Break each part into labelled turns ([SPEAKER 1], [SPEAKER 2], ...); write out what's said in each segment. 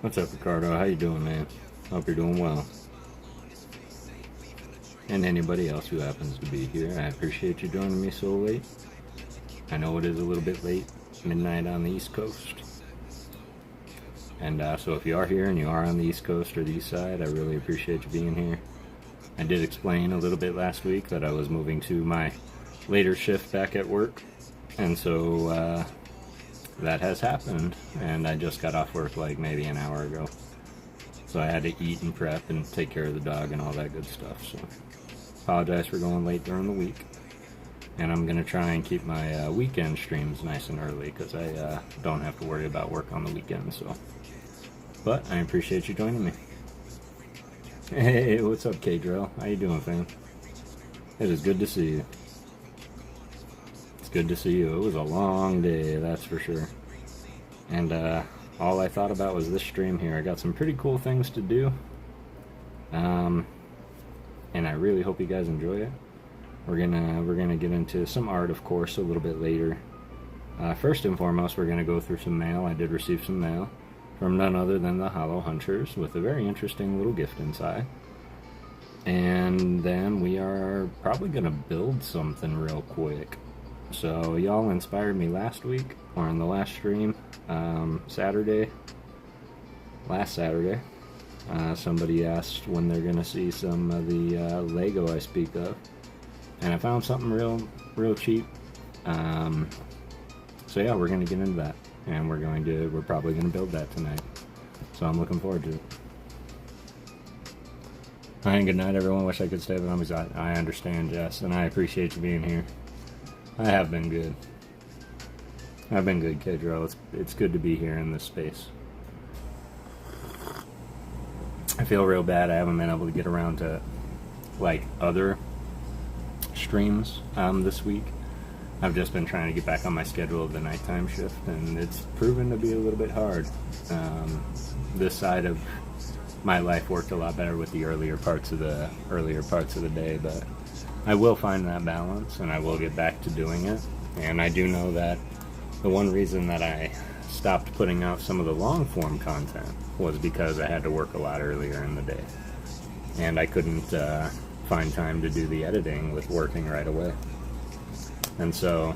[SPEAKER 1] What's up, Ricardo? How you doing, man? Hope you're doing well. And anybody else who happens to be here, I appreciate you joining me so late. I know it is a little bit late, midnight on the East Coast. And so if you are here and you are on the East Coast or the East Side, I really appreciate you being here. I did explain a little bit last week that I was moving to my later shift back at work. And so that has happened, and I just got off work like maybe an hour ago. So I had to eat and prep and take care of the dog and all that good stuff. So apologize for going late during the week. And I'm going to try and keep my weekend streams nice and early because I don't have to worry about work on the weekend. So, but I appreciate you joining me. Hey, what's up, K-Drill? How you doing, fam? It is good to see you. It's good to see you. It was a long day, that's for sure. And all I thought about was this stream here. I got some pretty cool things to do. And I really hope you guys enjoy it. We're gonna get into some art, of course, a little bit later. First and foremost, we're gonna go through some mail. I did receive some mail from none other than the Hollow Hunters with a very interesting little gift inside. And then we are probably gonna build something real quick. So y'all inspired me last week, or in the last stream, last Saturday. Somebody asked when they're gonna see some of the Lego I speak of, and I found something real cheap. So yeah, we're gonna get into that, and we're probably gonna build that tonight. So I'm looking forward to it. Hi, and good night, everyone. Wish I could stay, but I understand, Jess, and I appreciate you being here. I have been good. I've been good, Kedro. It's good to be here in this space. I feel real bad I haven't been able to get around to like other streams this week. I've just been trying to get back on my schedule of the nighttime shift, and it's proven to be a little bit hard. This side of my life worked a lot better with the earlier parts of the day, but I will find that balance, and I will get back to doing it. And I do know that the one reason that I stopped putting out some of the long form content was because I had to work a lot earlier in the day, and I couldn't find time to do the editing with working right away. And so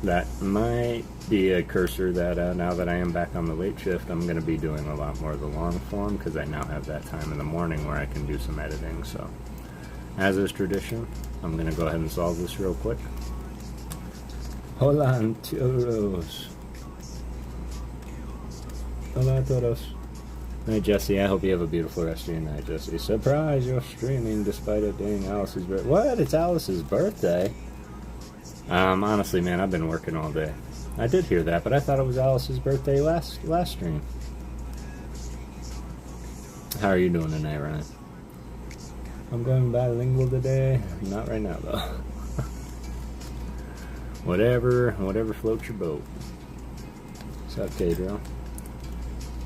[SPEAKER 1] that might be a cursor that now that I am back on the late shift, I'm going to be doing a lot more of the long form because I now have that time in the morning where I can do some editing. So as is tradition, I'm going to go ahead and solve this real quick. Hola, todos. Hola, todos. Night, Jesse. I hope you have a beautiful rest of your night, Jesse. Surprise, you're streaming despite it being Alice's birthday. What? It's Alice's birthday? Honestly, man, I've been working all day. I did hear that, but I thought it was Alice's birthday last stream. How are you doing tonight, Ryan? I'm going bilingual today. Not right now, though. Whatever floats your boat. What's up, Pedro?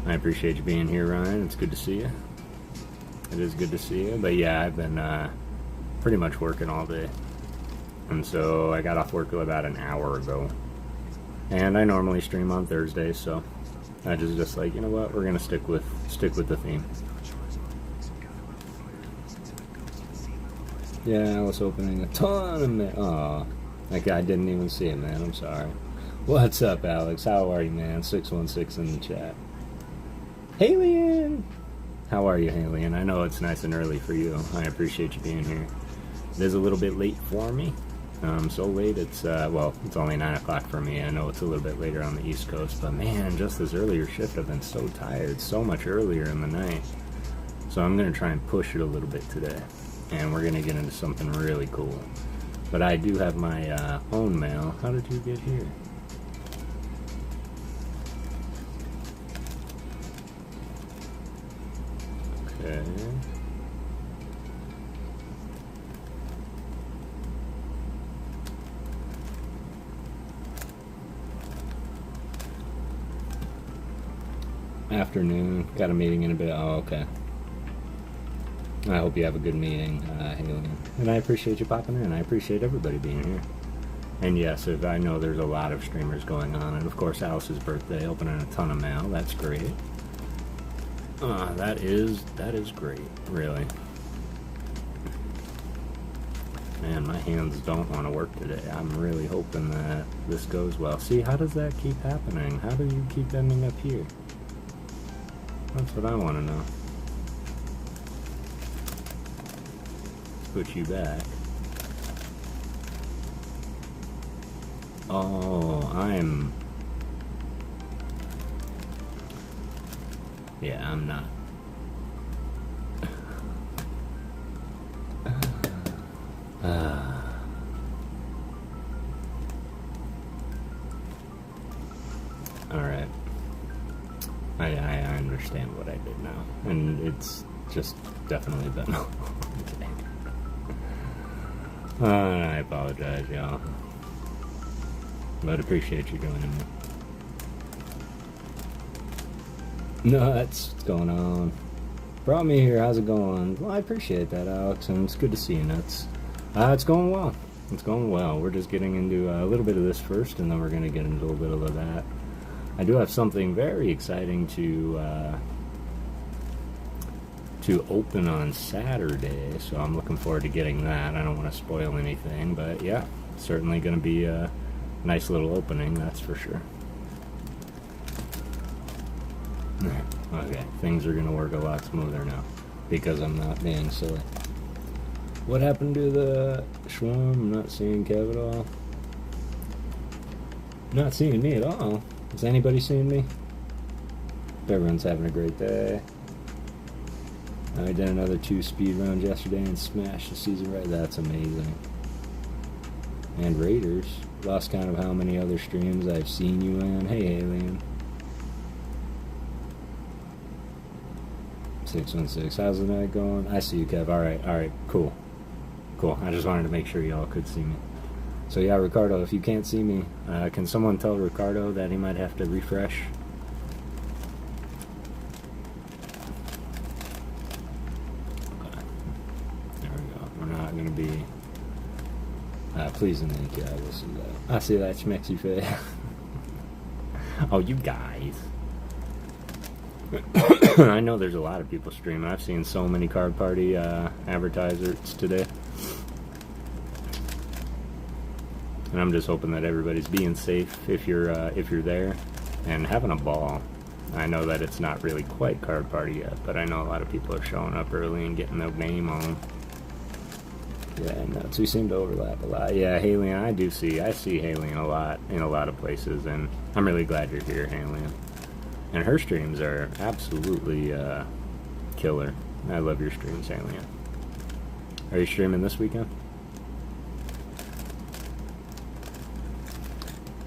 [SPEAKER 1] I appreciate you being here, Ryan. It's good to see you. It is good to see you. But yeah, I've been pretty much working all day. And so I got off work about an hour ago. And I normally stream on Thursdays, so I just like, you know what, we're gonna stick with the theme. Yeah, I was opening a ton of mail. Aw, like I didn't even see it, man. I'm sorry. What's up, Alex? How are you, man? 616 in the chat. Halien! How are you, Halien? I know it's nice and early for you. I appreciate you being here. It is a little bit late for me. So late, it's only 9 o'clock for me. I know it's a little bit later on the East Coast, but man, just this earlier shift, I've been so tired, so much earlier in the night. So I'm going to try and push it a little bit today, and we're going to get into something really cool. But I do have my own mail. How did you get here? Okay. Afternoon. Got a meeting in a bit. Oh, okay. I hope you have a good meeting, Haley. And I appreciate you popping in. I appreciate everybody being here. And yes, if I know there's a lot of streamers going on. And of course, Alice's birthday, opening a ton of mail. That's great. That is great, really. Man, my hands don't want to work today. I'm really hoping that this goes well. See, how does that keep happening? How do you keep ending up here? That's what I want to know. Let's put you back. Oh, yeah, I'm not. Alright. I understand what I did now. And it's just definitely been a long day. I apologize, y'all. But appreciate you joining me. Nuts, what's going on? Brought me here, how's it going? Well, I appreciate that, Alex, and it's good to see you, Nuts. It's going well. It's going well. We're just getting into a little bit of this first, and then we're going to get into a little bit of that. I do have something very exciting to open on Saturday, so I'm looking forward to getting that. I don't want to spoil anything, but yeah, certainly going to be a nice little opening, that's for sure. Okay, things are going to work a lot smoother now, because I'm not being silly. What happened to the Schwarm? I'm not seeing Kev at all. Not seeing me at all. Is anybody seeing me? Everyone's having a great day. I did another 2 speed rounds yesterday and smashed the season right. That's amazing. And Raiders. Lost count of how many other streams I've seen you in. Hey, Alien. 616. How's the night going? I see you, Kev. Alright, cool. Cool. I just wanted to make sure y'all could see me. So yeah, Ricardo, if you can't see me, can someone tell Ricardo that he might have to refresh? Okay. There we go. We're not going to be pleasing me. Yeah, I will see that. I see that schmexy face. Oh, you guys. I know there's a lot of people streaming. I've seen so many Card Party advertisers today. And I'm just hoping that everybody's being safe if you're there and having a ball. I know that it's not really quite Card Party yet, but I know a lot of people are showing up early and getting their name on. Yeah, nuts. We seem to overlap a lot. Yeah, Halion, I see Halion a lot in a lot of places, and I'm really glad you're here, Halion. And her streams are absolutely killer. I love your streams, Halion. Are you streaming this weekend?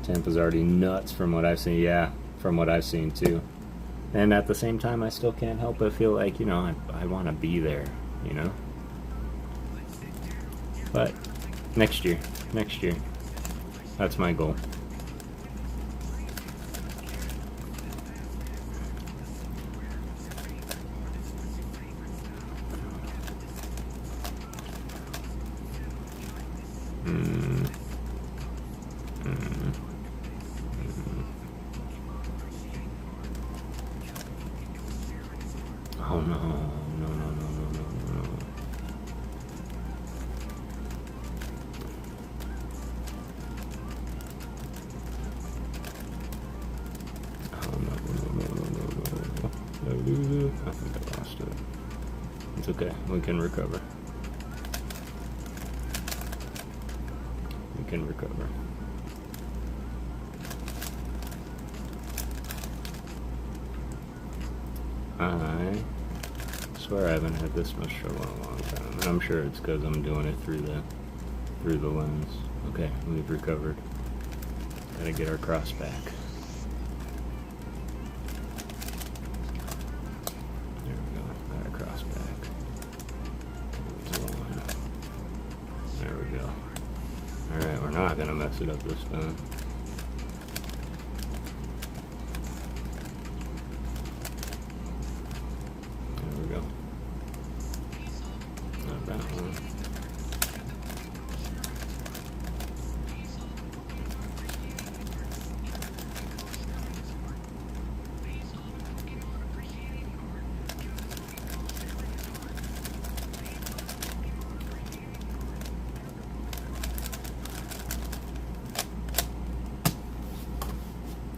[SPEAKER 1] Tampa's already nuts from what I've seen. Yeah, from what I've seen too. And at the same time, I still can't help but feel like, you know, I want to be there, you know? But next year, that's my goal. Oh no, no. Did I lose it? I think I lost it. It's okay, we can recover. We can recover. I swear I haven't had this much trouble in a long time, and I'm sure it's because I'm doing it through the lens. Okay, we've recovered. Gotta get our cross back. There we go. Got our cross back. There we go. Alright, we're not gonna mess it up this time. There we go. Not that one.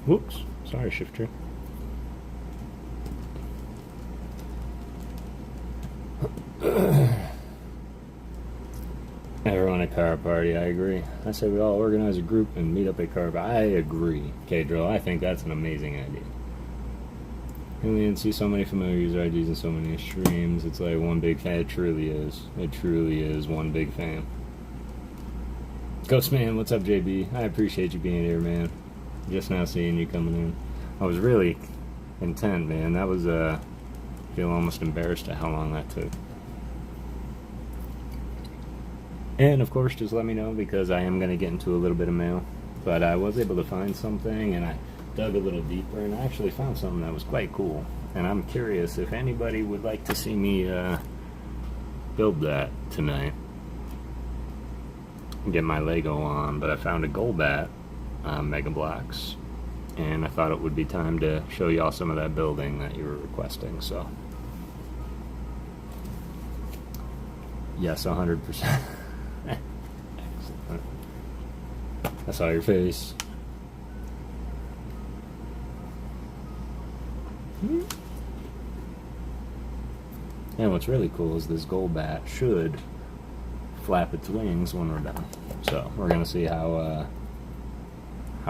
[SPEAKER 1] Whoops. Sorry, shifter. Everyone a car party, I agree. I say we all organize a group and meet up at car party. I agree, K-Drill. I think that's an amazing idea. And we didn't see so many familiar user IDs and so many streams. It's like one big fan. It truly is. It truly is one big fan. Ghostman, what's up, JB? I appreciate you being here, man. Just now seeing you coming in. I was really intent, man. That was, I feel almost embarrassed at how long that took. And, of course, just let me know, because I am going to get into a little bit of mail. But I was able to find something, and I dug a little deeper, and I actually found something that was quite cool. And I'm curious if anybody would like to see me build that tonight. Get my Lego on, but I found a Golbat Mega Blocks, and I thought it would be time to show y'all some of that building that you were requesting, so. Yes, 100%. Excellent. I saw your face. And what's really cool is this Golbat should flap its wings when we're done. So we're gonna see how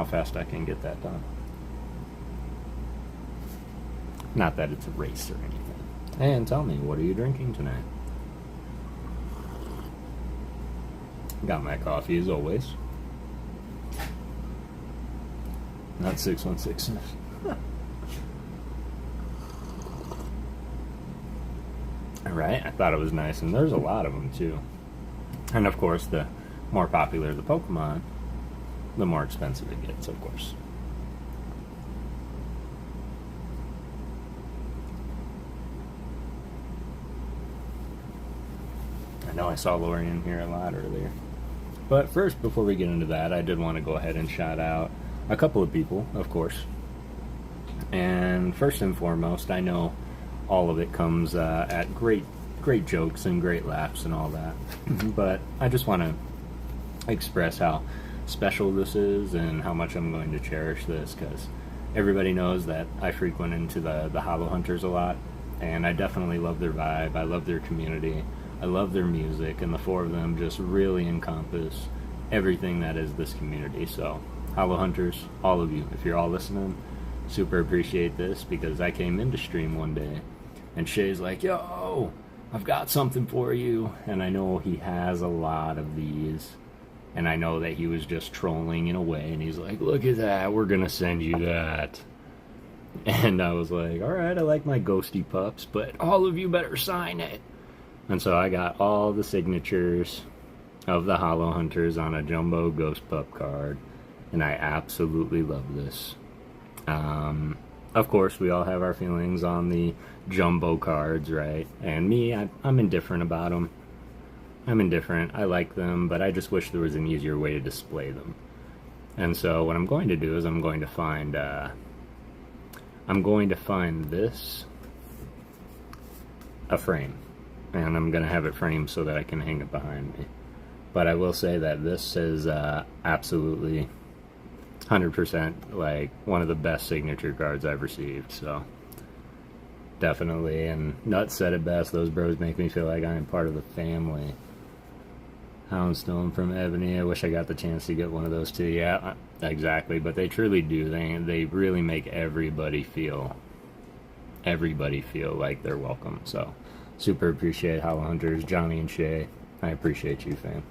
[SPEAKER 1] fast I can get that done. Not that it's a race or anything. And tell me, what are you drinking tonight? Got my coffee as always. Not 616. Alright, I thought it was nice, and there's a lot of them too. And of course, the more popular the Pokemon, the more expensive it gets, of course. I know I saw Lori in here a lot earlier. But first, before we get into that, I did want to go ahead and shout out a couple of people, of course. And first and foremost, I know all of it comes at great jokes and great laughs and all that. But I just want to express how special this is and how much I'm going to cherish this, because everybody knows that I frequent into the Hollow Hunters a lot, and I definitely love their vibe. I love their community. I love their music, and the four of them just really encompass everything that is this community. So, Hollow Hunters, all of you, if you're all listening, super appreciate this, because I came into stream one day, and Shay's like, yo, I've got something for you. And I know he has a lot of these, and I know that he was just trolling in a way, and he's like, look at that, we're gonna send you that. And I was like, alright, I like my ghosty pups, but all of you better sign it. And so I got all the signatures of the Hollow Hunters on a jumbo ghost pup card, and I absolutely love this. Of course, we all have our feelings on the jumbo cards, right? And me, I'm indifferent about them. I'm indifferent. I like them, but I just wish there was an easier way to display them. And so what I'm going to do is I'm going to find this, a frame. And I'm going to have it framed so that I can hang it behind me. But I will say that this is absolutely 100% like one of the best signature cards I've received. So definitely. And Nuts said it best, those bros make me feel like I am part of the family. Houndstone from Ebony, I wish I got the chance to get one of those too. Yeah, exactly. But they truly do. They really make everybody feel like they're welcome. So super appreciate Hollow Hunters, Johnny and Shay. I appreciate you, fam.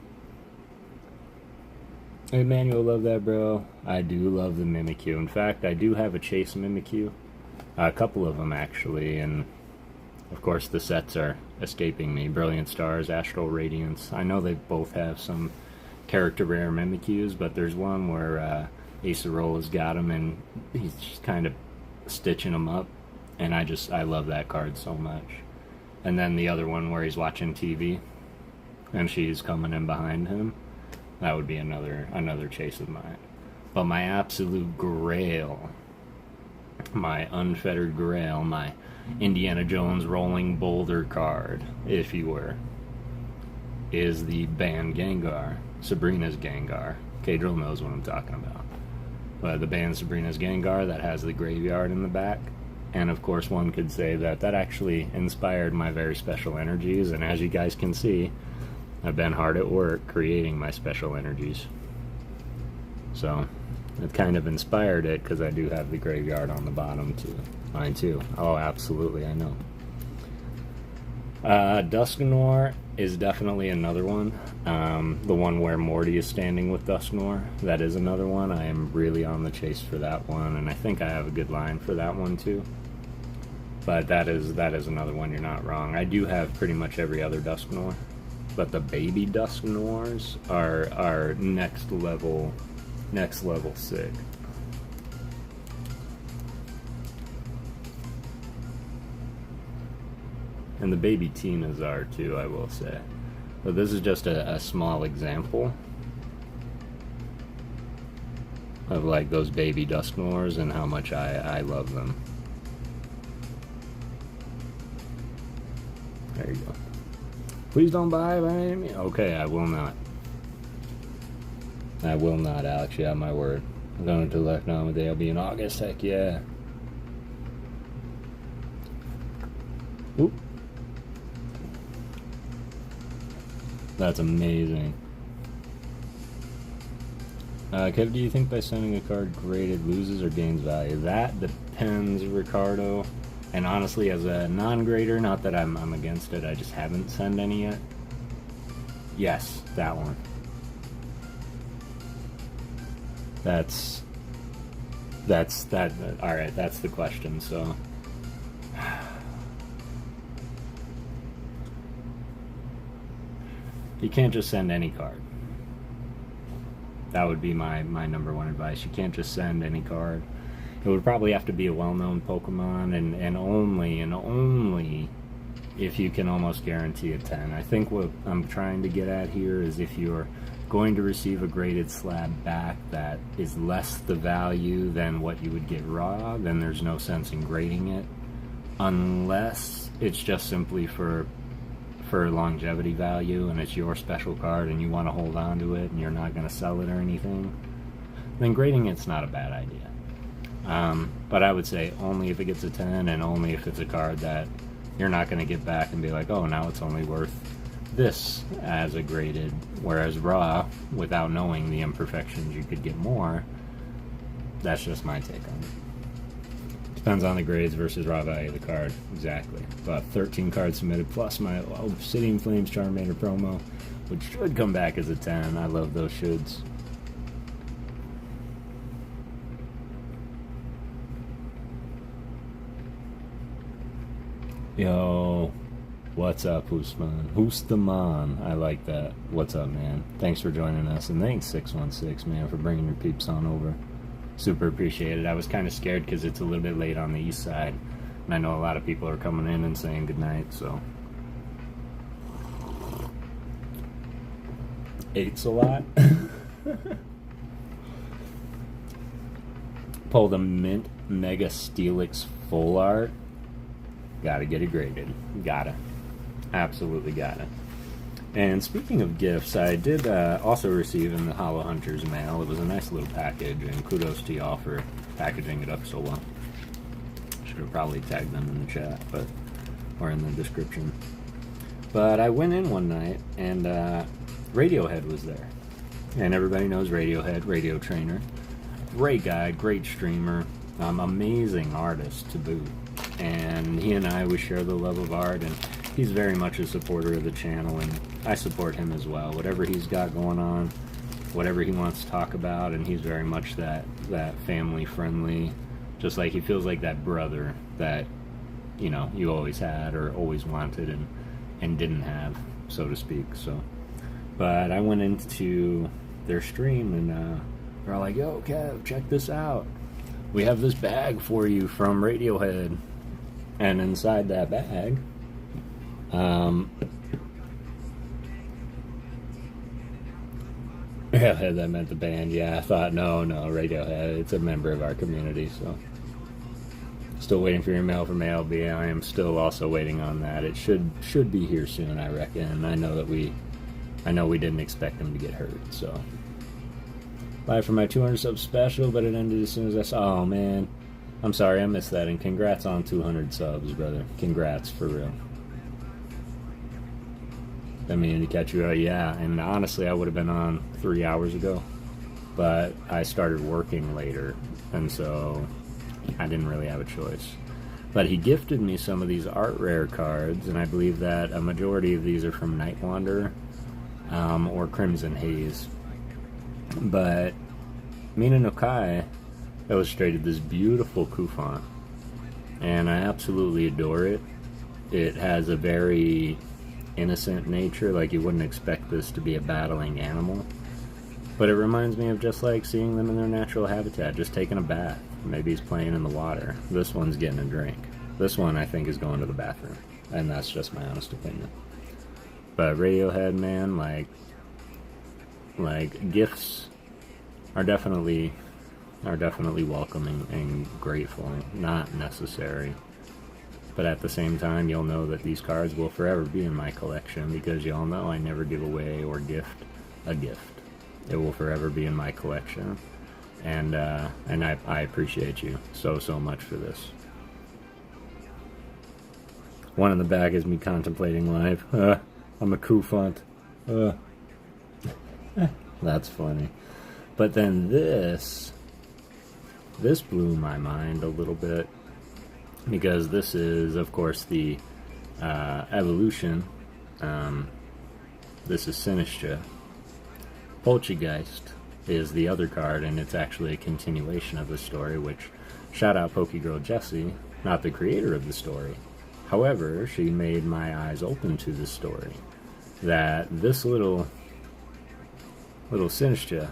[SPEAKER 1] Hey, Emmanuel, love that, bro. I do love the Mimikyu. In fact, I do have a Chase Mimikyu. A couple of them, actually. And, of course, the sets are escaping me. Brilliant Stars, Astral Radiance. I know they both have some character rare Mimikyus, but there's one where Acerola's got him, and he's just kind of stitching them up. And I love that card so much. And then the other one where he's watching TV and she's coming in behind him, that would be another chase of mine. But my absolute grail, my unfettered grail, my Indiana Jones rolling boulder card, if you were, is the banned Gengar, Sabrina's Gengar. K-Drill knows what I'm talking about. the band Sabrina's Gengar that has the graveyard in the back. And of course one could say that that actually inspired my very special energies, and as you guys can see, I've been hard at work creating my special energies. So it kind of inspired it because I do have the graveyard on the bottom too. Mine too. Oh, absolutely, I know. Dusknoir is definitely another one. The one where Morty is standing with Dusknoir, that is another one. I am really on the chase for that one, and I think I have a good line for that one too. But that is another one, you're not wrong. I do have pretty much every other Dusknoir, but the baby Dusknoirs are next level sick. And the baby Tinas are too, I will say. So this is just a small example of like those baby Dusknoirs and how much I love them. There you go. Please don't buy by any means. Okay, I will not. I will not, Alex. You have my word. I'm going to Lucknow. They'll be in August. Heck yeah. Oop. That's amazing. Kev, do you think by sending a card graded loses or gains value? That depends, Ricardo. And honestly, as a non-grader, not that I'm against it, I just haven't sent any yet. Yes, that one. That's that. All right, that's the question. So. You can't just send any card. That would be my number one advice. You can't just send any card. It would probably have to be a well-known Pokemon, and only if you can almost guarantee a 10. I think what I'm trying to get at here is if you're going to receive a graded slab back that is less the value than what you would get raw, then there's no sense in grading it, unless it's just simply for longevity value and it's your special card and you want to hold on to it and you're not going to sell it or anything, then grading it's not a bad idea. But I would say only if it gets a 10, and only if it's a card that you're not going to get back and be like, oh, now it's only worth this as a graded, whereas raw, without knowing the imperfections, you could get more. That's just my take on it. Depends on the grades versus raw value of the card. Exactly. But 13 cards submitted plus my Obsidian Flames Charmander promo, which should come back as a 10. I love those shoulds. Yo, what's up, Usman? Hustaman. I like that. What's up, man? Thanks for joining us, and thanks 616, man, for bringing your peeps on over. Super appreciate it. I was kind of scared because it's a little bit late on the east side, and I know a lot of people are coming in and saying goodnight, so. Eight's a lot. Pull the Mint Mega Steelix full art. Gotta get it graded. Gotta. Absolutely gotta. And speaking of gifts, I did also receive in the Hollow Hunters mail. It was a nice little package, and kudos to y'all for packaging it up so well. Should have probably tagged them in the chat, or in the description. But I went in one night, and Radiohead was there. And everybody knows Radiohead, Radio Trainer. Great guy, great streamer, amazing artist to boot. And he and I, we share the love of art, and he's very much a supporter of the channel, and I support him as well. Whatever he's got going on, whatever he wants to talk about, and he's very much that family friendly, just like he feels like that brother that, you know, you always had or always wanted and didn't have, so to speak. So, but I went into their stream, and they're all like, yo, Kev, check this out. We have this bag for you from Radiohead. And inside that bag, yeah, that meant the band. Yeah, I thought, no, Radiohead, it's a member of our community, so. Still waiting for your mail from ALB. I am still also waiting on that. It should be here soon, I reckon. I know we didn't expect him to get hurt, so. Live for my 200 sub special, but it ended as soon as I saw. Oh man, I'm sorry I missed that, and congrats on 200 subs, brother. Congrats, for real. I mean, to catch you out, yeah. And honestly, I would have been on 3 hours ago, but I started working later, and so I didn't really have a choice. But he gifted me some of these art rare cards, and I believe that a majority of these are from Night Wanderer or Crimson Haze. But Mina no Kai illustrated this beautiful Kufan, and I absolutely adore it. It has a very innocent nature, like you wouldn't expect this to be a battling animal. But it reminds me of just like seeing them in their natural habitat, just taking a bath. Maybe he's playing in the water. This one's getting a drink. This one, I think, is going to the bathroom. And that's just my honest opinion. But Radiohead, man, like gifts are definitely welcoming and grateful, not necessary. But at the same time, you'll know that these cards will forever be in my collection, because y'all know I never give away or gift a gift. It will forever be in my collection. And I appreciate you so much for this. One in the back is me contemplating life. I'm a Kufant. That's funny. But then this blew my mind a little bit, because this is, of course, the evolution. This is Sinistra. Poltergeist is the other card, and it's actually a continuation of the story, which, shout out PokéGirl Jessie, not the creator of the story. However, she made my eyes open to the story, that this little Sinistra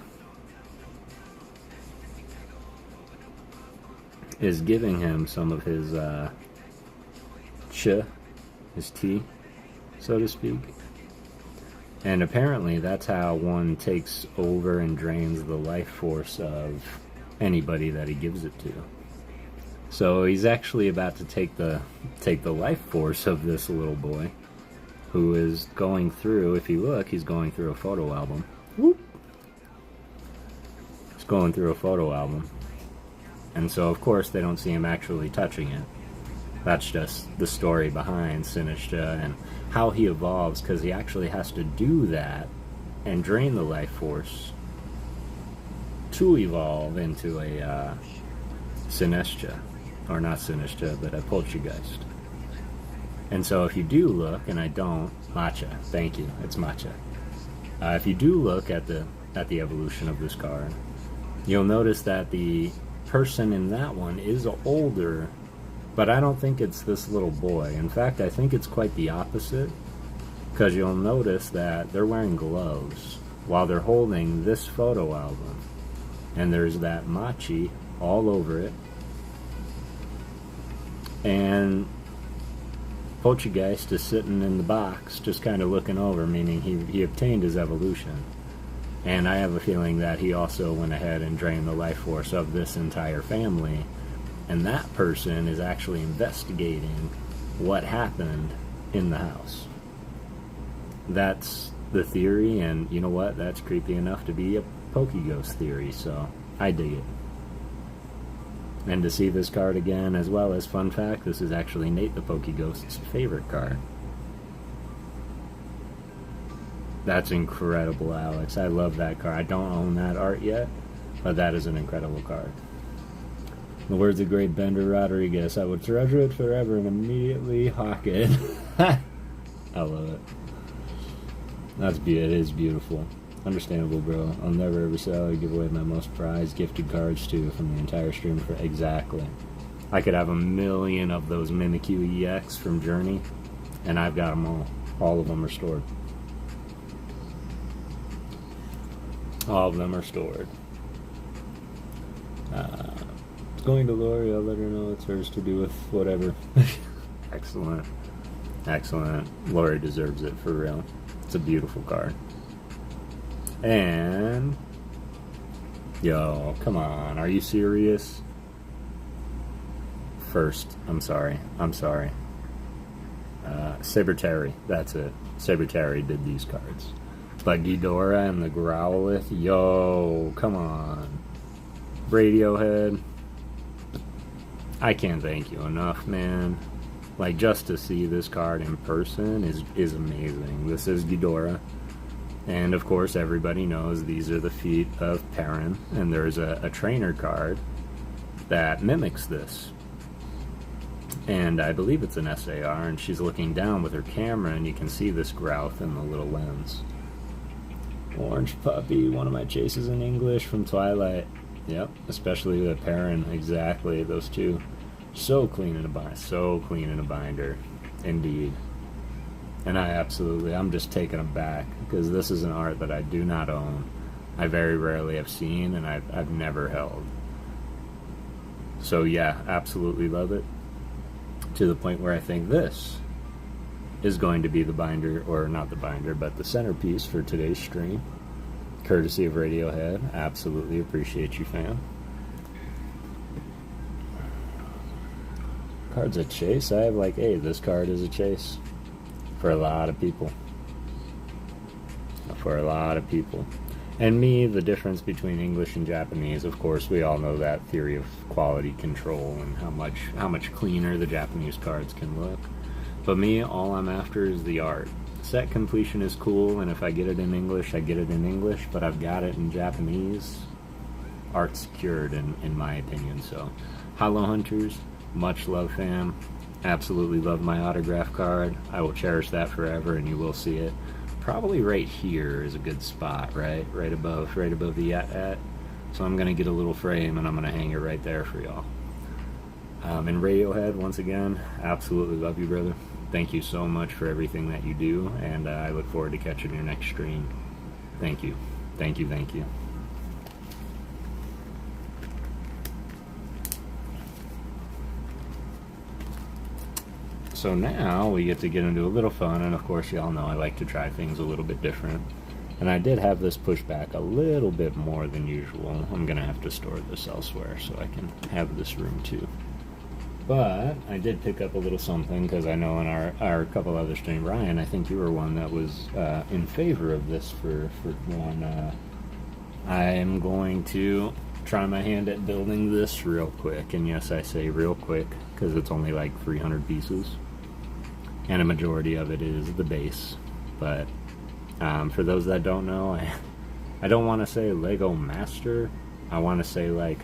[SPEAKER 1] is giving him some of his his tea, so to speak. And apparently that's how one takes over and drains the life force of anybody that he gives it to. So he's actually about to take the life force of this little boy, who is going through, if you look, he's going through a photo album. Whoop. He's going through a photo album. And so, of course, they don't see him actually touching it. That's just the story behind Sinistra and how he evolves, because he actually has to do that and drain the life force to evolve into a Sinistra. Or not Sinistra, but a Poltergeist. And so if you do look, and I don't, Matcha, thank you, it's Matcha. If you do look at the evolution of this card, you'll notice that the person in that one is older, but I don't think it's this little boy. In fact, I think it's quite the opposite, because you'll notice that they're wearing gloves while they're holding this photo album, and there's that machi all over it. And Poltergeist is sitting in the box, just kind of looking over, meaning he obtained his evolution. And I have a feeling that he also went ahead and drained the life force of this entire family. And that person is actually investigating what happened in the house. That's the theory, and you know what? That's creepy enough to be a PokéGhost theory, so I dig it. And to see this card again, as well as, fun fact, this is actually Nate the PokéGhost's favorite card. That's incredible, Alex. I love that card. I don't own that art yet, but that is an incredible card. In the words of great Bender Rodriguez, I would treasure it forever and immediately hawk it. I love it. It is beautiful. Understandable, bro. I'll never ever sell or give away my most prized gifted cards too from the entire stream for exactly. I could have 1,000,000 of those Mimikyu EX from Journey, and I've got them all. All of them are stored. All of them are stored. It's going to Lori. I'll let her know it's hers to do with whatever. Excellent. Excellent. Lori deserves it, for real. It's a beautiful card. And yo, come on, are you serious? First, I'm sorry. Saber Terry, that's it. Saber Terry did these cards. But Ghidorah and the Growlithe, yo, come on. Radiohead, I can't thank you enough, man. Like, just to see this card in person is amazing. This is Ghidorah. And, of course, everybody knows these are the feet of Perrin. And there's a trainer card that mimics this. And I believe it's an SAR, and she's looking down with her camera, and you can see this Growlithe in the little lens. Orange Puppy, one of my chases in English from Twilight. Yep, especially the Perrin, exactly, those two. So clean in a binder, so clean in a binder, indeed. And I'm just taken aback, because this is an art that I do not own. I very rarely have seen, and I've never held. So yeah, absolutely love it. To the point where I think this is going to be the binder, or not the binder, but the centerpiece for today's stream. Courtesy of Radiohead. Absolutely appreciate you, fam. Card's a chase. I have like, hey, this card is a chase. For a lot of people. For a lot of people. And me, the difference between English and Japanese, of course, we all know that theory of quality control and how much cleaner the Japanese cards can look. But me, all I'm after is the art. Set completion is cool, and if I get it in English, I get it in English, but I've got it in Japanese. Art's secured, in my opinion. So, Hollow Hunters, much love, fam. Absolutely love my autograph card. I will cherish that forever, and you will see it. Probably right here is a good spot, right? Right above the at. So I'm going to get a little frame, and I'm going to hang it right there for y'all. And Radiohead, once again, absolutely love you, brother. Thank you so much for everything that you do, and I look forward to catching your next stream. Thank you. Thank you, thank you. So now we get to get into a little fun, and of course y'all know I like to try things a little bit different. And I did have this pushed back a little bit more than usual. I'm going to have to store this elsewhere so I can have this room too. But I did pick up a little something, because I know in our couple other streams, Ryan, I think you were one that was in favor of this for one. I am going to try my hand at building this real quick. And yes, I say real quick, because it's only like 300 pieces. And a majority of it is the base. But for those that don't know, I don't want to say Lego Master. I want to say like,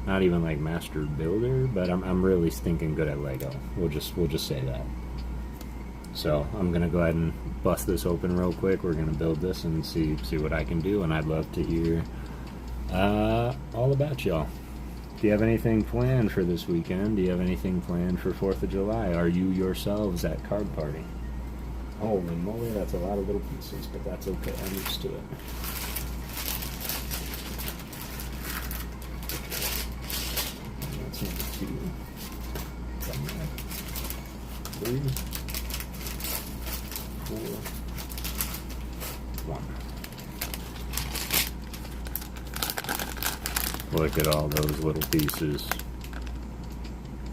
[SPEAKER 1] not even like Master Builder, but I'm really stinking good at Lego. We'll just say that. So I'm gonna go ahead and bust this open real quick. We're gonna build this and see what I can do, and I'd love to hear all about y'all. Do you have anything planned for this weekend? Do you have anything planned for 4th of July? Are you yourselves at Card Party? Holy moly, that's a lot of little pieces, but that's okay. I'm used to it. That's number 2. 3, 4, 1. Look at all those little pieces.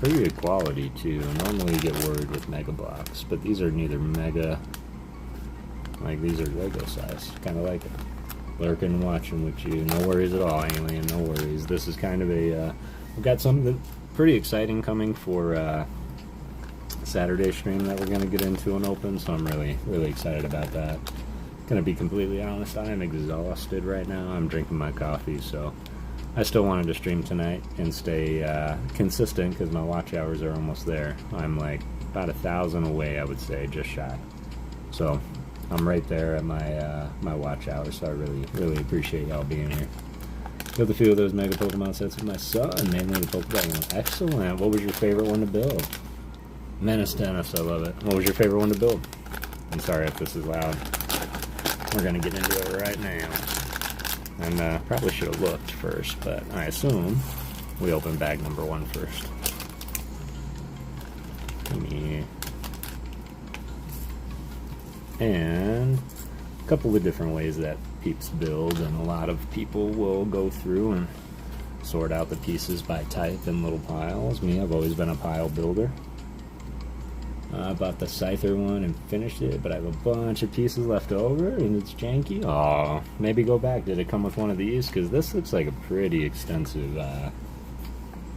[SPEAKER 1] Pretty good quality too. Normally you get worried with mega blocks, but these are neither mega, like these are Lego size. Kind of like it. Lurking, watching with you. No worries at all, Alien. No worries. This is kind of a. We've got something pretty exciting coming for Saturday stream that we're gonna get into and open. So I'm really excited about that. Gonna be completely honest. I am exhausted right now. I'm drinking my coffee, so. I still wanted to stream tonight and stay consistent because my watch hours are almost there. I'm like about 1,000 away, I would say, just shy. So I'm right there at my watch hours, so I really appreciate y'all being here. Built a few of those Mega Pokemon sets with my son, mainly the Pokeball one. Excellent. What was your favorite one to build? Menace Dennis, I love it. What was your favorite one to build? I'm sorry if this is loud. We're going to get into it right now. And probably should have looked first, but I assume we open bag number 1 first. And a couple of different ways that peeps build, and a lot of people will go through and sort out the pieces by type in little piles. Me, I've always been a pile builder. I bought the Scyther one and finished it, but I have a bunch of pieces left over, and it's janky. Oh, maybe go back. Did it come with one of these? Because this looks like a pretty extensive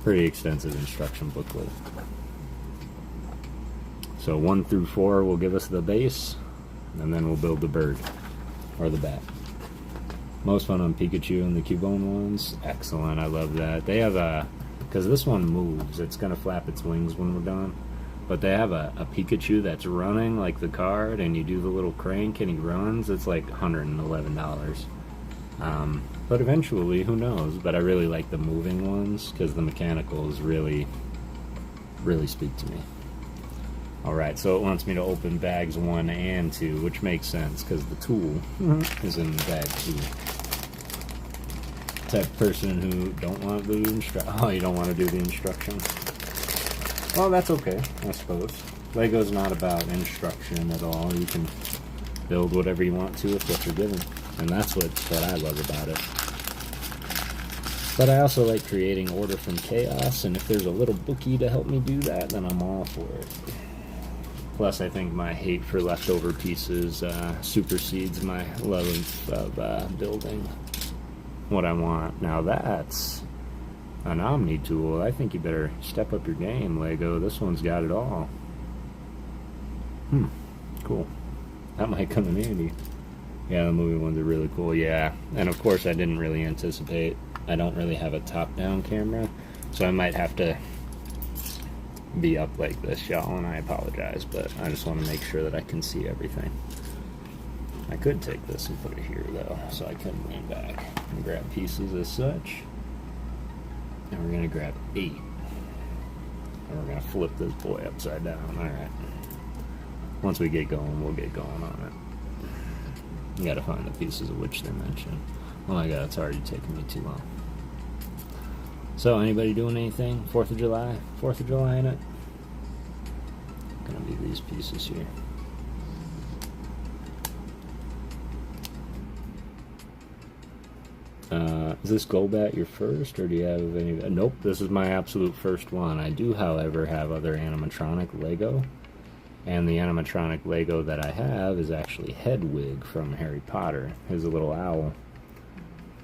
[SPEAKER 1] instruction booklet. So 1 through 4 will give us the base, and then we'll build the bird, or the bat. Most fun on Pikachu and the Cubone ones. Excellent, I love that. They have because this one moves, it's going to flap its wings when we're done. But they have a Pikachu that's running like the card, and you do the little crank and he runs. It's like $111. But eventually, who knows? But I really like the moving ones because the mechanicals really speak to me. Alright, so it wants me to open bags 1 and 2, which makes sense because the tool is in bag 2. Type of person who don't want to do you don't want to do the instructions. Well, that's okay, I suppose. Lego's not about instruction at all. You can build whatever you want to with what you're given. And that's what I love about it. But I also like creating order from chaos, and if there's a little bookie to help me do that, then I'm all for it. Plus, I think my hate for leftover pieces supersedes my love of building what I want. Now that's an Omni tool. I think you better step up your game, Lego. This one's got it all. Cool. That might come in handy. Yeah, the movie ones are really cool. Yeah, and of course I didn't really anticipate. I don't really have a top-down camera, so I might have to be up like this, y'all, and I apologize, but I just want to make sure that I can see everything. I could take this and put it here, though, so I can lean back and grab pieces as such. And we're going to grab 8. And we're going to flip this boy upside down. Alright. Once we get going, we'll get going on it. You got to find the pieces of which dimension. Oh my god, it's already taking me too long. So, anybody doing anything? 4th of July? 4th of July in it? Gonna be these pieces here. Is this Golbat your first, or do you have any? Nope, this is my absolute first one. I do, however, have other animatronic Lego, and the animatronic Lego that I have is actually Hedwig from Harry Potter. He's a little owl,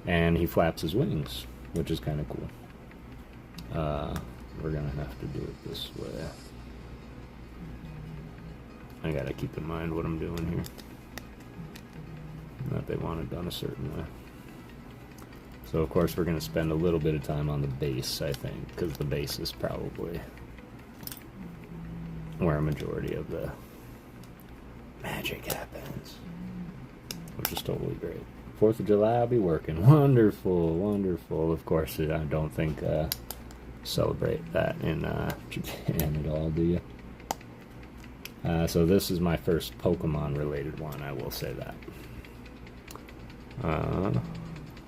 [SPEAKER 1] and he flaps his wings, which is kind of cool. We're gonna have to do it this way. I gotta keep in mind what I'm doing here. That they want it done a certain way. So of course we're going to spend a little bit of time on the base, I think, because the base is probably where a majority of the magic happens, which is totally great. 4th of July I'll be working. Wonderful, wonderful. Of course, I don't think celebrate that in Japan at all, do you? So this is my first Pokemon related one, I will say that.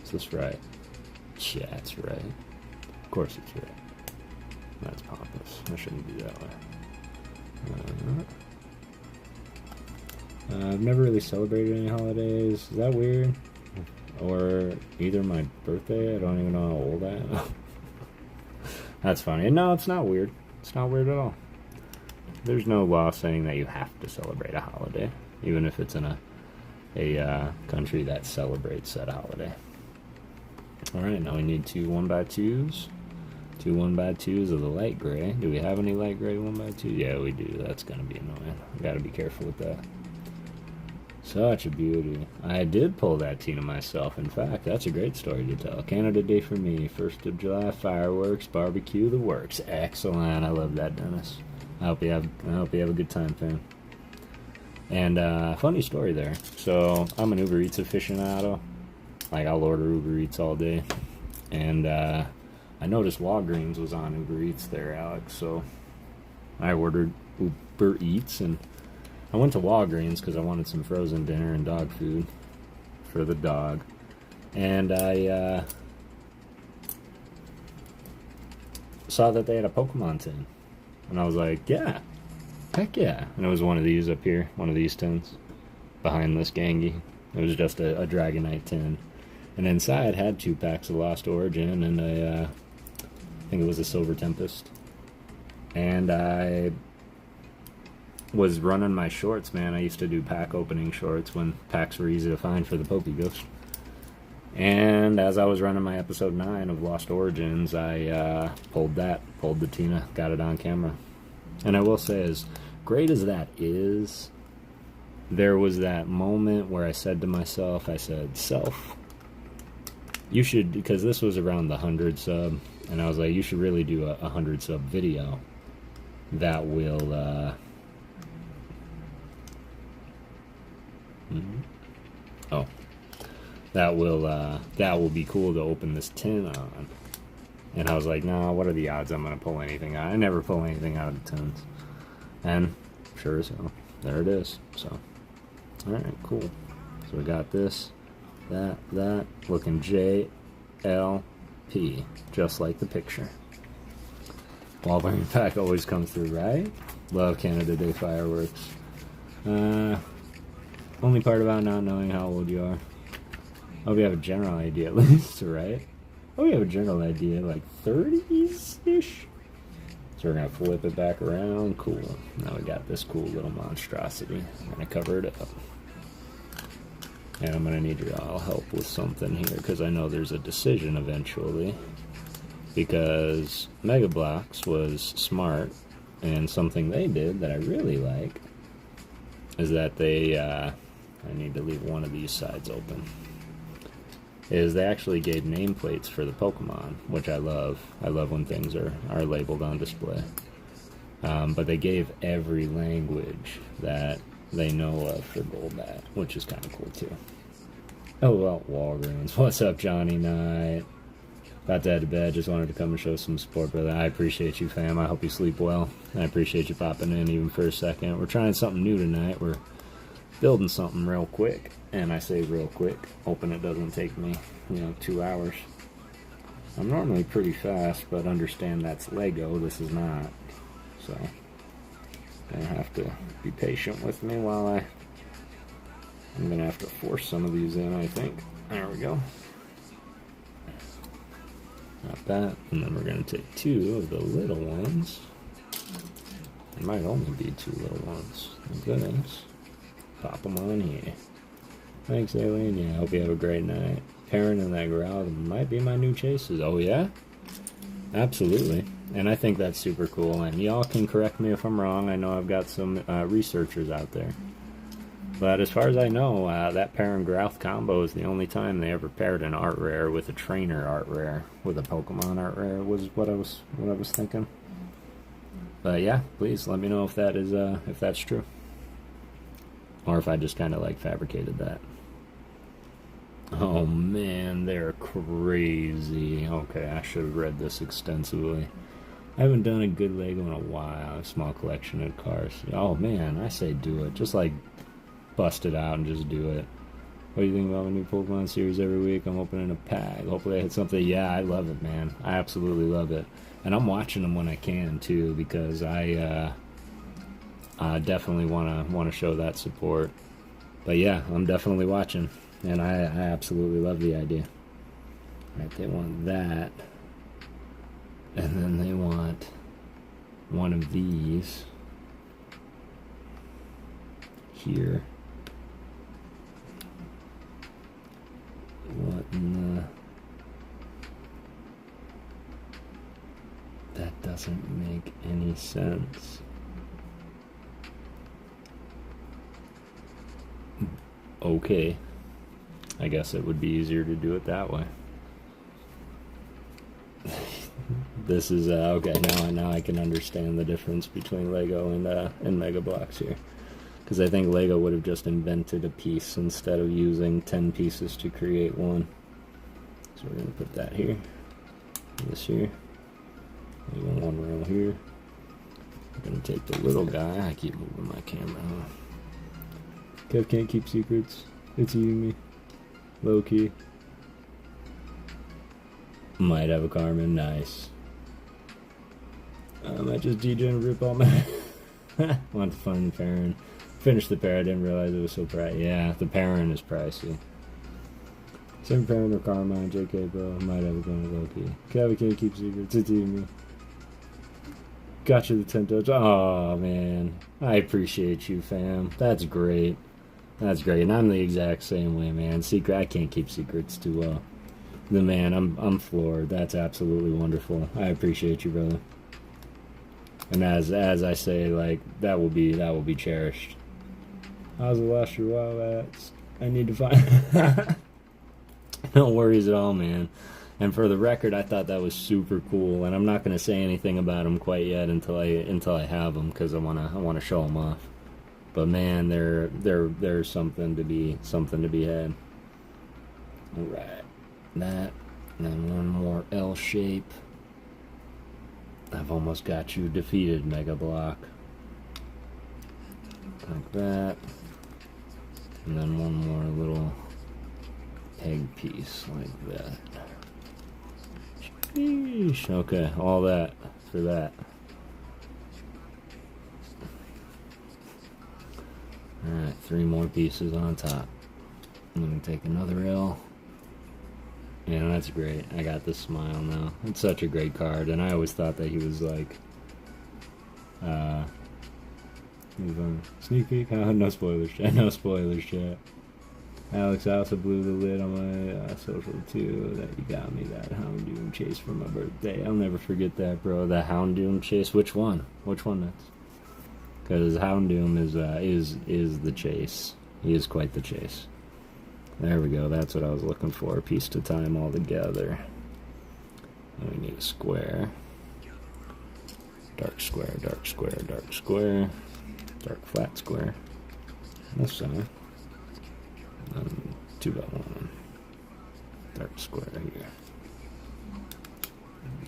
[SPEAKER 1] Is this right? Yeah, it's right. Of course it's right. That's pompous. I shouldn't be that way. I've never really celebrated any holidays. Is that weird? Or either my birthday, I don't even know how old I am. That's funny. No, it's not weird. It's not weird at all. There's no law saying that you have to celebrate a holiday, even if it's in a country that celebrates that holiday. Alright, now we need 2 1x2s. 2 1x2s of the light gray. Do we have any light gray 1x2? Yeah, we do. That's going to be annoying. Gotta be careful with that. Such a beauty. I did pull that Tina myself. In fact, that's a great story to tell. Canada Day for me. 1st of July, fireworks, barbecue, the works. Excellent. I love that, Dennis. I hope you have a good time, fam. And funny story there. So I'm an Uber Eats aficionado. Like, I'll order Uber Eats all day. And I noticed Walgreens was on Uber Eats there, Alex. So I ordered Uber Eats, and I went to Walgreens because I wanted some frozen dinner and dog food for the dog. And I saw that they had a Pokemon tin. And I was like, yeah, heck yeah. And it was one of these up here, one of these tins behind this Gangy. It was just a Dragonite tin. And inside had 2 packs of Lost Origin and I think it was a Silver Tempest. And I was running my shorts, man. I used to do pack opening shorts when packs were easy to find for the PokéGhost. And as I was running my episode 9 of Lost Origins, I pulled the Tina, got it on camera. And I will say, as great as that is, there was that moment where I said to myself, self, you should, because this was around the 100 sub, and I was like, you should really do a 100 sub video that will, that will be cool to open this tin on. And I was like, nah, what are the odds I'm going to pull anything out? I never pull anything out of the tins. And sure as hell, there it is. So, alright, cool. So we got this, that, looking JLP, just like the picture. Ball bearing pack always comes through, right? Love Canada Day fireworks. Only part about not knowing how old you are. Oh, we have a general idea at least, right? Oh, we have a general idea, like 30s-ish? So we're going to flip it back around. Cool. Now we got this cool little monstrosity. I'm going to cover it up. And I'm going to need your all help with something here, because I know there's a decision eventually. Because Mega Bloks was smart, and something they did that I really like is that they, I need to leave one of these sides open, is they actually gave nameplates for the Pokemon, which I love. I love when things are labeled on display. But they gave every language that they know of for Golbat, which is kind of cool too. Oh, well, Walgreens. What's up, Johnny Knight? About to head to bed, just wanted to come and show some support, brother. I appreciate you, fam. I hope you sleep well. I appreciate you popping in even for a second. We're trying something new tonight. We're building something real quick. And I say real quick, hoping it doesn't take me, 2 hours. I'm normally pretty fast, but understand that's Lego. This is not. So, you're gonna have to be patient with me while I'm gonna have to force some of these in, I think. There we go. Got that, and then we're going to take 2 of the little ones. There might only be 2 little ones. Goodness. Pop them on here. Thanks, Aileen. Yeah, I hope you have a great night. Perrin and that growl might be my new chases. Oh, yeah? Absolutely. And I think that's super cool. And y'all can correct me if I'm wrong. I know I've got some researchers out there. But as far as I know, that Perrin Growth combo is the only time they ever paired an art rare with a trainer art rare with a Pokemon art rare, was what I was thinking. But yeah, please let me know if that is if that's true, or if I just kind of like fabricated that. Oh man, they're crazy. Okay, I should have read this extensively. I haven't done a good Lego in a while. A small collection of cars. Oh man, I say do it. Just like bust it out and just do it. What do you think about my new Pokemon series every week? I'm opening a pack. Hopefully I hit something. Yeah, I love it, man. I absolutely love it. And I'm watching them when I can too, because I definitely want to show that support. But yeah, I'm definitely watching, and I absolutely love the idea. Right, they want that, and then they want one of these here. What in the... That doesn't make any sense. Okay. I guess it would be easier to do it that way. This is, okay, now I can understand the difference between Lego and Mega Bloks here. Because I think Lego would have just invented a piece instead of using 10 pieces to create one. So we're going to put that here. This here. Even one row here. We're going to take the little guy. I keep moving my camera, huh? Kev can't keep secrets. It's eating me. Low key. Might have a Carmen. Nice. I might just degen rip all my... Want the fun Perrin. Finished the pair. I didn't realize it was so pricey. Yeah, the Perrin is pricey. Same Perrin or Carmine. JK, bro. Might have a gun low key. Kev can't keep secrets. It's eating me. Got you the 10 touch. Oh, man. I appreciate you, fam. That's great. That's great. And I'm the exact same way, man. I can't keep secrets too well. The man, I'm floored. That's absolutely wonderful. I appreciate you, brother. And as I say, like, that will be cherished. How's the last year while at? I need to find. No worries at all, man. And for the record, I thought that was super cool. And I'm not gonna say anything about them quite yet until I have them, because I wanna show them off. But man, there's something to be had. All right, that, and then one more L shape. I've almost got you defeated, Mega Block. Like that. And then one more little egg piece like that. Sheesh. Okay, all that for that. Alright, 3 more pieces on top. I'm gonna take another L. Yeah, that's great. I got this smile now. It's such a great card, and I always thought that he was like, he was on sneak peek. Oh, no spoilers, chat. No spoilers, chat. Alex, I also blew the lid on my social too. That you got me that Houndoom chase for my birthday. I'll never forget that, bro. The Houndoom chase. Which one? Which one next? Because Houndoom is the chase. He is quite the chase. There we go. That's what I was looking for. A piece to tie them all together. And we need a square. Dark square, dark square, dark square. Dark flat square. This side. 2x1. Dark square here.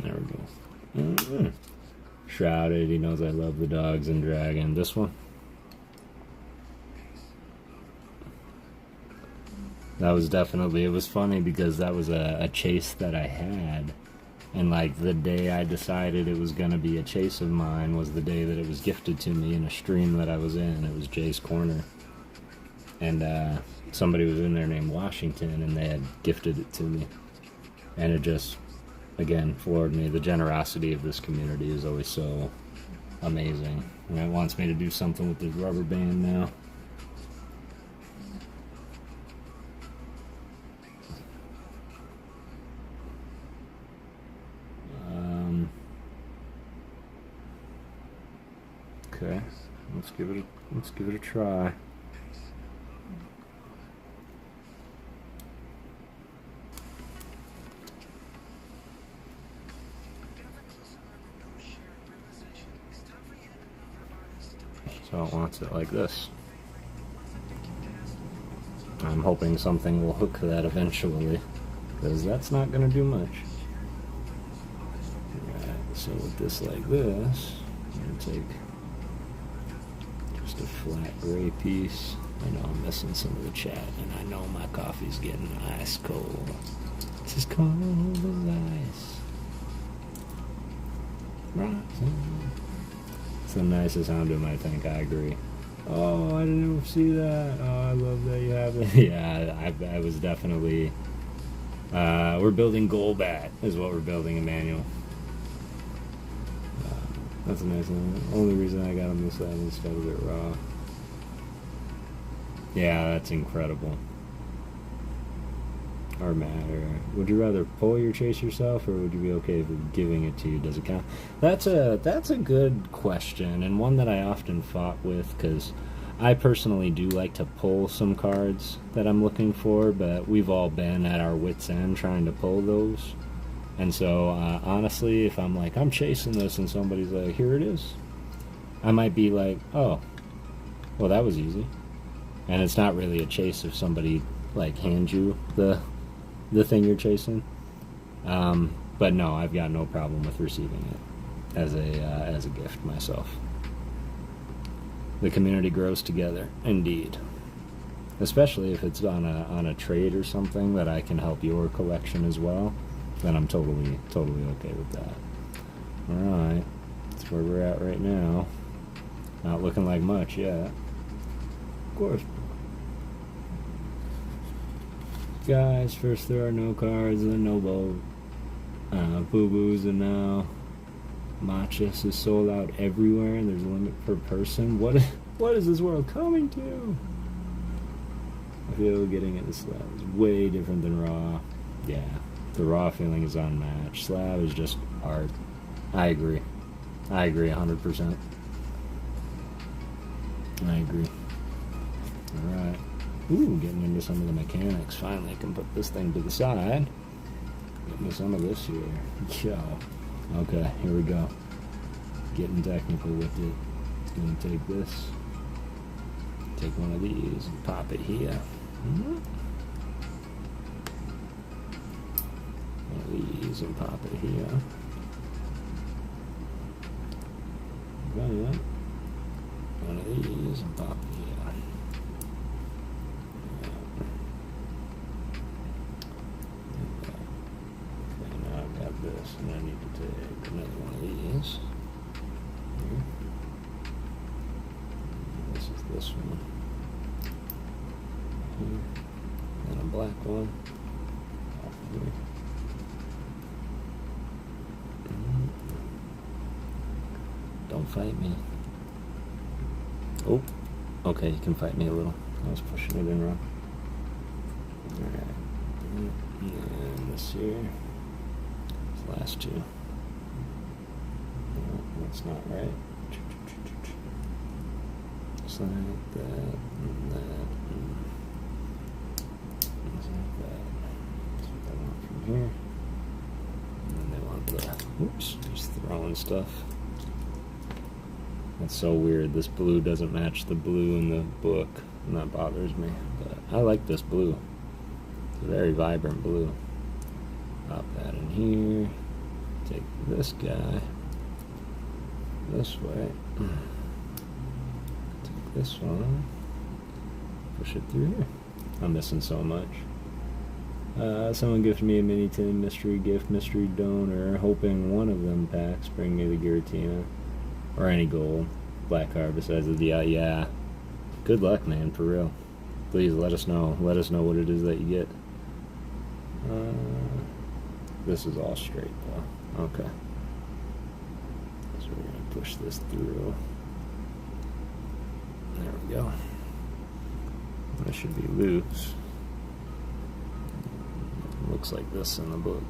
[SPEAKER 1] There we go. Shrouded. He knows I love the dogs and dragon. This one. That was definitely, it was funny because that was a chase that I had. And like the day I decided it was going to be a chase of mine was the day that it was gifted to me in a stream that I was in. It was Jay's Corner. And somebody was in there named Washington, and they had gifted it to me. And it just, again, floored me. The generosity of this community is always so amazing. And it wants me to do something with this rubber band now. Okay, let's give it a try. So it wants it like this. I'm hoping something will hook that eventually, because that's not going to do much. Alright, so with this like this, I'm going to take just a flat gray piece. I know I'm missing some of the chat, and I know my coffee's getting ice cold. This is cold as ice. It's the nicest Houndoom, I think. I agree. Oh, I didn't even see that. Oh, I love that you have it. Yeah, I was definitely... we're building Golbat, is what we're building, Emmanuel. That's a nice one. Only reason I got him this side instead of it raw. Yeah, that's incredible. Or matter. Would you rather pull your chase yourself, or would you be okay with giving it to you? Does it count? That's a good question, and one that I often fought with, because I personally do like to pull some cards that I'm looking for, but we've all been at our wits' end trying to pull those. And so, honestly, if I'm like, I'm chasing this, and somebody's like, here it is, I might be like, oh, well, that was easy. And it's not really a chase if somebody, like, hands you the thing you're chasing. But no, I've got no problem with receiving it as a gift myself. The community grows together, indeed. Especially if it's on a trade or something that I can help your collection as well, then I'm totally okay with that. Alright, that's where we're at right now. Not looking like much yet. Of course. Guys, first there are no cards, then no boat. Boo-boos, and now Matchas is sold out everywhere and there's a limit per person. What is this world coming to? I feel getting into slab is way different than raw. Yeah, the raw feeling is unmatched. Slab is just art. I agree 100%. I agree. Alright. Ooh, getting into some of the mechanics. Finally, I can put this thing to the side. Get me some of this here. Yo. Okay, here we go. Getting technical with it. Gonna take this. Take one of these and pop it here. One of these and pop it here. Got it. One of these and pop it here. This, and I need to take another one of these. Here. This is this one. Here. And a black one. Off here. Don't fight me. Oh, okay, you can fight me a little. I was pushing it in wrong. Alright. And this here. Last two. No, that's not right. Just like that, and that, and just like that. That's what they want from here. And then they want the, oops, just throwing stuff. That's so weird. This blue doesn't match the blue in the book, and that bothers me. But I like this blue. It's a very vibrant blue. Pop that in here. Take this guy this way. Take this one. Push it through here. I'm missing so much. Someone gifted me a mini tin mystery gift, mystery donor, hoping one of them packs bring me the Giratina or any gold. Black harvest as of the yeah. Good luck, man, for real. Please let us know. Let us know what it is that you get. This is all straight though. Okay. So we're gonna push this through. There we go. That should be loose. Looks like this in the book.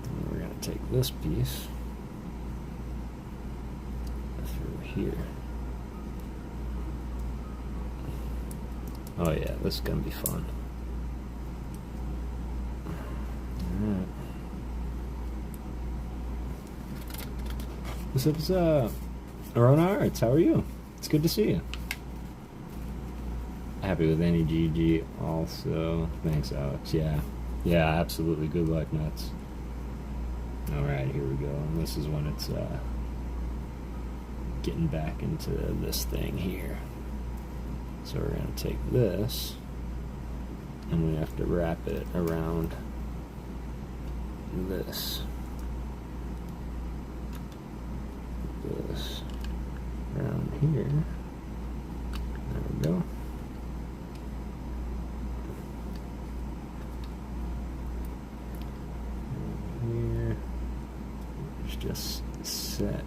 [SPEAKER 1] And we're gonna take this piece through here. Oh yeah, this is gonna be fun. Alright. What's up, Arona Arts? How are you? It's good to see you. Happy with any GG also. Thanks, Alex. Yeah, absolutely. Good luck, nuts. Alright, here we go. And this is when it's getting back into this thing here. So we're going to take this and we have to wrap it around this. This around here. There we go. Here. It's just set.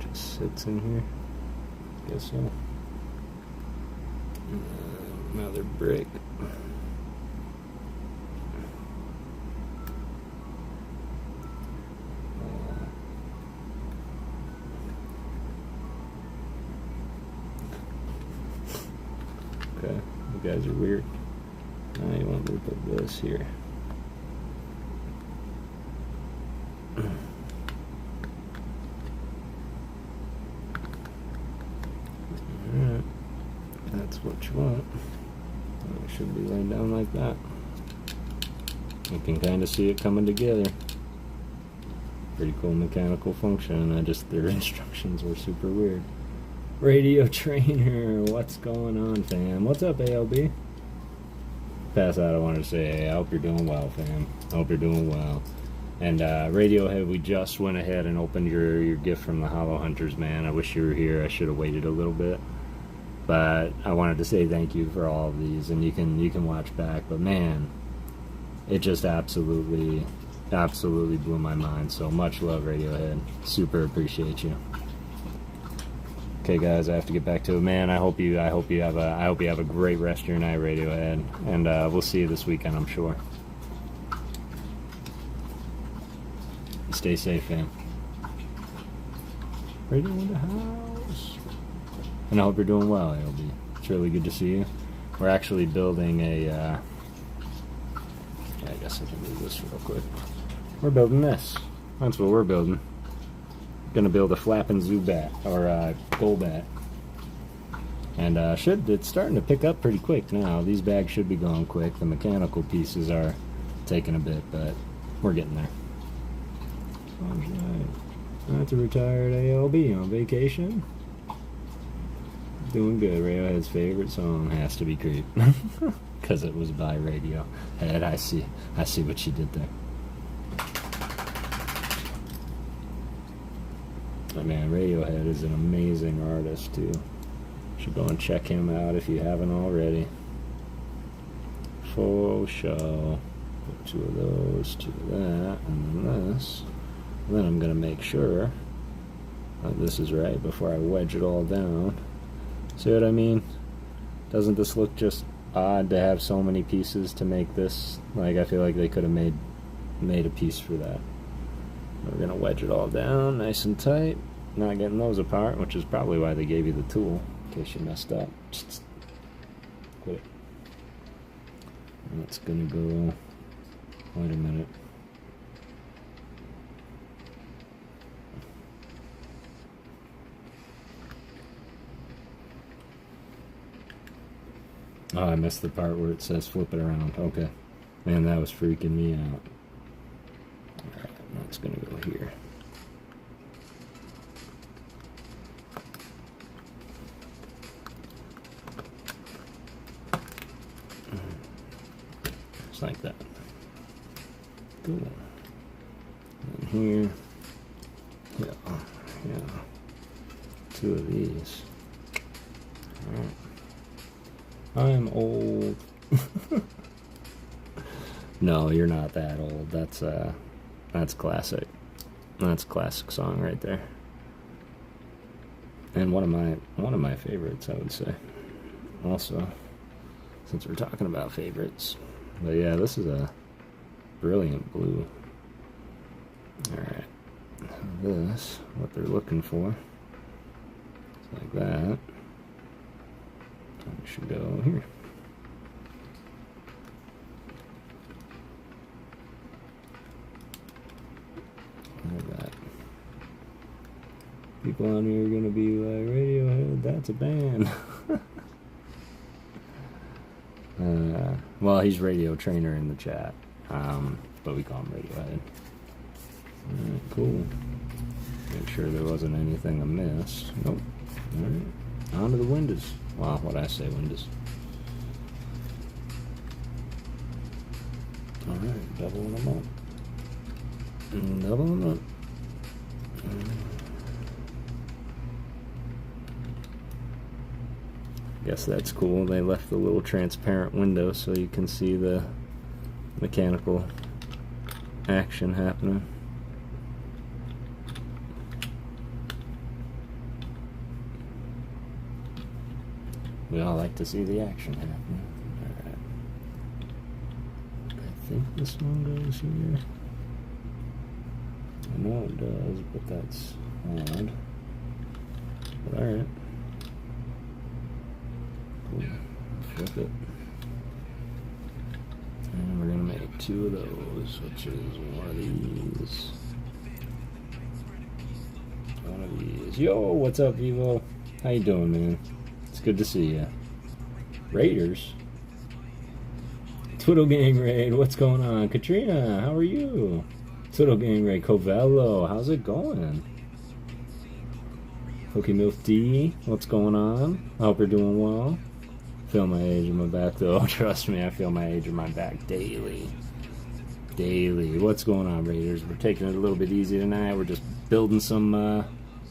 [SPEAKER 1] Just sits in here. Guess so. Another brick. Okay, you guys are weird. Now you want me to put this here. Alright, that's what you want. It should be laid down like that. You can kind of see it coming together. Pretty cool mechanical function. Their instructions were super weird. Radio Trainer, what's going on, fam? What's up, ALB? Pass out, I wanted to say, hey, I hope you're doing well, fam. I hope you're doing well. And Radiohead, we just went ahead and opened your gift from the Hollow Hunters, man. I wish you were here. I should have waited a little bit. But I wanted to say thank you for all of these, and you can watch back. But man, it just absolutely blew my mind. So much love, Radiohead. Super appreciate you. Okay, guys, I have to get back to it. Man, I hope you have a great rest of your night, Radiohead, and we'll see you this weekend, I'm sure. Stay safe, fam. Radio in the house. And I hope you're doing well, ALB. It's really good to see you. We're actually building a, yeah, I guess I can move this real quick. We're building this. That's what we're building. Gonna build a flapping Zubat, or Golbat. And it's starting to pick up pretty quick now. These bags should be going quick. The mechanical pieces are taking a bit, but we're getting there. That's a retired ALB on vacation. Doing good. Radiohead's favorite song has to be Creep. Because it was by Radiohead. I see what you did there. But man, Radiohead is an amazing artist too. Should go and check him out if you haven't already. For sure. Put 2 of those, 2 of that, and then this. And then I'm going to make sure that this is right before I wedge it all down. See what I mean? Doesn't this look just odd to have so many pieces to make this? Like, I feel like they could have made a piece for that. We're going to wedge it all down nice and tight. Not getting those apart, which is probably why they gave you the tool, in case you messed up. Quit it. And it's going to go... Wait a minute. Oh, I missed the part where it says flip it around. Okay. Man, that was freaking me out. Alright, now it's going to go here. Just like that. Cool. And here. Yeah. 2 of these. Alright. I'm old. No, you're not that old. That's classic. That's a classic song right there. And one of my favorites, I would say. Also, since we're talking about favorites. But yeah, this is a brilliant blue. Alright. This, what they're looking for. Like that. We should go here. Like that. People on here are going to be like, Radiohead, that's a band. Well, he's Radio Trainer in the chat. But we call him Radiohead. Alright, cool. Make sure there wasn't anything amiss. Nope. Alright. On to the windows. Wow, what'd I say, windows? Alright, doubling them up. Doubling them up. Guess that's cool. They left the little transparent window so you can see the mechanical action happening. We all like to see the action happening. Alright. I think this one goes here. I know it does, but that's odd. But alright. Cool. Flip it. And we're gonna make 2 of those, which is one of these. One of these. Yo, what's up, Evo? How you doing, man? It's good to see you. Raiders. Twiddle Gang Raid, what's going on? Katrina, how are you? Twiddle Gang Raid, Covello, how's it going? Pokemilf D, what's going on? I hope you're doing well. Feel my age in my back though. Trust me, I feel my age in my back daily. Daily. What's going on, Raiders? We're taking it a little bit easy tonight. We're just building some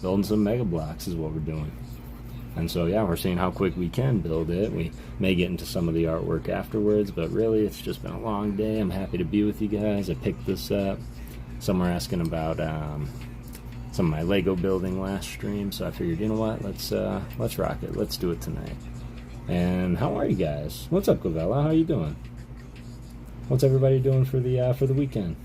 [SPEAKER 1] Mega Blocks is what we're doing. And so, yeah, we're seeing how quick we can build it. We may get into some of the artwork afterwards, but really, it's just been a long day. I'm happy to be with you guys. I picked this up. Some were asking about some of my Lego building last stream, so I figured, you know what, let's rock it. Let's do it tonight. And how are you guys? What's up, Clavella? How are you doing? What's everybody doing for the weekend?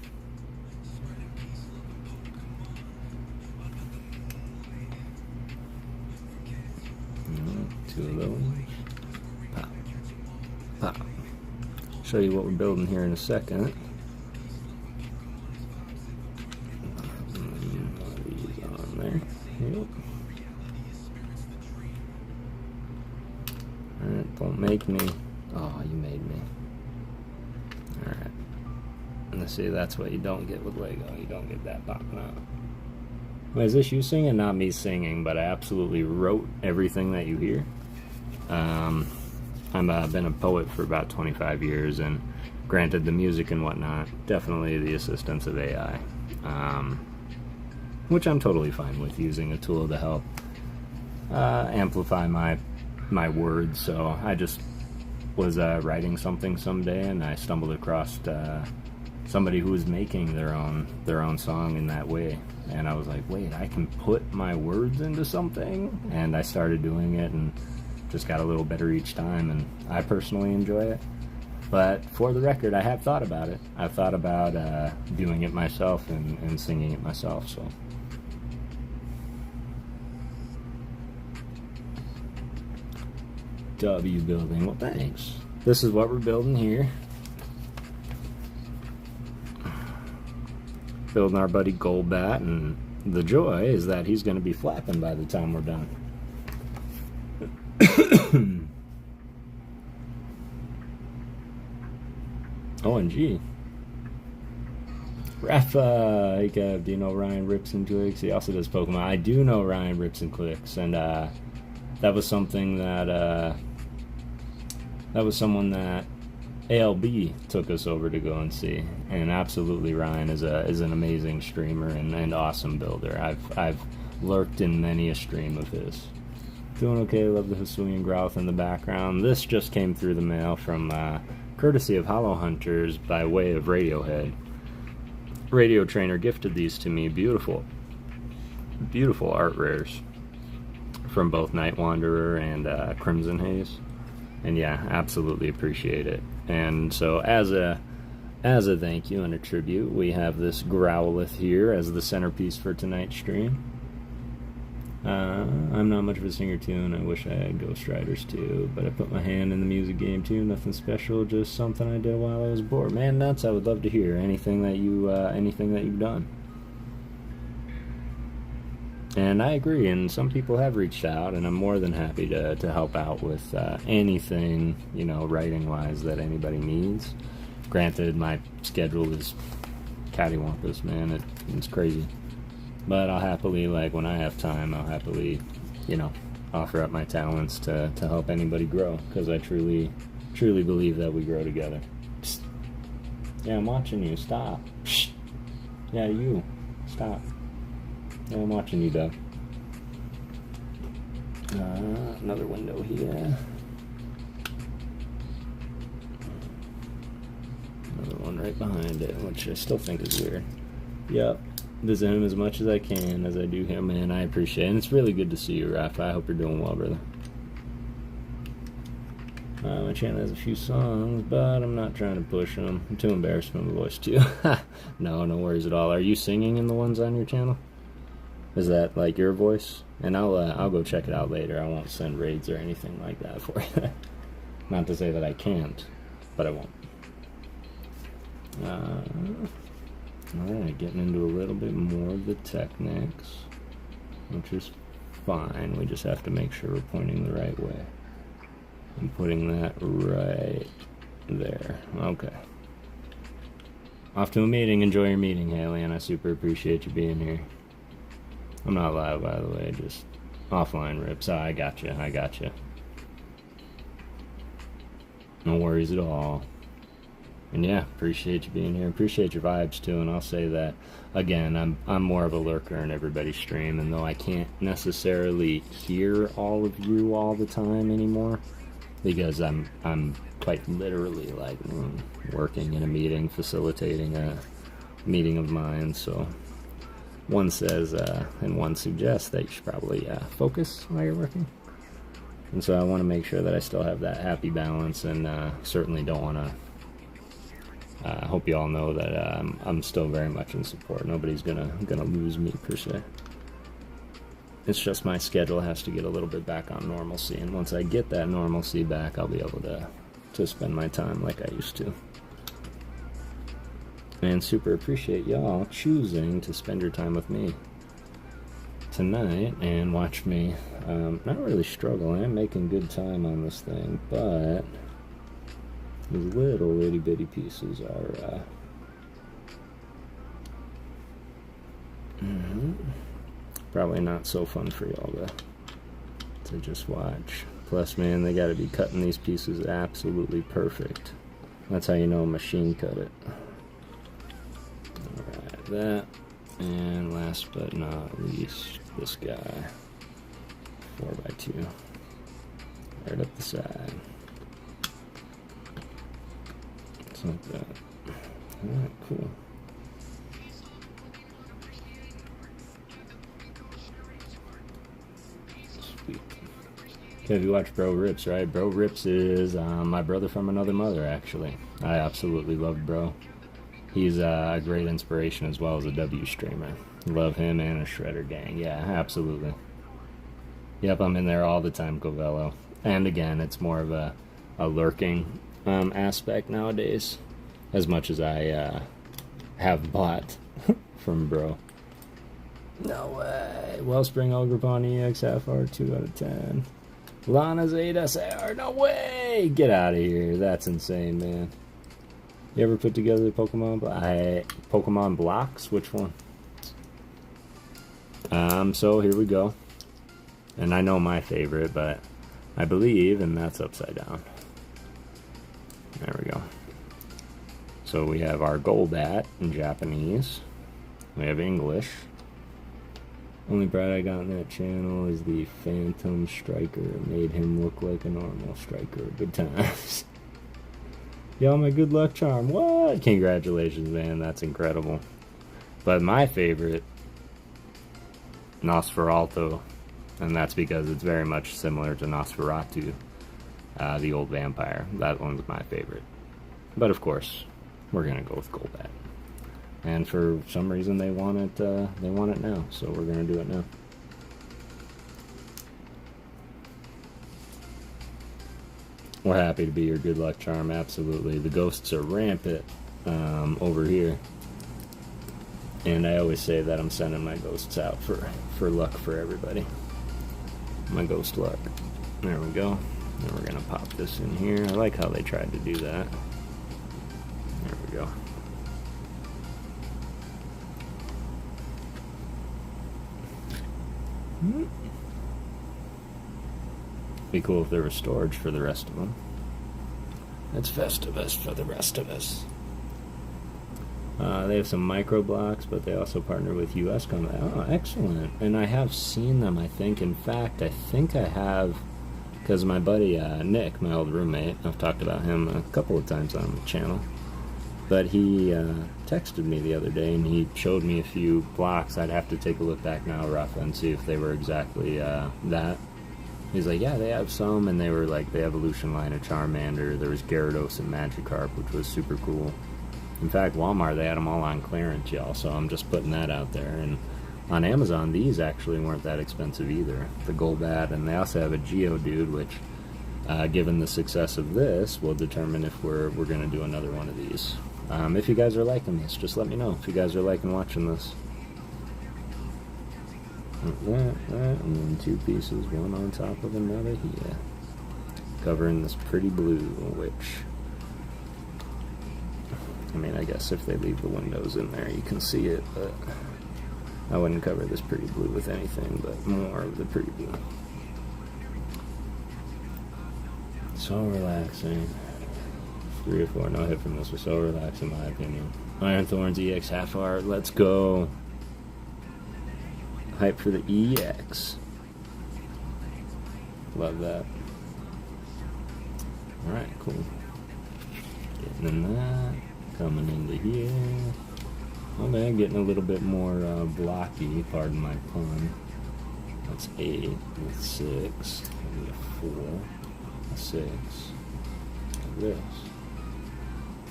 [SPEAKER 1] Two of those. Pop. Pop. Show you what we're building here in a second. These on there. Yep. Alright, don't make me. Oh, you made me. Alright. Let's see, that's what you don't get with Lego. You don't get that popping out. Wait, is this you singing? Not me singing, but I absolutely wrote everything that you hear. I've been a poet for about 25 years, and granted, the music and whatnot, definitely the assistance of AI, which I'm totally fine with, using a tool to help amplify my words. So I just was writing something someday, and I stumbled across somebody who was making their own song in that way, and I was like, wait, I can put my words into something, and I started doing it, and just got a little better each time, and I personally enjoy it. But for the record, I have thought about it. I've thought about doing it myself and singing it myself. So W building. Well, thanks. This is what we're building here. Building our buddy Golbat, and the joy is that he's going to be flapping by the time we're done. OMG. Rafa, hey Kev, do you know Ryan Rips and Clicks? He also does Pokemon. I do know Ryan Rips and Clicks, and that was something that someone that ALB took us over to go and see. And absolutely, Ryan is an amazing streamer and awesome builder. I've lurked in many a stream of his. Doing okay, love the Hisuian Growth in the background. This just came through the mail from courtesy of Hollow Hunters by way of Radiohead. Radio Trainer gifted these to me. Beautiful, beautiful art rares from both Night Wanderer and Crimson Haze. And yeah, absolutely appreciate it. And so as a thank you and a tribute, we have this Growlithe here as the centerpiece for tonight's stream. I'm not much of a singer too, and I wish I had Ghost Riders too, but I put my hand in the music game too. Nothing special, just something I did while I was bored. Man, nuts! I would love to hear anything that you've done. And I agree, and some people have reached out, and I'm more than happy to help out with anything, writing wise that anybody needs. Granted, my schedule is cattywampus, man. It's crazy. But I'll happily, when I have time, I'll happily, offer up my talents to help anybody grow. Because I truly, truly believe that we grow together. Psst. Yeah, I'm watching you. Stop. Psst. Yeah, you. Stop. Yeah, I'm watching you, Doug. Another window here. Another one right behind it, which I still think is weird. Yep. Visit him as much as I can, as I do him, man. I appreciate it. And it's really good to see you, Raph. I hope you're doing well, brother. My channel has a few songs, but I'm not trying to push them. I'm too embarrassed for my voice, too. No worries at all. Are you singing in the ones on your channel? Is that, your voice? And I'll go check it out later. I won't send raids or anything like that for you. Not to say that I can't, but I won't. Alright, getting into a little bit more of the Technics, which is fine. We just have to make sure we're pointing the right way. I'm putting that right there. Okay. Off to a meeting. Enjoy your meeting, Haley, and I super appreciate you being here. I'm not live, by the way, just offline rips. I gotcha. No worries at all. And yeah, appreciate you being here. Appreciate your vibes too. And I'll say that again, I'm more of a lurker in everybody's stream, and though I can't necessarily hear all of you all the time anymore, because I'm quite literally like working in a meeting, facilitating a meeting of mine. So one says and one suggests that you should probably focus while you're working. And so I want to make sure that I still have that happy balance, and certainly don't want to. I hope you all know that I'm still very much in support. Nobody's gonna lose me per se. It's just my schedule has to get a little bit back on normalcy, and once I get that normalcy back, I'll be able to spend my time like I used to. And super appreciate y'all choosing to spend your time with me tonight and watch me not really struggle. I'm making good time on this thing, but these little itty bitty pieces are probably not so fun for y'all to just watch. Plus, man, they got to be cutting these pieces absolutely perfect. That's how you know machine cut it. Alright, that. And last but not least, this guy. 4x2. Right up the side. Just like that. Alright, cool. Sweet. Kev, you watch Bro Rips, right? Bro Rips is my brother from another mother, actually. I absolutely love Bro. He's a great inspiration as well as a W streamer. Love him and a Shredder gang. Yeah, absolutely. Yep, I'm in there all the time, Covello. And again, it's more of a lurking aspect nowadays, as much as I have bought from Bro. No way. Wellspring Ogre Pawn EX half hour 2 out of 10. Lana's 8 SAR. No way. Get out of here. That's insane, man. You ever put together the Pokemon blocks? Which one? So here we go. And I know my favorite, but I believe, and that's upside down. There we go. So we have our Golbat in Japanese. We have English. Only bride I got in that channel is the Phantom Striker. It made him look like a normal striker. Good times. Y'all, my good luck charm. What? Congratulations, man. That's incredible. But my favorite, Nosferatu. And that's because it's very much similar to Nosferatu, the old vampire. That one's my favorite. But of course, we're gonna go with Golbat. And for some reason, they want it now. So we're gonna do it now. We're happy to be your good luck charm, absolutely. The ghosts are rampant over here. And I always say that I'm sending my ghosts out for luck for everybody. My ghost luck. There we go. Then we're going to pop this in here. I like how they tried to do that. There we go. Be cool if there was storage for the rest of them. It's Festivus for the rest of us. They have some micro blocks, but they also partner with US Combat. Oh, excellent. And I have seen them, I think. In fact, I think I have, because my buddy Nick, my old roommate, I've talked about him a couple of times on the channel, but he texted me the other day and he showed me a few blocks. I'd have to take a look back now, Rafa, and see if they were exactly that. He's like, yeah, they have some, and they were like the evolution line of Charmander. There was Gyarados and Magikarp, which was super cool. In fact, Walmart, they had them all on clearance, y'all, so I'm just putting that out there. And on Amazon, these actually weren't that expensive either. The Golbat, and they also have a Geodude, which, given the success of this, will determine if we're going to do another one of these. If you guys are liking these, just let me know if you guys are liking watching this. That, and then two pieces, one on top of another here. Covering this pretty blue, which, I mean, I guess if they leave the windows in there, you can see it, but I wouldn't cover this pretty blue with anything but more of the pretty blue. So relaxing. 3 or 4. No hit from this was so relaxed in my opinion. Iron Thorns EX half art. Let's go. Hype for the EX. Love that. Alright, cool. Getting in that. Coming into here. Oh man, getting a little bit more blocky, pardon my pun. That's 8, that's 6, maybe a 4, a 6, like this.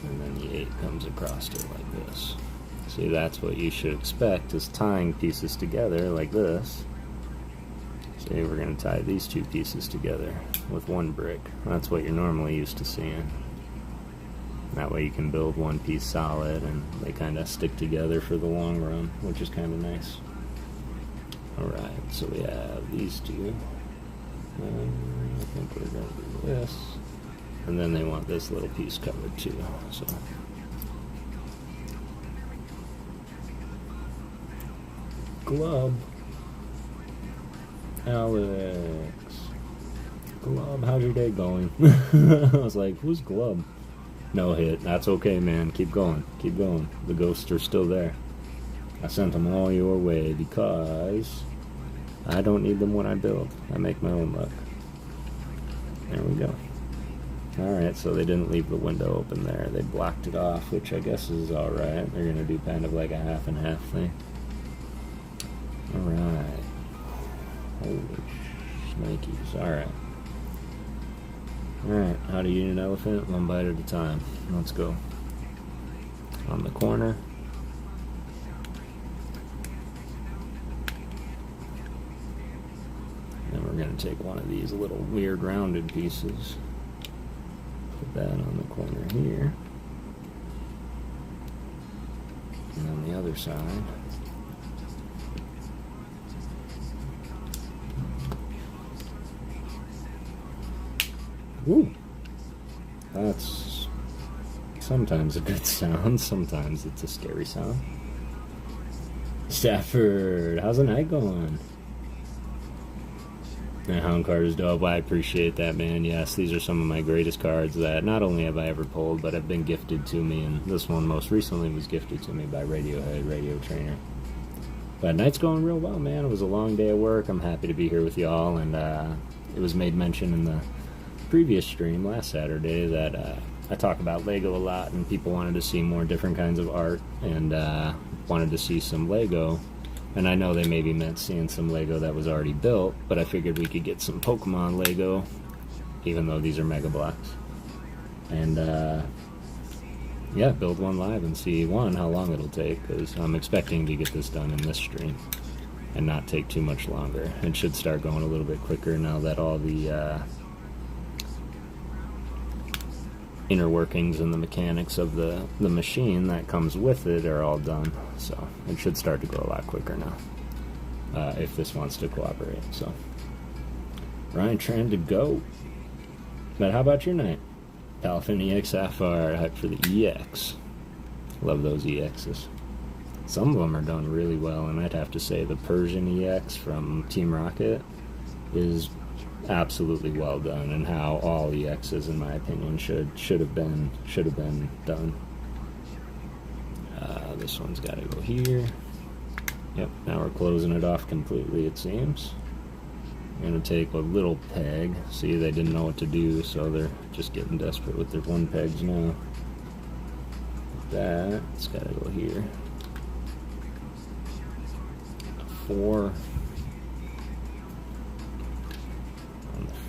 [SPEAKER 1] And then the 8 comes across it like this. See, that's what you should expect, is tying pieces together like this. See, we're going to tie these 2 pieces together with 1 brick. That's what you're normally used to seeing. That way you can build 1 piece solid and they kind of stick together for the long run, which is kind of nice. Alright, so we have these 2. I think we're going to do this. And then they want this little piece covered too. So Glub. Alex. Glub, how's your day going? I was like, who's Glub? No hit. That's okay, man. Keep going. Keep going. The ghosts are still there. I sent them all your way because I don't need them when I build. I make my own luck. There we go. Alright, so they didn't leave the window open there. They blocked it off, which I guess is alright. They're going to do kind of like a half and half thing. Alright. Holy shnikes. Alright. Alright, how to eat an elephant? 1 bite at a time. Let's go. On the corner. Then we're going to take one of these little weird rounded pieces. Put that on the corner here. And on the other side. Ooh, that's sometimes a good sound, sometimes it's a scary sound. Stafford, how's the night going? The Hound card is dope. I appreciate that, man. Yes, these are some of my greatest cards that not only have I ever pulled, but have been gifted to me, and this one most recently was gifted to me by Radiohead, Radio Trainer. But night's going real well, man. It was a long day of work. I'm happy to be here with y'all, and it was made mention in the previous stream last Saturday that I talk about Lego a lot, and people wanted to see more different kinds of art and wanted to see some Lego. And I know they maybe meant seeing some Lego that was already built, but I figured we could get some Pokemon Lego, even though these are Mega Blocks. And yeah, build one live and see, one, how long it'll take, because I'm expecting to get this done in this stream and not take too much longer. It should start going a little bit quicker now that all the inner workings and the mechanics of the machine that comes with it are all done, so it should start to go a lot quicker now, if this wants to cooperate. So Ryan trying to go, but how about your night? Dolphin EX Sapphire, hype for the EX. Love those EXs. Some of them are done really well, and I'd have to say the Persian EX from Team Rocket is absolutely well done, and how all EXs, in my opinion, should have been done. This one's got to go here. Yep, now we're closing it off completely, it seems. I'm gonna take a little peg. See, they didn't know what to do, so they're just getting desperate with their 1 pegs now. Like that, it's got to go here. 4.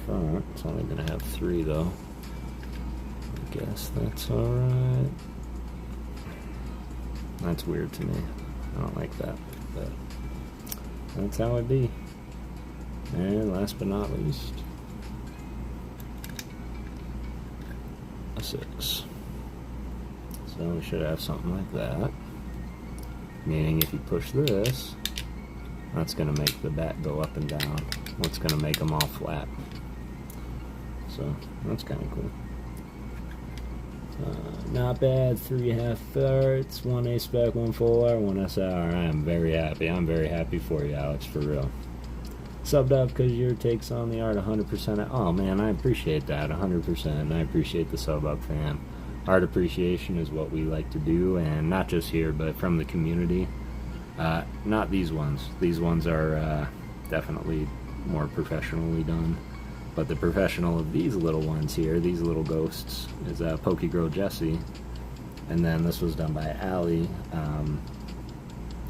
[SPEAKER 1] Front. It's only going to have 3 though. I guess that's alright. That's weird to me. I don't like that, but that's how it be. And last but not least, a 6. So we should have something like that. Meaning if you push this, that's going to make the bat go up and down. What's going to make them all flat. So that's kind of cool. Not bad. 3 half farts, 1 A spec, 1 full R, 1 SR. I am very happy. I'm very happy for you, Alex, for real. Subbed up because your takes on the art 100%. Oh man, I appreciate that 100%. And I appreciate the sub up, fam. art appreciation is what we like to do, and not just here, but from the community. Not these ones. These ones are definitely more professionally done. But the professional of these little ones here, these little ghosts, is PokéGirl Jessie. And then this was done by Allie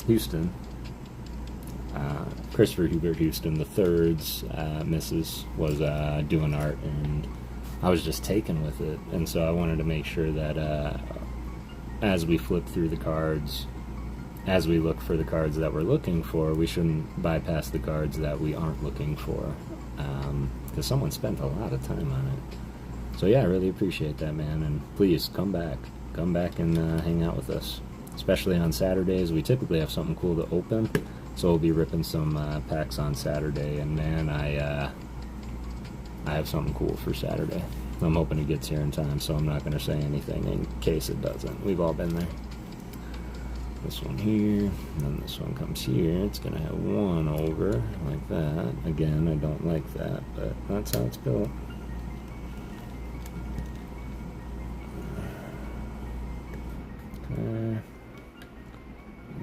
[SPEAKER 1] Houston. Christopher Hubert Houston, the third's missus, was doing art, and I was just taken with it. And so I wanted to make sure that as we flip through the cards, as we look for the cards that we're looking for, we shouldn't bypass the cards that we aren't looking for, because someone spent a lot of time on it. So yeah, I really appreciate that, man, and please come back and hang out with us, especially on Saturdays. We typically have something cool to open, so we'll be ripping some packs on Saturday, and man, I have something cool for Saturday. I'm hoping it gets here in time, so I'm not going to say anything in case it doesn't. We've all been there. This one here, and then this one comes here. It's going to have one over, like that. Again, I don't like that, but that's how it's built. Okay. And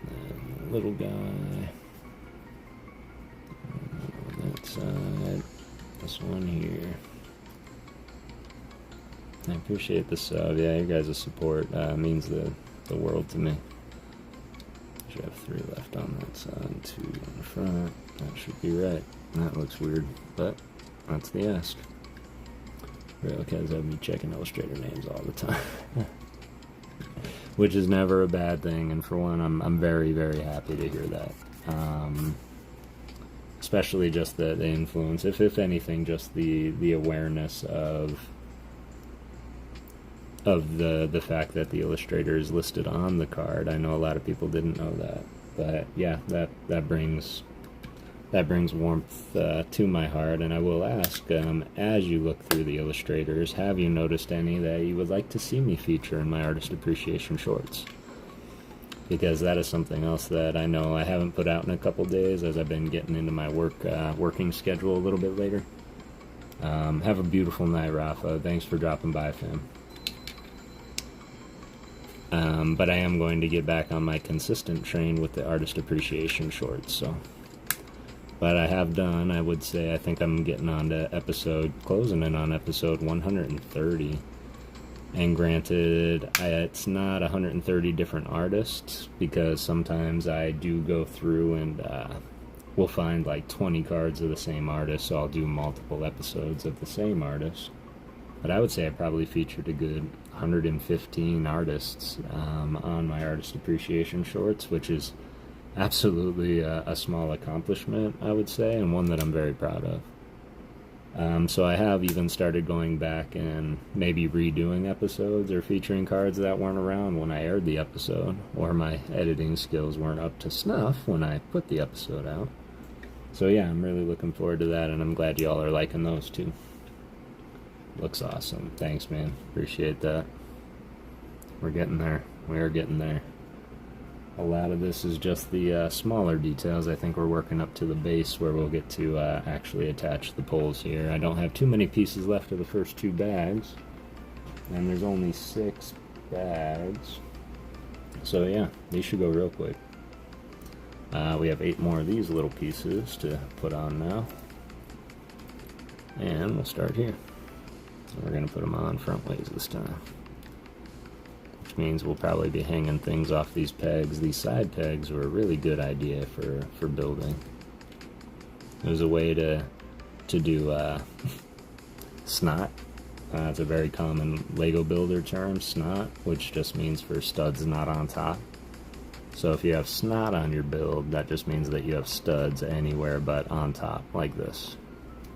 [SPEAKER 1] then the little guy. On that side. This one here. I appreciate the sub. Yeah, your guys' support means the world to me. Should have 3 left on that side, 2 on the front. That should be right. That looks weird, but that's the ask. Real kids have me checking Illustrator names all the time, which is never a bad thing. And for one, I'm very, very happy to hear that. Especially just the influence, if anything, just the awareness of the fact that the illustrator is listed on the card. I know a lot of people didn't know that, but yeah, that brings warmth to my heart. And I will ask, as you look through the illustrators, have you noticed any that you would like to see me feature in my artist appreciation shorts? Because that is something else that I know I haven't put out in a couple days, as I've been getting into my working schedule a little bit later. Have a beautiful night, Rafa. Thanks for dropping by, fam. But I am going to get back on my consistent train with the artist appreciation shorts, so. But I have done, I would say, I think I'm getting on to closing in on episode 130. And granted, it's not 130 different artists, because sometimes I do go through and we'll find like 20 cards of the same artist, so I'll do multiple episodes of the same artist. But I would say I probably featured a good 115 artists on my artist appreciation shorts, which is absolutely a small accomplishment, I would say, and one that I'm very proud of. So I have even started going back and maybe redoing episodes or featuring cards that weren't around when I aired the episode, or my editing skills weren't up to snuff when I put the episode out. So yeah, I'm really looking forward to that, and I'm glad y'all are liking those too. Looks awesome. Thanks, man. Appreciate that. We're getting there. We are getting there. A lot of this is just the smaller details. I think we're working up to the base where we'll get to actually attach the poles here. I don't have too many pieces left of the first 2 bags, and there's only 6 bags. So yeah, these should go real quick. We have 8 more of these little pieces to put on now, and we'll start here. We're going to put them on front ways this time, which means we'll probably be hanging things off these pegs. These side pegs were a really good idea for building. It was a way to do snot. It's a very common Lego builder term, snot, which just means for studs not on top. So if you have snot on your build, that just means that you have studs anywhere but on top, like this.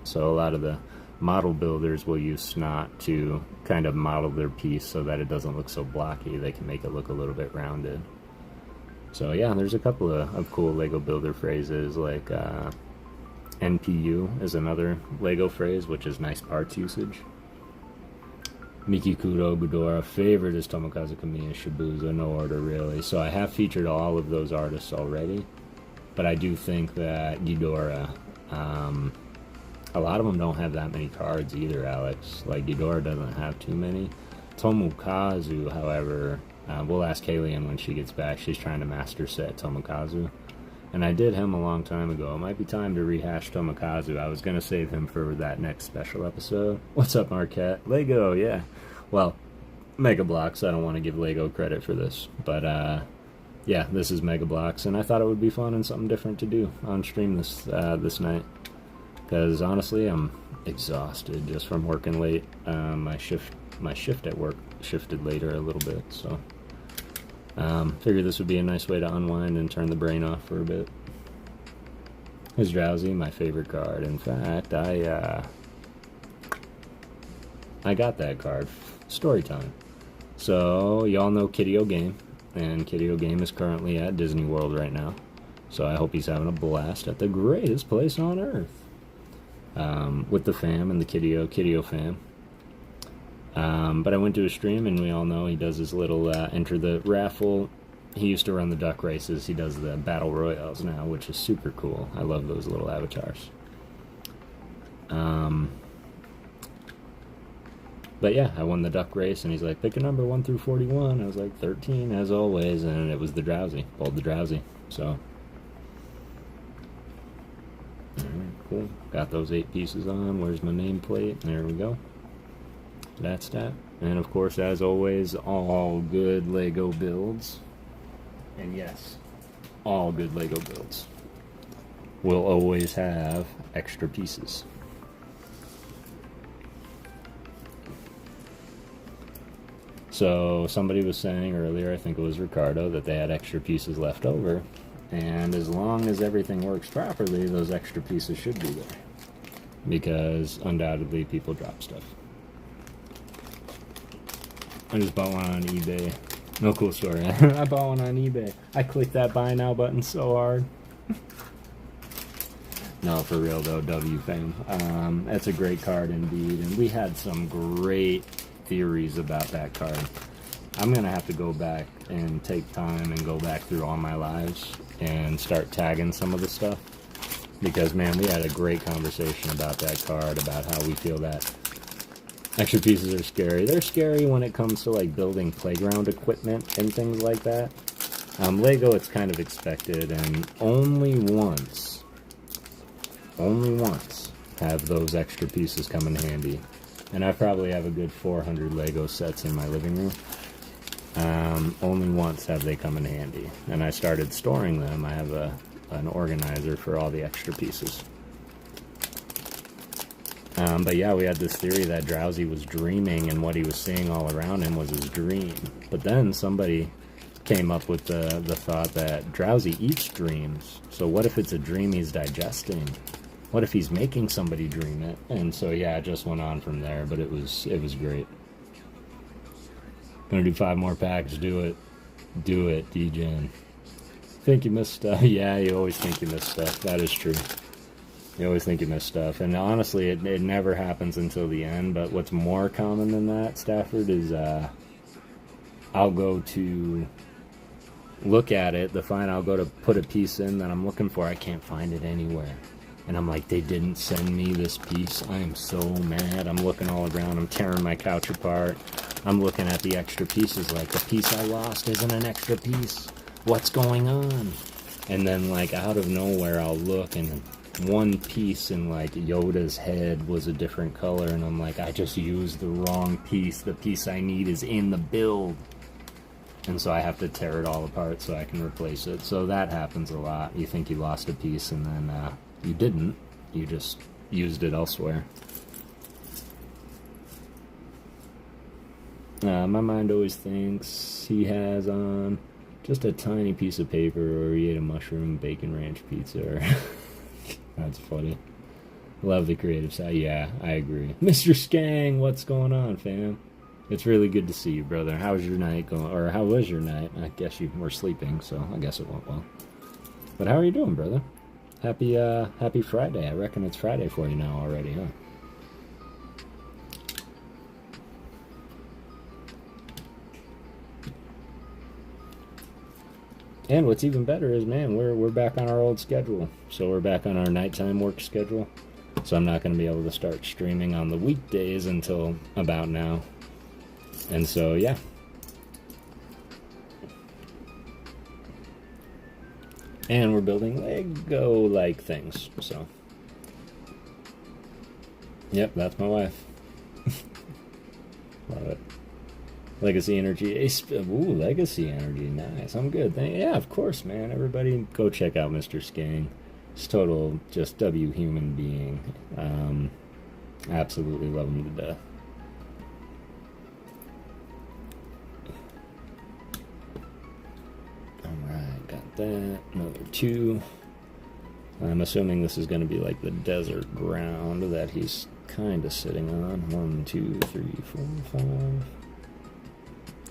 [SPEAKER 1] So a lot of the model builders will use snot to kind of model their piece so that it doesn't look so blocky. They can make it look a little bit rounded. So yeah, there's a couple of cool Lego builder phrases, like NPU is another Lego phrase, which is nice parts usage. Miki Kudo, Ghidorah. Favorite is Tomokazu Kamiya, Shibuya, no order really. So I have featured all of those artists already, but I do think that Ghidorah, a lot of them don't have that many cards either, Alex. Like, Ghidorah doesn't have too many. Tomokazu, however, we'll ask Kalian when she gets back. She's trying to master set Tomokazu. And I did him a long time ago. It might be time to rehash Tomokazu. I was going to save him for that next special episode. What's up, Marquette? Lego, yeah. Well, Mega Bloks. I don't want to give Lego credit for this. But, yeah, this is Mega Bloks. And I thought it would be fun and something different to do on stream this night. Because, honestly, I'm exhausted just from working late. My shift at work shifted later a little bit, so... figured this would be a nice way to unwind and turn the brain off for a bit. Is Drowsy my favorite card? In fact, I got that card. Story time. So, y'all know Kiddo Game, and Kiddo Game is currently at Disney World right now. So I hope he's having a blast at the greatest place on Earth. With the fam and the Kiddo fam. But I went to a stream, and we all know he does his little enter the raffle. He used to run the duck races. He does the battle royales now, which is super cool. I love those little avatars. But yeah, I won the duck race, and he's like, pick a number 1 through 41. I was like, 13, as always, and it was the Drowsy. Pulled the Drowsy, so... Alright, cool. Got those 8 pieces on. Where's my nameplate? There we go. That's that. And of course, as always, all good Lego builds. And yes, all good Lego builds will always have extra pieces. So somebody was saying earlier, I think it was Ricardo, that they had extra pieces left over. And as long as everything works properly, those extra pieces should be there. Because undoubtedly people drop stuff. I just bought one on eBay. No cool story. I bought one on eBay. I clicked that buy now button so hard. No, for real though, W fame. That's a great card indeed, and we had some great theories about that card. I'm gonna have to go back and take time and go back through all my lives and start tagging some of the stuff. Because man, we had a great conversation about that card, about how we feel that extra pieces are scary. They're scary when it comes to like building playground equipment and things like that. Lego, it's kind of expected, and only once have those extra pieces come in handy. And I probably have a good 400 Lego sets in my living room. Only once have they come in handy. And I started storing them. I have an organizer for all the extra pieces. But yeah, we had this theory that Drowsy was dreaming and what he was seeing all around him was his dream. But then somebody came up with the thought that Drowsy eats dreams. So what if it's a dream he's digesting? What if he's making somebody dream it? And so yeah, it just went on from there, but it was great. Gonna do 5 more packs. Do it, DJin. Think you missed stuff? Yeah, you always think you missed stuff. That is true. You always think you miss stuff, and honestly, it never happens until the end. But what's more common than that, Stafford, is I'll go to look at it, I'll go to put a piece in that I'm looking for. I can't find it anywhere, and I'm like, they didn't send me this piece. I am so mad. I'm looking all around. I'm tearing my couch apart. I'm looking at the extra pieces, like the piece I lost isn't an extra piece. What's going on? And then, like, out of nowhere, I'll look, and one piece in like Yoda's head was a different color, and I'm like, I just used the wrong piece. The piece I need is in the build, and so I have to tear it all apart so I can replace it. So that happens a lot. You think you lost a piece, and then you didn't. You just used it elsewhere. My mind always thinks he has on just a tiny piece of paper, or he ate a mushroom bacon ranch pizza, or that's funny. Love the creative side. Yeah, I agree. Mr. Skang, what's going on, fam? It's really good to see you, brother. How's your night going? Or how was your night? I guess you were sleeping, so I guess it went well. But how are you doing, brother? Happy Friday. I reckon it's Friday for you now already, huh? And what's even better is, man, we're back on our old schedule. So we're back on our nighttime work schedule. So I'm not going to be able to start streaming on the weekdays until about now. And so, yeah. And we're building Lego-like things, so. Yep, that's my wife. Love it. Legacy Energy. Ooh, Legacy Energy. Nice. I'm good. Yeah, of course, man. Everybody go check out Mr. Skang. It's total just W human being. Absolutely love him to death. Alright, got that. Another 2. I'm assuming this is going to be like the desert ground that he's kind of sitting on. 1, 2, 3, 4, 5.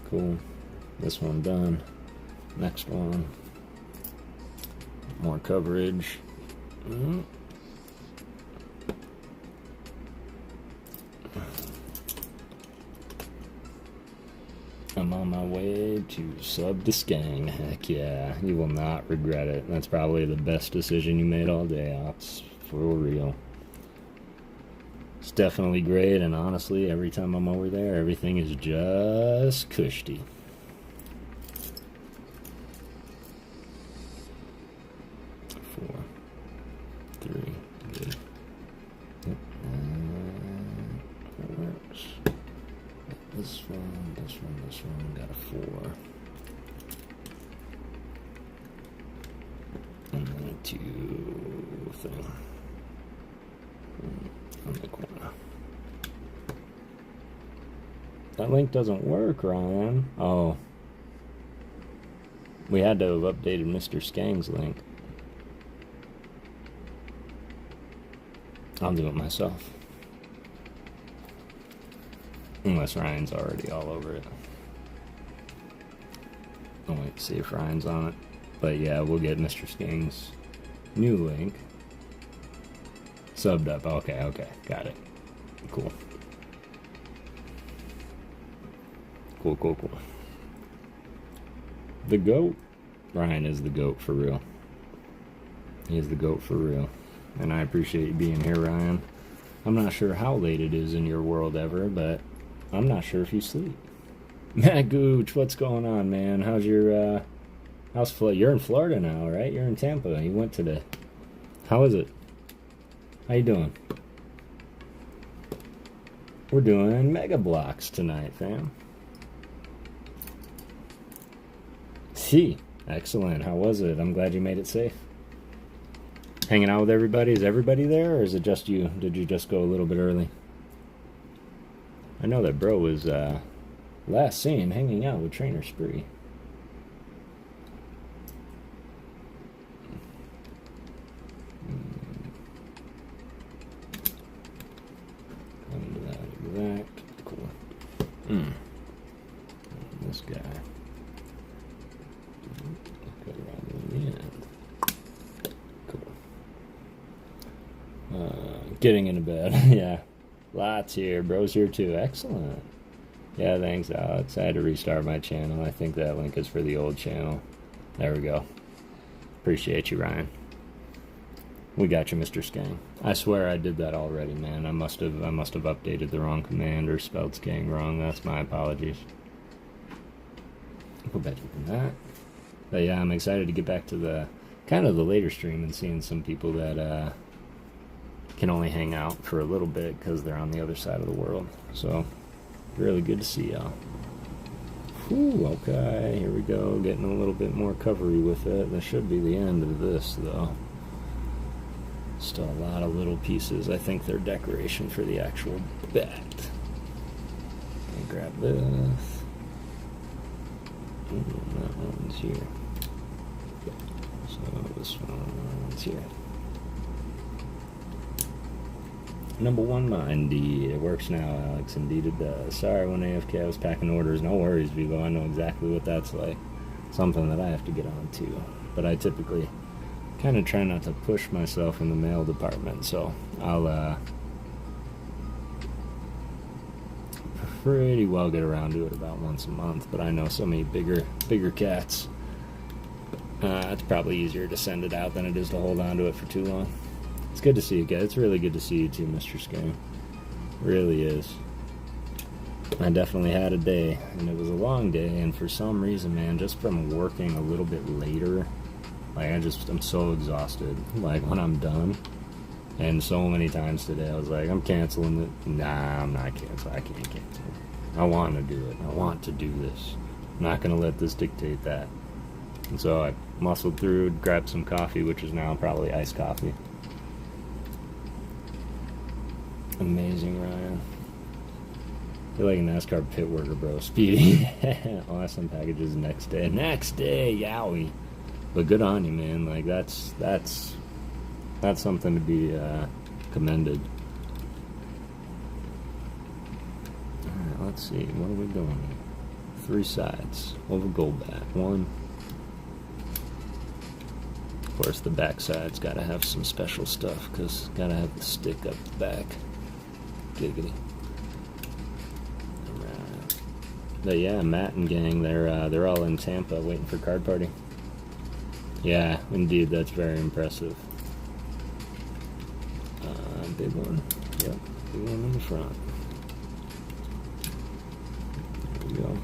[SPEAKER 1] Cool. This one done. Next one. More coverage. I'm on my way to sub to Skang. Heck yeah. You will not regret it. That's probably the best decision you made all day, Ops. For real. It's definitely great, and honestly, every time I'm over there, everything is just cushy. Four, 3, good. Yep. That works. This one, got a 4. And then a 2 thing. On the corner. That link doesn't work, Ryan. Oh. We had to have updated Mr. Skang's link. I'll do it myself. Unless Ryan's already all over it. I'll wait to see if Ryan's on it. But yeah, we'll get Mr. Skang's new link. Subbed up. Okay, got it. Cool. Cool. The GOAT. Ryan is the GOAT for real. He is the GOAT for real. And I appreciate you being here, Ryan. I'm not sure how late it is in your world ever, but I'm not sure if you sleep. Matt Gooch, what's going on, man? How's your, you're in Florida now, right? You're in Tampa. You went to how is it? How you doing? We're doing Mega Blocks tonight, fam. See, excellent. How was it? I'm glad you made it safe. Hanging out with everybody? Is everybody there, or is it just you? Did you just go a little bit early? I know that bro was last seen hanging out with Trainer Spree. Exact. Cool. This guy. Cut around in the end. Cool. Getting into bed. Yeah. Lots here. Bro's here too. Excellent. Yeah, thanks, Alex. I had to restart my channel. I think that link is for the old channel. There we go. Appreciate you, Ryan. We got you, Mr. Skang. I swear I did that already, man. I must have updated the wrong command or spelled Skang wrong. That's my apologies. Go back to that. But yeah, I'm excited to get back to the kind of the later stream and seeing some people that can only hang out for a little bit because they're on the other side of the world. So really good to see y'all. Whew, okay, here we go. Getting a little bit more covery with it. That should be the end of this, though. Still a lot of little pieces. I think they're decoration for the actual bat. Grab this. Ooh, that one's here. So this one's here. Number 1 Mindy. It works now, Alex. Indeed it does. Sorry when AFK I was packing orders. No worries, Vivo. I know exactly what that's like. Something that I have to get on to. But I typically kind of try not to push myself in the mail department, so I'll pretty well get around to it about once a month. But I know so many bigger cats. It's probably easier to send it out than it is to hold on to it for too long. It's good to see you guys. It's really good to see you too, Mr. Skang. Really is. I definitely had a day, and it was a long day, and for some reason, man, just from working a little bit later, like, I'm so exhausted, like, when I'm done, and so many times today, I was like, I'm canceling it. Nah, I'm not canceling. I can't cancel. I want to do it. I want to do this. I'm not going to let this dictate that. And so I muscled through, grabbed some coffee, which is now probably iced coffee. Amazing, Ryan. I feel like a NASCAR pit worker, bro. Speedy. Awesome packages next day. Next day, yowie. But good on you, man. Like, that's something to be commended. Alright, let's see. What are we doing here? 3 sides. Over gold bat. 1. Of course, the back side's got to have some special stuff, because got to have the stick up the back. Giggity. Alright. But yeah, Matt and gang, they're all in Tampa waiting for card party. Yeah, indeed, that's very impressive. Big one. Yep, big one in the front. There we go.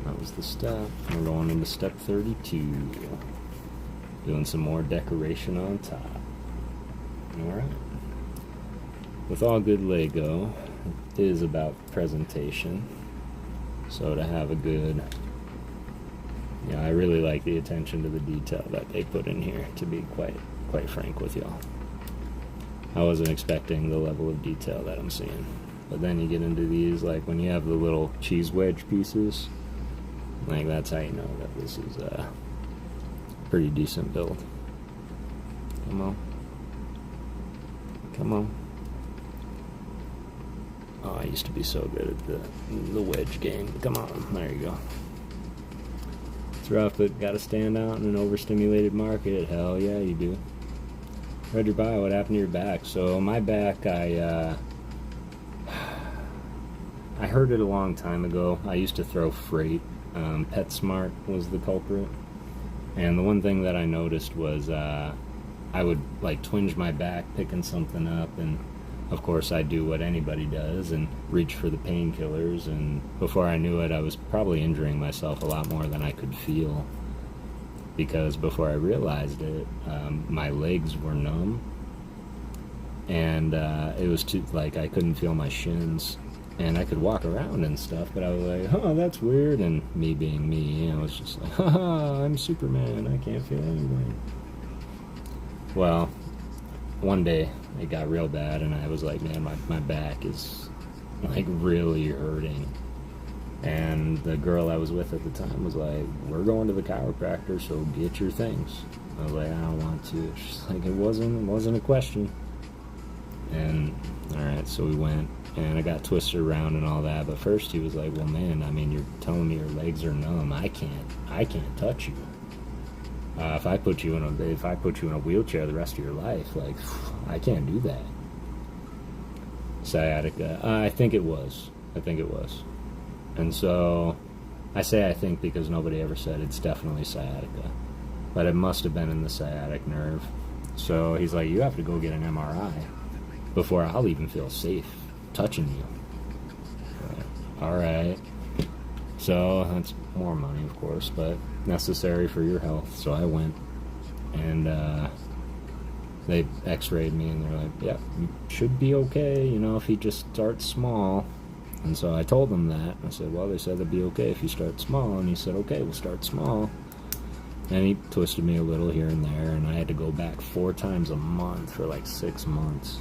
[SPEAKER 1] That was the step. We're going into step 32. Doing some more decoration on top. Alright. With all good Lego, it is about presentation. So to have a good, I really like the attention to the detail that they put in here, to be quite frank with y'all. I wasn't expecting the level of detail that I'm seeing. But then you get into these, like when you have the little cheese wedge pieces, like that's how you know that this is a pretty decent build. Come on. Come on. Oh, I used to be so good at the wedge game. Come on, there you go. It's rough, but gotta stand out in an overstimulated market. Hell yeah, you do. Read your bio. What happened to your back? So my back, I heard it a long time ago. I used to throw freight. PetSmart was the culprit. And the one thing that I noticed was I would like twinge my back picking something up, and of course I do what anybody does and reach for the painkillers, and before I knew it I was probably injuring myself a lot more than I could feel, because before I realized it, my legs were numb, and it was too, like, I couldn't feel my shins, and I could walk around and stuff, but I was like, oh, that's weird, and me being me, I was just like, haha, I'm Superman, I can't feel anything. Well, one day it got real bad, and I was like, man, my back is like really hurting. And the girl I was with at the time was like, we're going to the chiropractor, so get your things. I was like, I don't want to. She's like, it wasn't a question. And alright, so we went, and I got twisted around and all that, but first he was like, well, man, I mean, you're telling me your legs are numb. I can't touch you. If I put you in a wheelchair the rest of your life, like, I can't do that. Sciatica. I think it was. And so I say I think because nobody ever said it's definitely sciatica, but it must have been in the sciatic nerve. So he's like, you have to go get an MRI before I'll even feel safe touching you. All right. So that's more money, of course, but necessary for your health. So I went, and they x-rayed me, and they're like, yeah, you should be okay, if you just start small. And so I told them that. I said, well, they said it'd be okay if you start small. And he said, okay, we'll start small. And he twisted me a little here and there, and I had to go back 4 times a month for like 6 months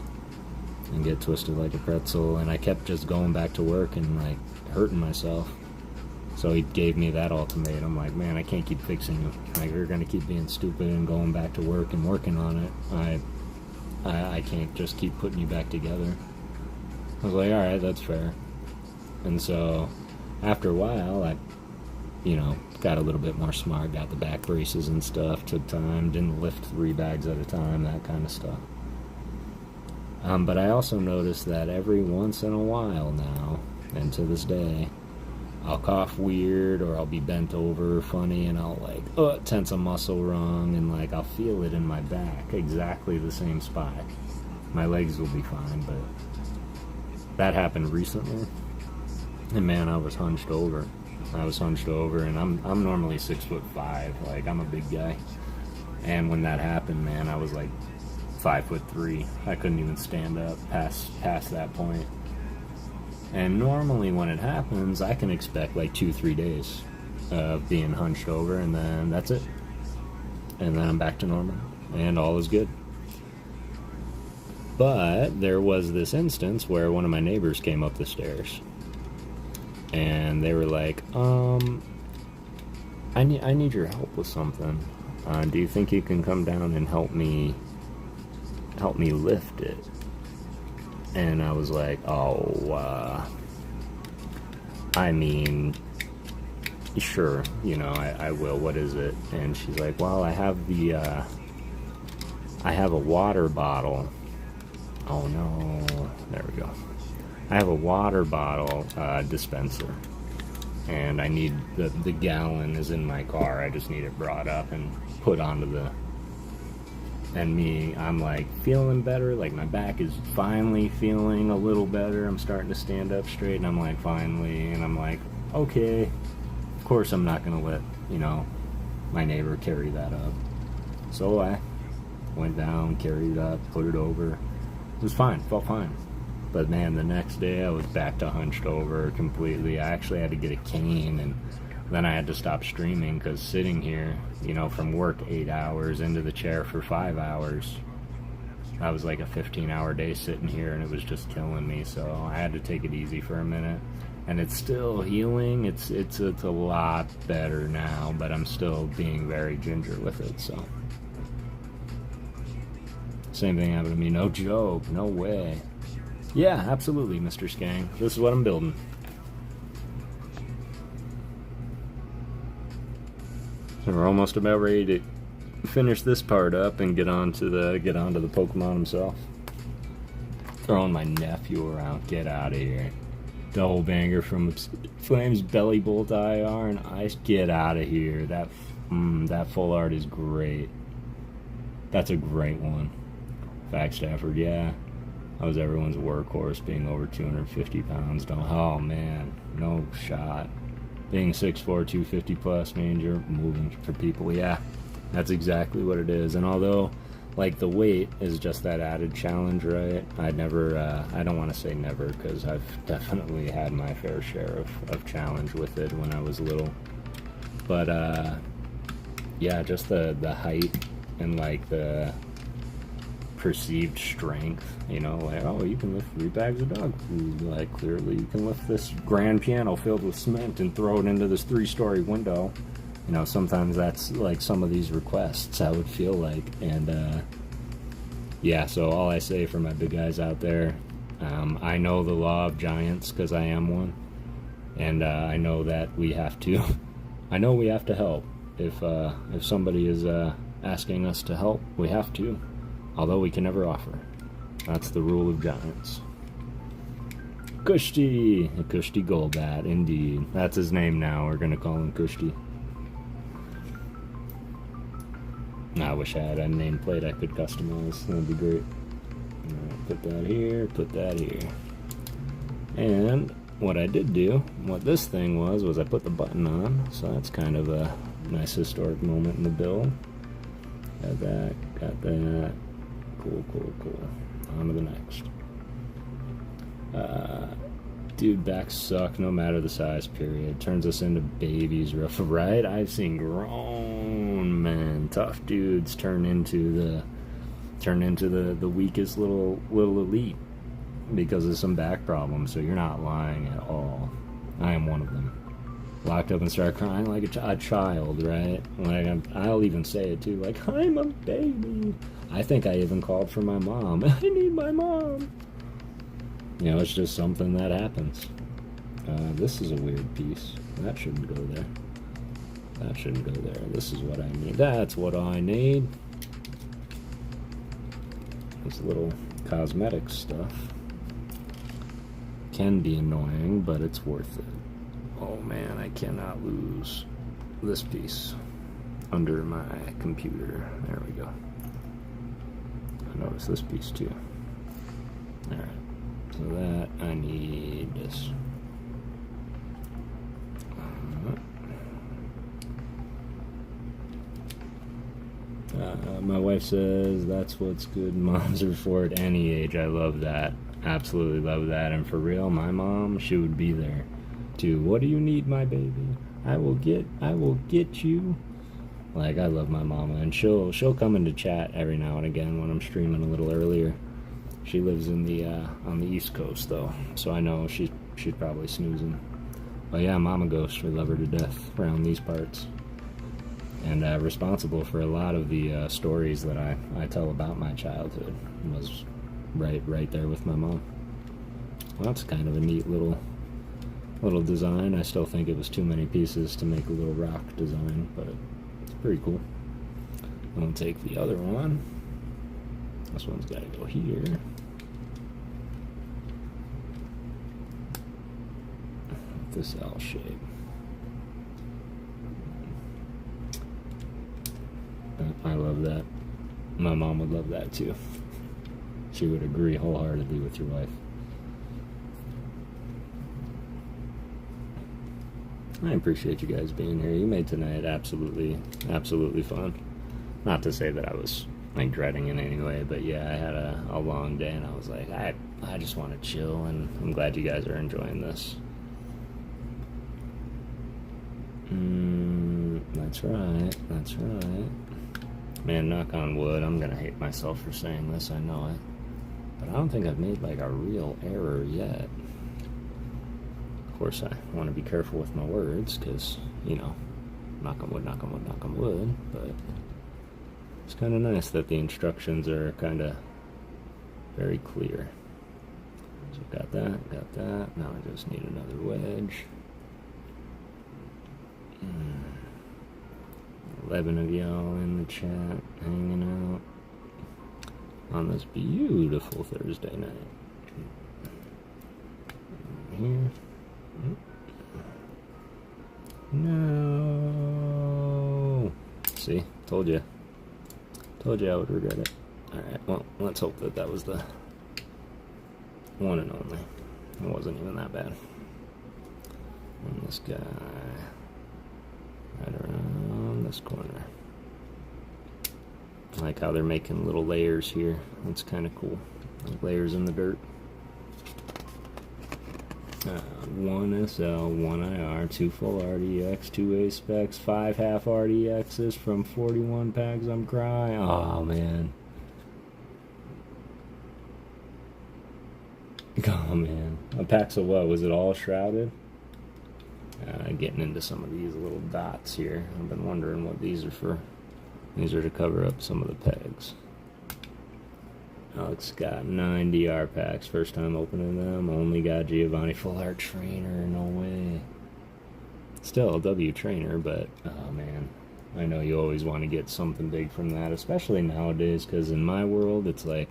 [SPEAKER 1] and get twisted like a pretzel. And I kept just going back to work and like hurting myself. So he gave me that ultimatum, like, man, I can't keep fixing you. Like, you're going to keep being stupid and going back to work and working on it. I can't just keep putting you back together. I was like, all right, that's fair. And so after a while, I, got a little bit more smart, got the back braces and stuff, took time, didn't lift 3 bags at a time, that kind of stuff. But I also noticed that every once in a while now, and to this day, I'll cough weird, or I'll be bent over funny, and I'll like tense a muscle wrong, and like I'll feel it in my back, exactly the same spot. My legs will be fine, but that happened recently, and man, I was hunched over. And I'm normally 6'5", like I'm a big guy, and when that happened, man, I was like 5'3". I couldn't even stand up past that point. And normally when it happens, I can expect like 2-3 days of being hunched over, and then that's it. And then I'm back to normal, and all is good. But there was this instance where one of my neighbors came up the stairs, and they were like, I need your help with something. Do you think you can come down and help me lift it? And I was like, I mean, sure, you know, I will. What is it? And she's like, well, I have a water bottle. Oh no, there we go. I have a water bottle dispenser, and I need the gallon is in my car. I just need it brought up and put onto the. And me, I'm like feeling better, like my back is finally feeling a little better. I'm starting to stand up straight, and I'm like, finally, and I'm like, okay, of course I'm not gonna let, you know, my neighbor carry that up. So I went down, carried it up, put it over. It was fine, felt fine. But man, the next day I was back to hunched over completely. I actually had to get a cane, and then I had to stop streaming because sitting here, you know, from work 8 hours into the chair for 5 hours, I was like a 15-hour day sitting here, and it was just killing me. So I had to take it easy for a minute, and it's still healing. It's a lot better now, but I'm still being very ginger with it. So same thing happened to me. No joke. No way. Yeah, absolutely, Mr. Skang. This is what I'm building. So we're almost about ready to finish this part up and get onto the Pokemon himself. Throwing my nephew around. Get out of here. Double banger from Flames Belly Bolt IR and Ice. Get out of here. That full art is great. That's a great one. Fact Stafford, yeah. I was everyone's workhorse, being over 250 pounds. Oh man, no shot. Being 6'4", 250 plus means you're moving for people. Yeah, that's exactly what it is. And although, like, the weight is just that added challenge, right? I don't want to say never, because I've definitely had my fair share of challenge with it when I was little. But, yeah, just the height and, like, the perceived strength, you know, like, oh, you can lift 3 bags of dog food, like, clearly you can lift this grand piano filled with cement and throw it into this 3-story window. You know, sometimes that's like some of these requests, I would feel like. And yeah, so all I say for my big guys out there, I know the law of giants because I am one, and I know that we have to help. If somebody is asking us to help, we have to. Although we can never offer. That's the rule of giants. Kushti Golbat, indeed. That's his name now. We're gonna call him Kushti. I wish I had a nameplate I could customize. That'd be great. Alright, put that here, put that here. And what I did do, what this thing was I put the button on. So that's kind of a nice historic moment in the build. Got that. Cool. On to the next. Dude, backs suck no matter the size, period. Turns us into babies, rough, right? I've seen grown men, tough dudes turn into the weakest little elite because of some back problems. So you're not lying at all. I am one of them. Locked up and start crying like a child, right? Like I'll even say it too, like, I'm a baby. I think I even called for my mom. I need my mom. You know, it's just something that happens. This is a weird piece. That shouldn't go there. That shouldn't go there. This is what I need. That's what I need. This little cosmetic stuff can be annoying, but it's worth it. Oh man, I cannot lose this piece under my computer. There we go. I noticed this piece too. Alright, so that I need this. My wife says that's what's good moms are for at any age. I love that. Absolutely love that. And for real, my mom, she would be there too. What do you need, my baby? I will get you. Like, I love my mama, and she'll come into chat every now and again when I'm streaming a little earlier. She lives in the on the East Coast though, so I know she's probably snoozing. But yeah, Mama Ghost, we love her to death around these parts. And responsible for a lot of the stories that I tell about my childhood. Was right there with my mom. Well, that's kind of a neat little design. I still think it was too many pieces to make a little rock design, but it's pretty cool. I'm gonna take the other one. This one's gotta go here. This L shape. I love that. My mom would love that too. She would agree wholeheartedly with your wife. I appreciate you guys being here. You made tonight absolutely fun. Not to say that I was like dreading in any way, but yeah, I had a long day and I was like, I just want to chill, and I'm glad you guys are enjoying this. That's right. Man, knock on wood, I'm gonna hate myself for saying this, I know it. But I don't think I've made like a real error yet. Of course, I want to be careful with my words, because, you know, knock on wood, knock on wood, knock on wood, but it's kind of nice that the instructions are kind of very clear. So got that, now I just need another wedge. 11 of y'all in the chat, hanging out on this beautiful Thursday night. Here. No. See, told you I would regret it. Alright, well, let's hope that was the one and only. It wasn't even that bad. And this guy right around this corner. I like how they're making little layers here. That's kind of cool. Like layers in the dirt. 1 SL, 1 IR, 2 full RDX, 2 A specs, 5 half RDXs from 41 packs. I'm crying. Oh man. Oh man. A packs of what? Was it all shrouded? Getting into some of these little dots here. I've been wondering what these are for. These are to cover up some of the pegs. Alex got 9 DR packs. First time opening them. Only got Giovanni Full Art Trainer. No way. Still a W Trainer, but oh man. I know you always want to get something big from that, especially nowadays, because in my world it's like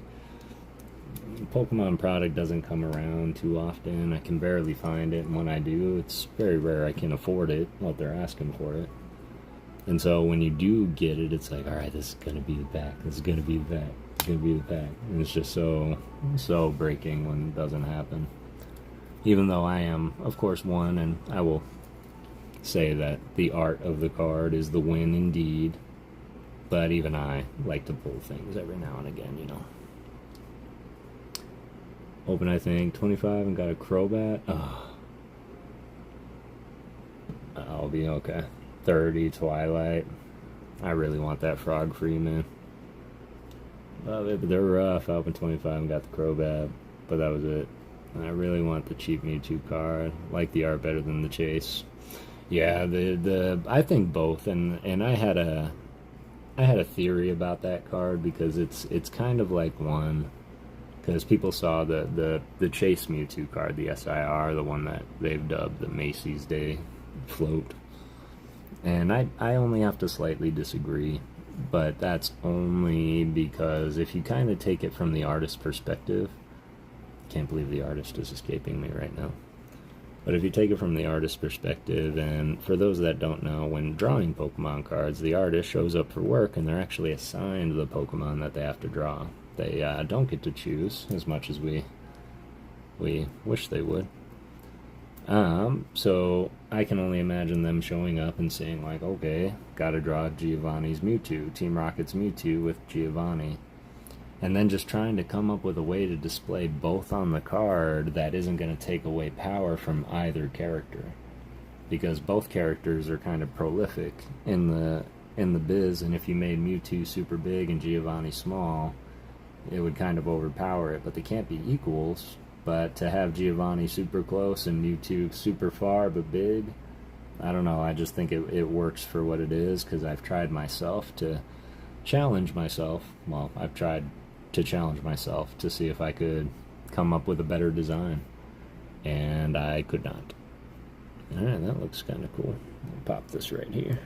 [SPEAKER 1] Pokemon product doesn't come around too often. I can barely find it, and when I do, it's very rare I can afford it, what they're asking for it. And so when you do get it, it's like, alright, this is going to be the pack. This is going to be the pack. It's going to be the pack. And it's just so breaking when it doesn't happen. Even though I am, of course, one, and I will say that the art of the card is the win indeed. But even I like to pull things every now and again, you know. Open, I think, 25 and got a Crobat. Oh. I'll be okay. 30 Twilight. I really want that frog free, man. They're rough. I opened 25 and got the Crobat, but that was it. I really want the cheap Mewtwo card. I like the art better than the chase. Yeah, I think both, and I had a theory about that card, because it's kind of like one, because people saw the chase Mewtwo card, the SIR, the one that they've dubbed the Macy's Day float. And I only have to slightly disagree, but that's only because if you kind of take it from the artist's perspective, can't believe the artist is escaping me right now. But if you take it from the artist's perspective, and for those that don't know, when drawing Pokemon cards, the artist shows up for work and they're actually assigned the Pokemon that they have to draw. They don't get to choose as much as we wish they would. So I can only imagine them showing up and saying like, okay, gotta draw Giovanni's Mewtwo, Team Rocket's Mewtwo with Giovanni. And then just trying to come up with a way to display both on the card that isn't going to take away power from either character. Because both characters are kind of prolific in the biz, and if you made Mewtwo super big and Giovanni small, it would kind of overpower it. But they can't be equals. But to have Giovanni super close and Mewtwo super far but big, I don't know, I just think it works for what it is, because I've tried myself to challenge myself. Well, I've tried to challenge myself to see if I could come up with a better design, and I could not. Alright, that looks kind of cool. I'll pop this right here.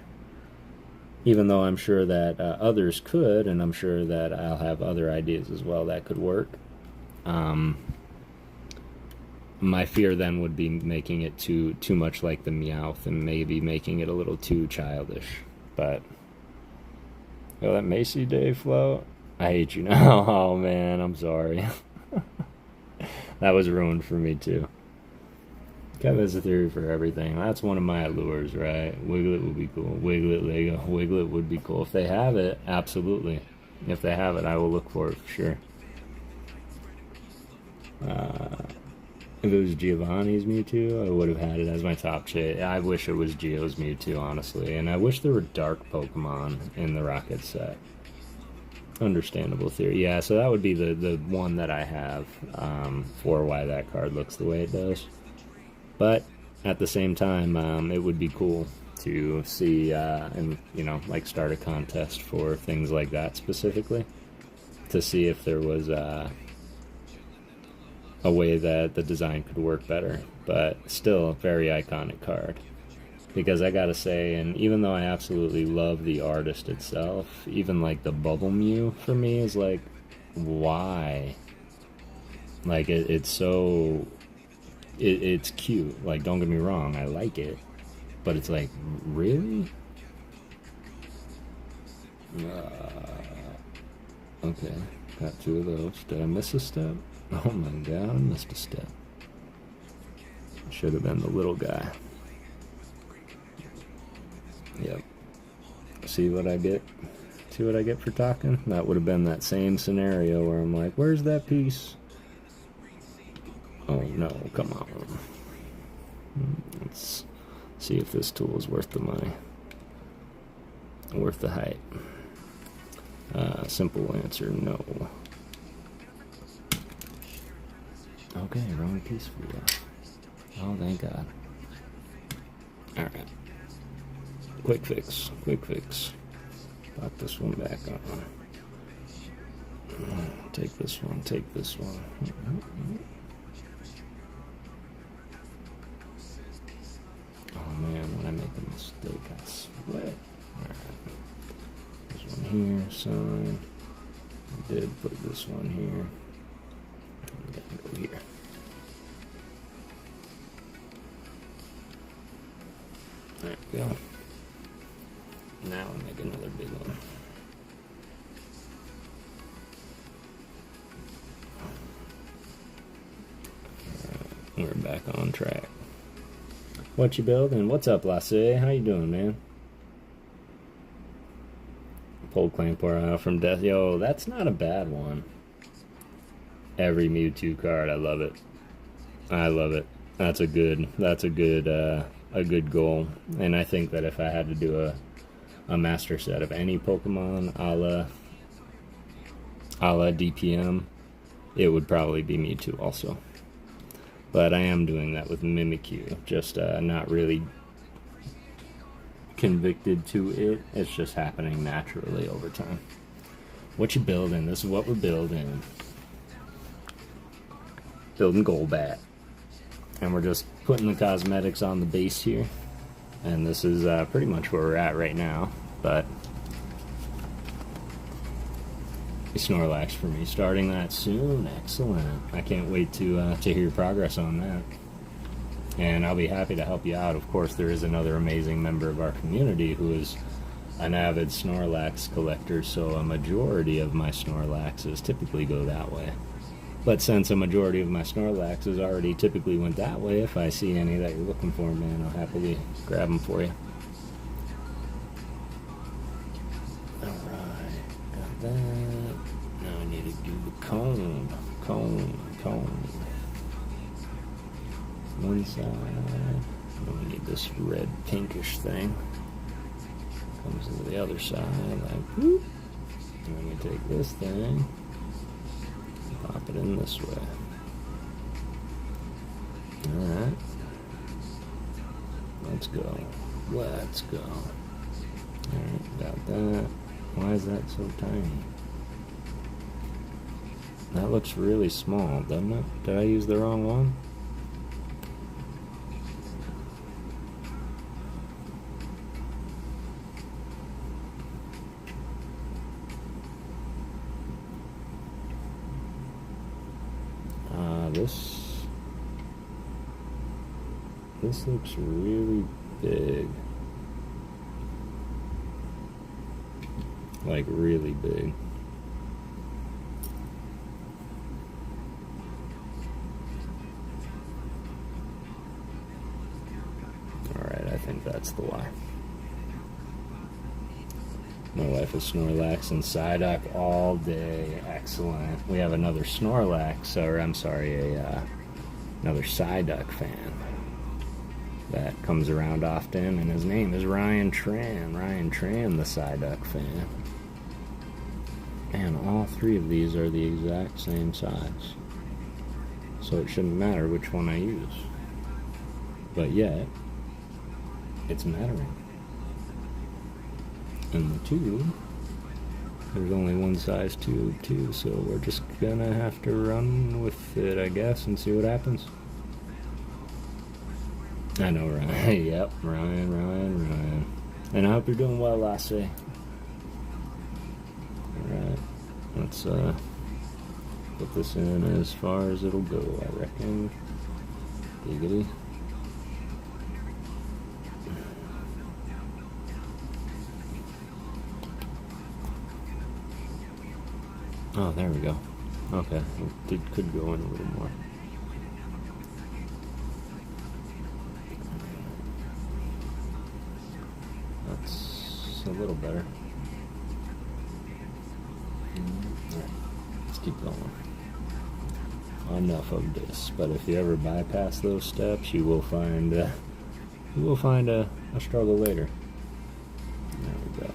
[SPEAKER 1] Even though I'm sure that others could, and I'm sure that I'll have other ideas as well that could work. My fear then would be making it too much like the Meowth, and maybe making it a little too childish. But oh, that Macy Day float, I hate you now. Oh man, I'm sorry. That was ruined for me too. Kev has a theory for everything. That's one of my allures, right? Wiglet would be cool. Wiglet Lego. Wiglet would be cool. If they have it, absolutely. If they have it, I will look for it for sure. If it was Giovanni's Mewtwo, I would have had it as my top chase. I wish it was Geo's Mewtwo, honestly. And I wish there were dark Pokemon in the Rocket set. Understandable theory. Yeah, so that would be the one that I have for why that card looks the way it does. But at the same time, it would be cool to see and, you know, like start a contest for things like that specifically, to see if there was a way that the design could work better. But still, a very iconic card. Because I gotta say, and even though I absolutely love the artist itself, even like the Bubble Mew for me is like, why? Like it's so, it's cute. Like, don't get me wrong, I like it, but it's like, really? Okay, got two of those. Did I miss a step? Oh my god, I missed a step. Should have been the little guy. Yep. See what I get? See what I get for talking? That would have been that same scenario where I'm like, where's that piece? Oh no, come on. Let's see if this tool is worth the money. Worth the hype. Simple answer, no. Okay, wrong piece flew off. Oh, thank God. Alright. Quick fix, quick fix. Pop this one back on. Take this one, take this one. Oh man, when I make a mistake, I sweat. Alright. This one here, sign. I did put this one here. I'm gonna go here. There we go. Now I'll make another big one. Alright, we're back on track. What you building? What's up, Lasse? How you doing, man? Pole Clamper out from Death. Yo, that's not a bad one. Every Mewtwo card, I love it. I love it. That's a good goal. And I think that if I had to do a master set of any Pokemon a la DPM, it would probably be Mewtwo also. But I am doing that with Mimikyu, just not really convicted to it. It's just happening naturally over time. What you building? This is what we're building. Building Golbat. And we're just putting the cosmetics on the base here. And this is pretty much where we're at right now. But Snorlax for me. Starting that soon. Excellent. I can't wait to hear your progress on that. and I'll be happy to help you out. Of course, there is another amazing member of our community who is an avid Snorlax collector, so a majority of my Snorlaxes typically go that way. But since a majority of my Snorlaxes already typically went that way, if I see any that you're looking for, man, I'll happily grab them for you. Alright, got that. Now I need to do the cone. One side. Then we need this red pinkish thing. Comes to the other side, like whoop. And then we take this thing, pop it in this way. Alright. Let's go. Let's go. Alright, got that. Why is that so tiny? That looks really small, doesn't it? Did I use the wrong one? This looks really big. Like really big. Alright, I think that's the why. My wife is Snorlax and Psyduck all day. Excellent. We have another Snorlax, or I'm sorry, another Psyduck fan that comes around often, and his name is Ryan Tran. Ryan Tran, the Psyduck fan. And all three of these are the exact same size. So it shouldn't matter which one I use. But yet, it's mattering. And the tube, there's only one size tube too, so we're just gonna have to run with it, I guess, and see what happens. I know, Ryan. Yep, Ryan. And I hope you're doing well, Lasse. Alright, let's put this in as far as it'll go, I reckon. Giggity. Oh, there we go. Okay, it could go in a little more. That's a little better. Alright, let's keep going. Enough of this, but if you ever bypass those steps, you will find a struggle later. There we go.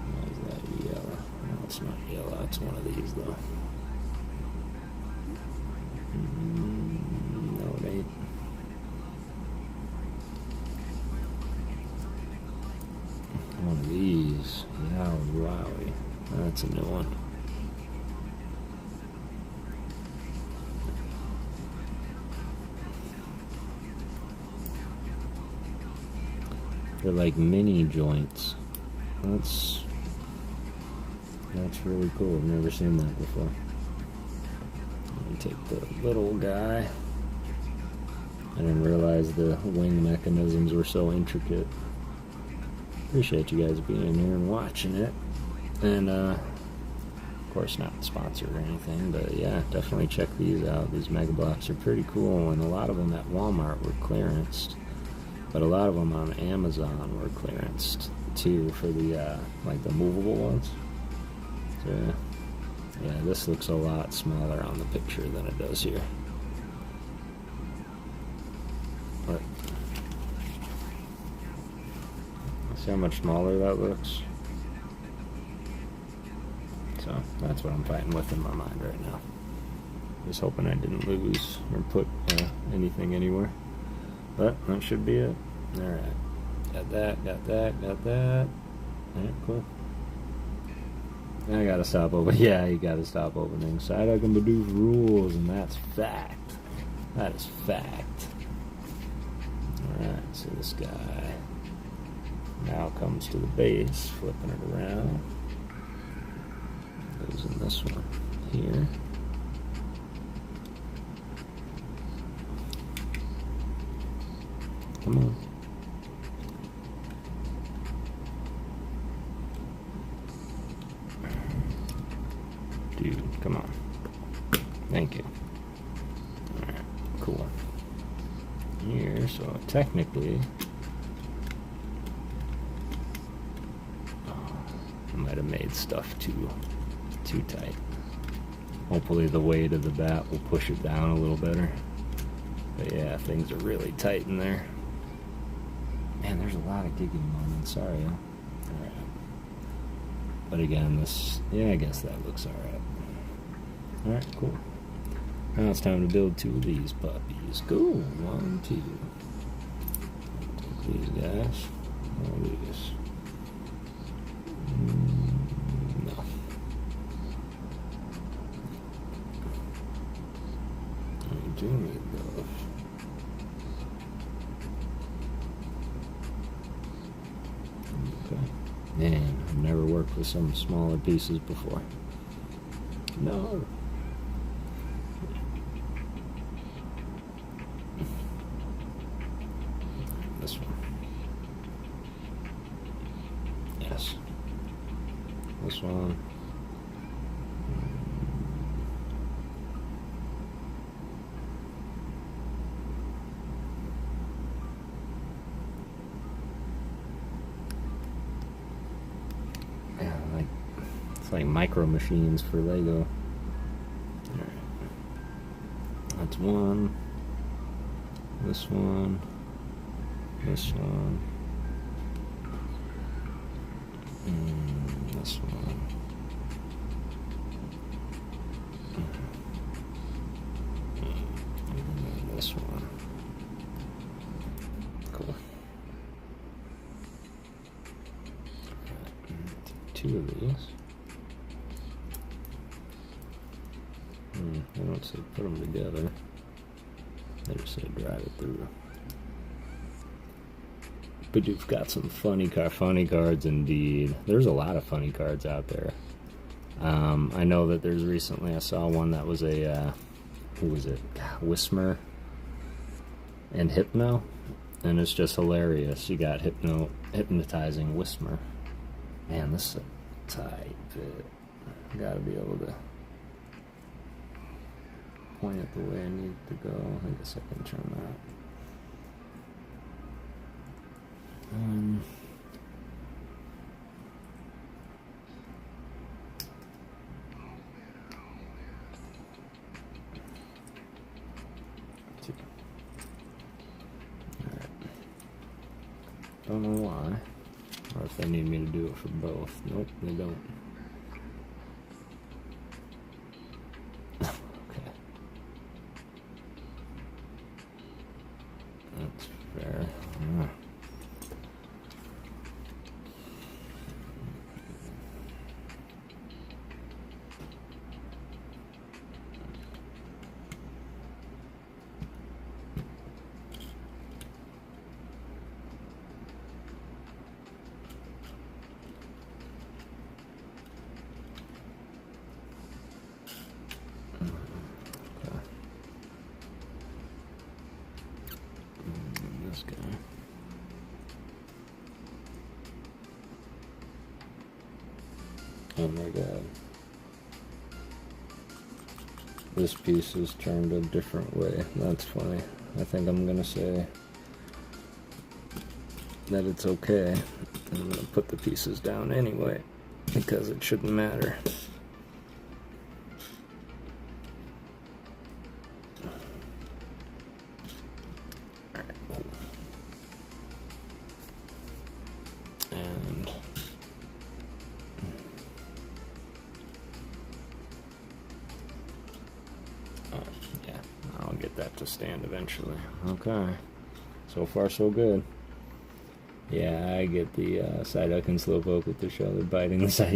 [SPEAKER 1] Why is that yellow? No, it's not yellow. It's one of these, though. No, it ain't. One of these. Wowie. That's a new one. They're like mini joints. That's really cool. I've never seen that before. Let me take the little guy. I didn't realize the wing mechanisms were so intricate. Appreciate you guys being here and watching it. And of course, not sponsored or anything, but yeah, definitely check these out. These Mega Bloks are pretty cool, and a lot of them at Walmart were clearanced. But a lot of them on Amazon were clearanced too for the like the movable ones. So yeah, this looks a lot smaller on the picture than it does here. But see how much smaller that looks? So that's what I'm fighting with in my mind right now. Just hoping I didn't lose or put anything anywhere. But that should be it. Alright. Got that. Alright, cool. I gotta stop opening. Yeah, you gotta stop opening. Psyduck and Bidoof rules, and that's fact. That is fact. Alright, so this guy now comes to the base, flipping it around. goes in this one here. Come on. Dude, come on. Thank you. Alright, cool. Here, so technically, I might have made stuff too tight. Hopefully the weight of the bat will push it down a little better. But yeah, things are really tight in there. Man, there's a lot of gigging moments. Sorry, huh? Alright. But again, I guess that looks alright. Alright, cool. Now it's time to build 2 of these puppies. Go! 1, 2. Take these guys. All these. No. I do need those. Okay. Man, I've never worked with some smaller pieces before. No. This one. Yes. This one. Yeah, it's like micro machines for Lego. Alright. That's one. This one. This one. And this one. And then this one. Cool. 2 of these. I don't say put them together. I just say drive it through. But you've got some funny cards indeed. There's a lot of funny cards out there. I know that there's recently, I saw one that was a, who was it? Whismer and Hypno. And it's just hilarious. You got hypnotizing Whismer. Man, this is a tight fit. I gotta be able to point it the way I need to go. I guess I can turn that. Alright. Don't know why. Or if they need me to do it for both. Nope, they don't. Okay. That's fair. Yeah. This guy. Oh my god. This piece is turned a different way. That's funny. I think I'm gonna say that it's okay. I'm gonna put the pieces down anyway, because it shouldn't matter. That to stand eventually. Okay, so far so good. Yeah, I get the side hook and slowpoke with the shoulder biting the side.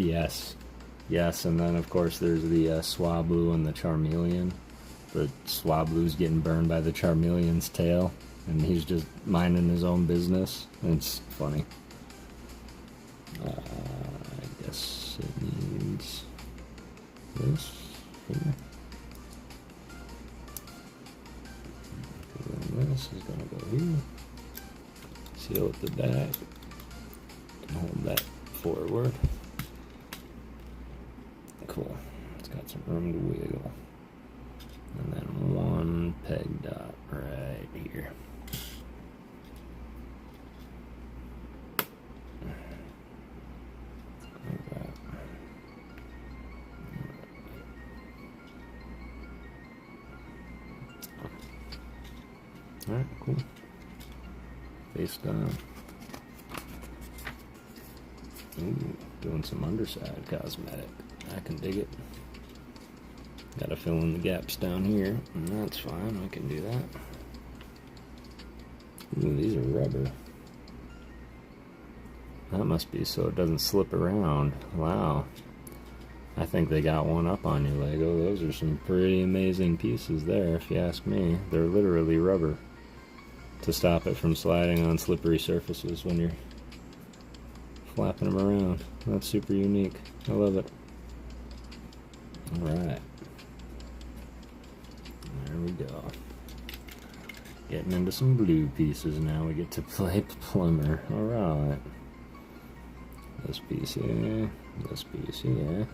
[SPEAKER 1] Yes, and then of course there's the Swablu and the Charmeleon. The Swablu's getting burned by the Charmeleon's tail, and he's just minding his own business. It's funny. I guess it needs this here. And then this is going to go here. Seal at the back. And hold that forward. Cool. It's got some room to wiggle. And then one peg dot right here. Alright, cool. Face down. Ooh, doing some underside cosmetic. I can dig it. Gotta fill in the gaps down here, and that's fine, I can do that. Ooh, these are rubber. That must be so it doesn't slip around. Wow. I think they got one up on you, Lego. Those are some pretty amazing pieces there, if you ask me. They're literally rubber to stop it from sliding on slippery surfaces when you're flapping them around. That's super unique. I love it. Alright. There we go. Getting into some blue pieces now. We get to play plumber. Alright. This piece here. This piece here.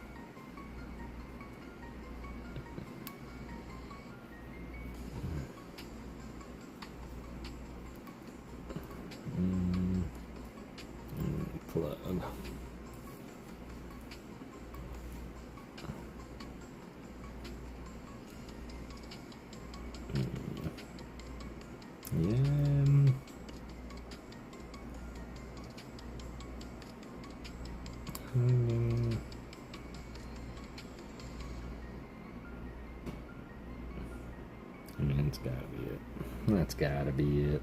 [SPEAKER 1] Plug. Yeah. I mean, it's gotta be it. That's gotta be it.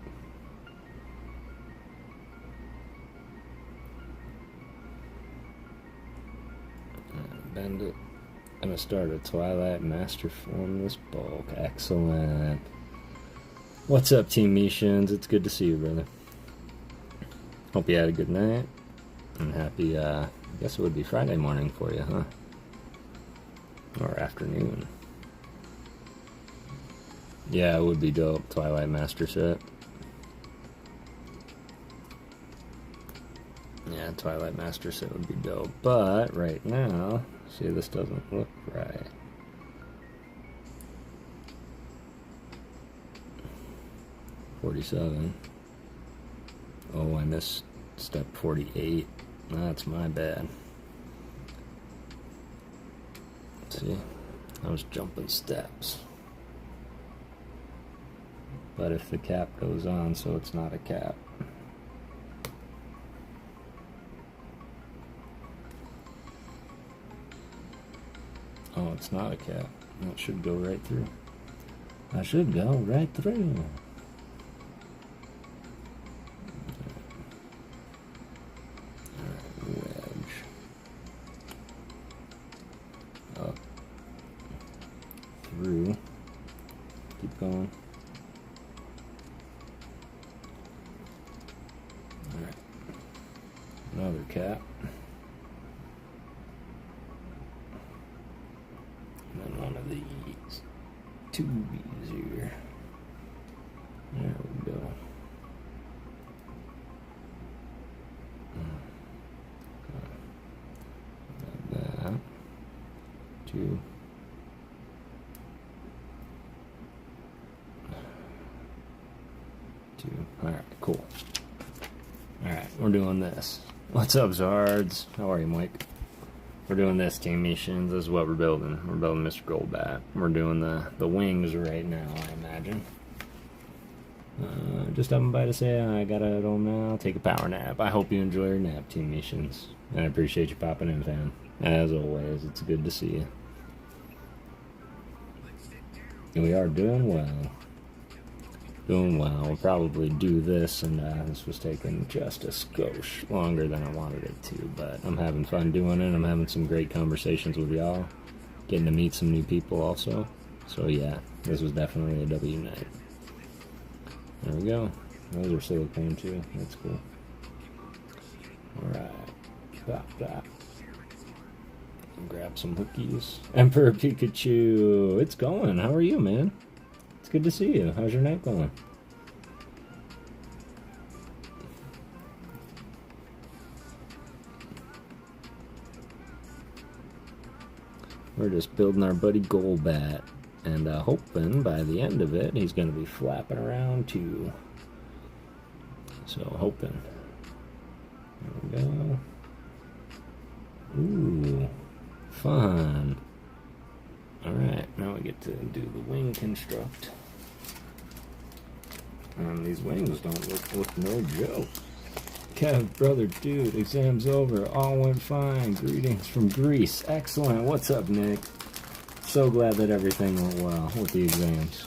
[SPEAKER 1] Bend it. Gonna start a Twilight Master Formless bulk. Excellent. What's up, Team Missions? It's good to see you, brother. Hope you had a good night. And happy, I guess it would be Friday morning for you, huh? Or afternoon. Yeah, it would be dope. Twilight Master set. Yeah, Twilight Master set would be dope. But right now, see, this doesn't look right. $47. Oh, I missed step 48. That's my bad. See, I was jumping steps. But if the cap goes on, so it's not a cap. Oh, it's not a cap. That should go right through. I should go right through. Wedge. Up. Through. Keep going. Alright. Another cap. And then one of these tubies here. There we go. That. Two. Alright, cool. Alright, we're doing this. What's up, Zards? How are you, Mike? We're doing this, Team Missions. This is what we're building. We're building Mr. Goldbat. We're doing the wings right now, I imagine. Just having by to say I gotta go now. Take a power nap. I hope you enjoy your nap, Team Missions. And I appreciate you popping in, fam. As always, it's good to see you. We are doing well. Doing well. We'll probably do this, and this was taking just a skosh longer than I wanted it to, but I'm having fun doing it. I'm having some great conversations with y'all, getting to meet some new people also. So yeah, this was definitely a W night. There we go. Those are silicone too. That's cool. Alright. Pop that. Grab some hookies. Emperor Pikachu, it's going. How are you, man? It's good to see you. How's your night going? We're just building our buddy Golbat, and hoping by the end of it he's going to be flapping around too. So hoping. There we go. Ooh, fun. Alright, now we get to do the wing construct. These wings don't look no joke. Kev, brother, dude, exam's over. All went fine. Greetings from Greece. Excellent. What's up, Nick? So glad that everything went well with the exams.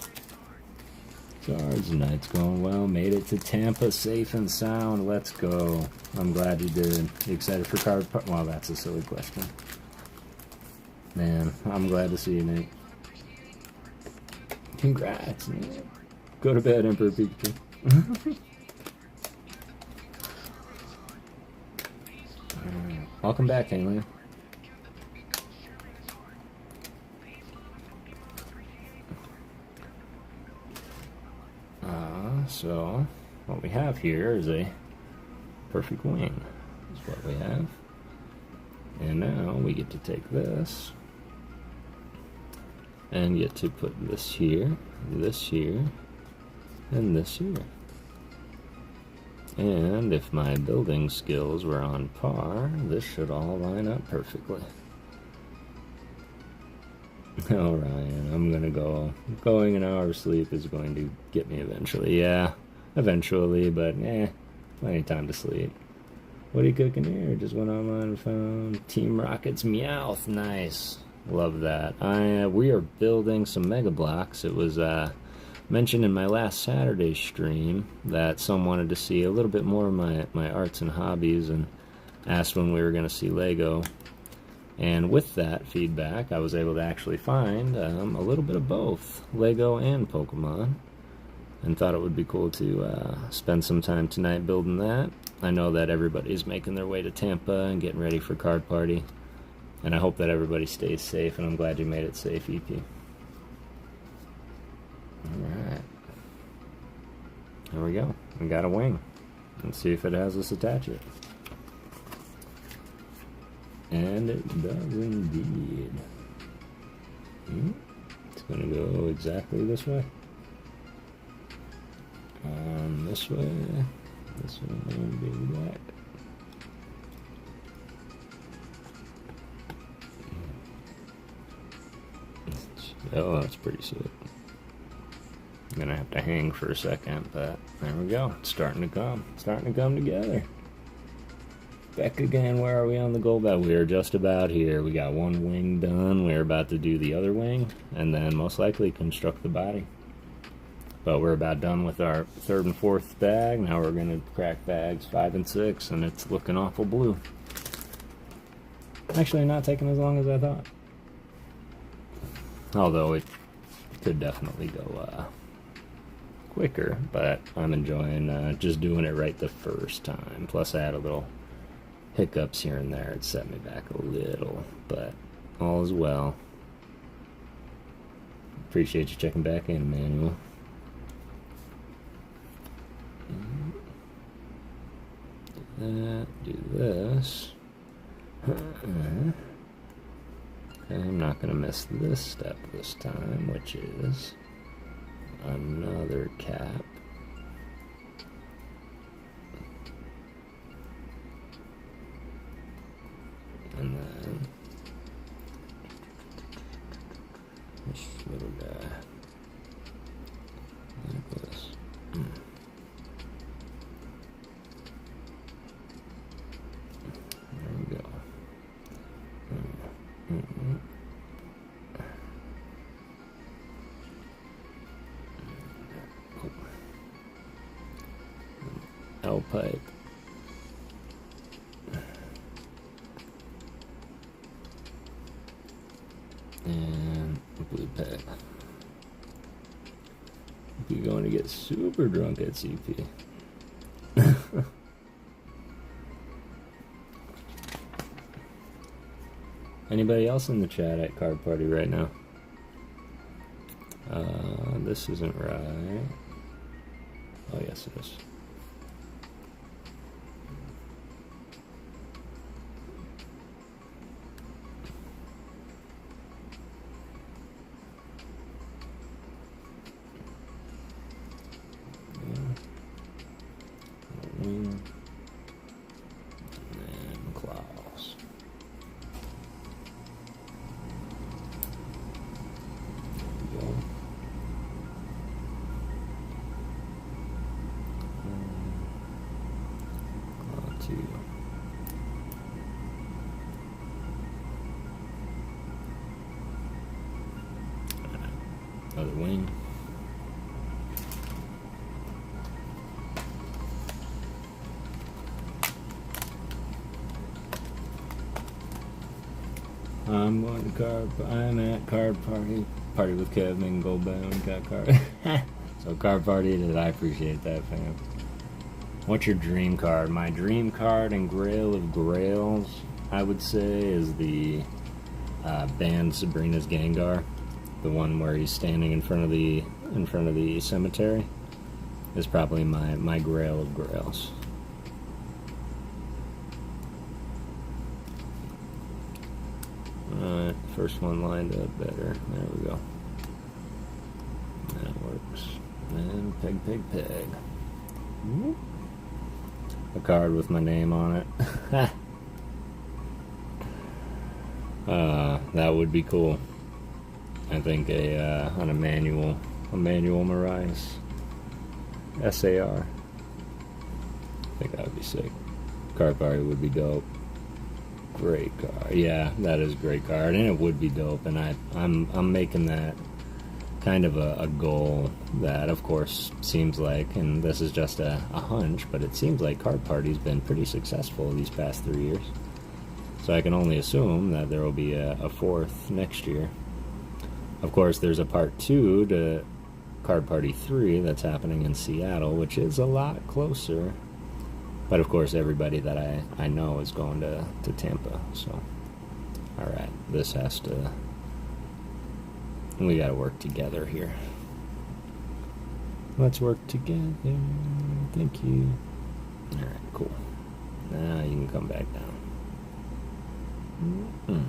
[SPEAKER 1] Sarge, night's going well. Made it to Tampa safe and sound. Let's go. I'm glad you did. You excited for card? Well, that's a silly question. Man, I'm glad to see you, Nick. Congrats, man. Go to bed, Emperor Pikachu. Welcome back, Haley. So, what we have here is a perfect wing. Is what we have. And now we get to take this and get to put this here, and this here. And if my building skills were on par, this should all line up perfectly. Oh, Ryan, I'm gonna go. Going an hour of sleep is going to get me eventually. Yeah, eventually, but plenty of time to sleep. What are you cooking here? Just went online and found Team Rocket's Meowth. Nice. Love that. We are building some Mega Blocks. It was mentioned in my last Saturday stream that some wanted to see a little bit more of my arts and hobbies and asked when we were going to see Lego. And with that feedback, I was able to actually find a little bit of both, Lego and Pokemon, and thought it would be cool to spend some time tonight building that. I know that everybody's making their way to Tampa and getting ready for Card Party, and I hope that everybody stays safe, and I'm glad you made it safe, EP. Alright. There we go. We got a wing. Let's see if it has us attach it. And it does indeed. It's going to go exactly this way. This way. This one will be back. Oh, that's pretty sweet. I'm going to have to hang for a second, but there we go. It's starting to come. It's starting to come together. Back again, where are we on the Golbat? We are just about here. We got one wing done. We're about to do the other wing, and then most likely construct the body. But we're about done with our third and fourth bag. Now we're going to crack bags 5 and 6, and it's looking awful blue. Actually, not taking as long as I thought. Although it could definitely go quicker, but I'm enjoying just doing it right the first time. Plus I had a little hiccups here and there. It set me back a little, but all is well. Appreciate you checking back in, Emmanuel. Do this. I'm not going to miss this step this time, which is another cap. And then this little guy, like this. There we go. L pipe. And blue pack. You're going to get super drunk at CP. Anybody else in the chat at Card Party right now? This isn't right. Oh, yes, it is. And claws. There we go. Claw 2. Other wing. I'm at Card Party with Kev and Goldbound. Got card. So Card Party, did I appreciate that, fam. What's your dream card? My dream card and Grail of Grails, I would say, is the band Sabrina's Gengar, the one where he's standing in front of the cemetery. Is probably my Grail of Grails. Alright, first one lined up better. There we go. That works. And peg. A card with my name on it. That would be cool. I think on a manual Mariah SAR. I think that would be sick. Card Party would be dope. Great card. Yeah, that is a great card, and it would be dope. And I'm making that kind of a goal. That, of course, seems like, and this is just a hunch, but it seems like Card Party's been pretty successful these past 3 years. So I can only assume that there will be a fourth next year. Of course, there's a part 2 to Card Party 3 that's happening in Seattle, which is a lot closer. But of course, everybody that I know is going to Tampa, so. Alright, this has to. We gotta work together here. Let's work together. Thank you. Alright, cool. Now you can come back down. Alright,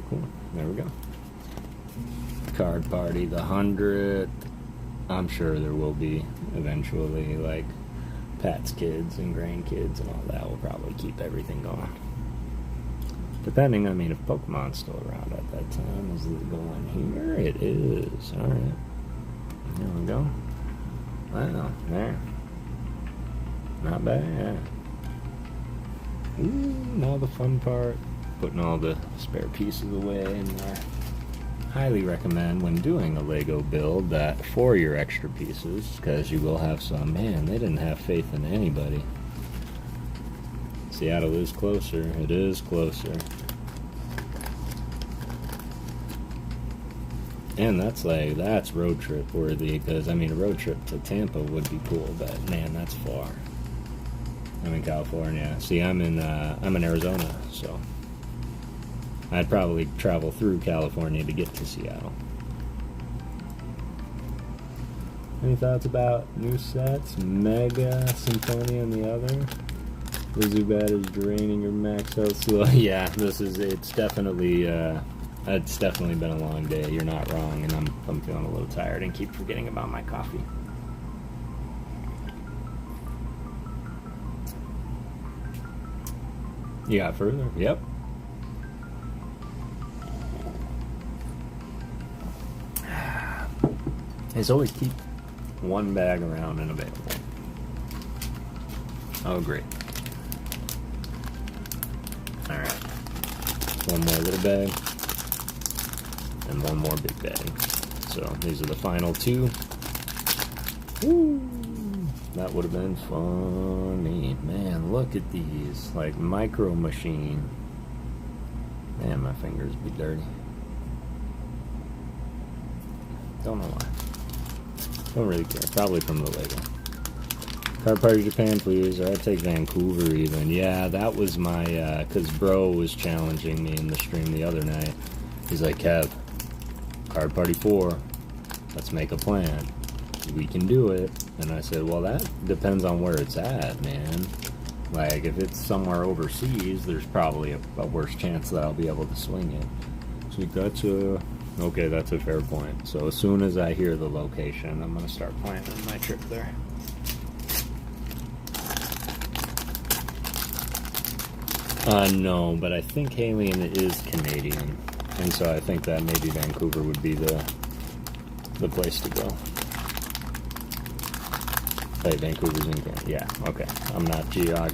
[SPEAKER 1] cool. There we go. Card Party, the 100th. I'm sure there will be eventually, like, Pat's kids and grandkids and all that will probably keep everything going. Depending, I mean, if Pokemon's still around at that time. Is it going here? It is. Alright. There we go. Wow, there. Not bad. Ooh, now the fun part. Putting all the spare pieces away in there. Highly recommend when doing a Lego build that for your extra pieces, because you will have some. Man, they didn't have faith in anybody. Seattle is closer. It is closer. And that's road trip worthy, because I mean a road trip to Tampa would be cool, but man, that's far. I'm in California. See, I'm in Arizona, so I'd probably travel through California to get to Seattle. Any thoughts about new sets? Mega, Symphonia, and the other? The Zubat is draining your max health. So, yeah, it's definitely been a long day. You're not wrong, and I'm feeling a little tired and keep forgetting about my coffee. You got further? Yep. Is always keep one bag around and available. Oh, great. Alright. One more little bag. And one more big bag. So, these are the final 2. Woo! That would have been funny. Man, look at these. Like, Micro Machine. Man, my fingers be dirty. Don't know why. Don't really care. Probably from the Lego. Card Party Japan, please. Or I'd take Vancouver even. Yeah, that was my, because Bro was challenging me in the stream the other night. He's like, Kev, Card Party 4, let's make a plan. We can do it. And I said, well, that depends on where it's at, man. Like, if it's somewhere overseas, there's probably a worse chance that I'll be able to swing it. So that's okay, that's a fair point. So as soon as I hear the location, I'm going to start planning my trip there. No, but I think Alien is Canadian. And so I think that maybe Vancouver would be the place to go. Hey, Vancouver's in Canada. Yeah, okay. I'm not geography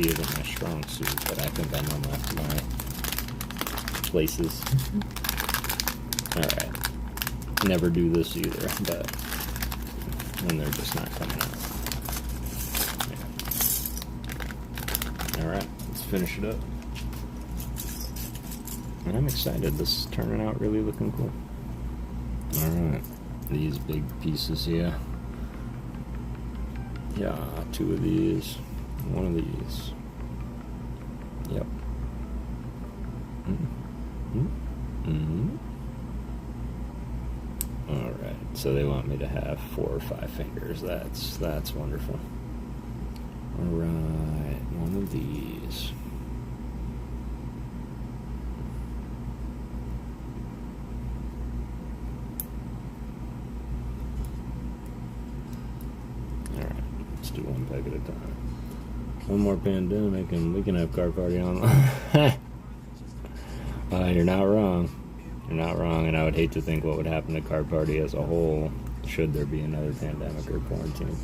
[SPEAKER 1] isn't my strong suit, but I think I know my places. Alright. Never do this either, but when they're just not coming out. Yeah. Alright, let's finish it up. And I'm excited. This is turning out really looking cool. Alright. These big pieces here. Yeah, 2 of these. 1 of these. Yep. Alright, so they want me to have 4 or 5 fingers. That's wonderful. Alright, 1 of these. Let's do 1 pack at a time. 1 more pandemic and we can have Card Party online. You're not wrong. You're not wrong, and I would hate to think what would happen to Card Party as a whole should there be another pandemic or quarantine.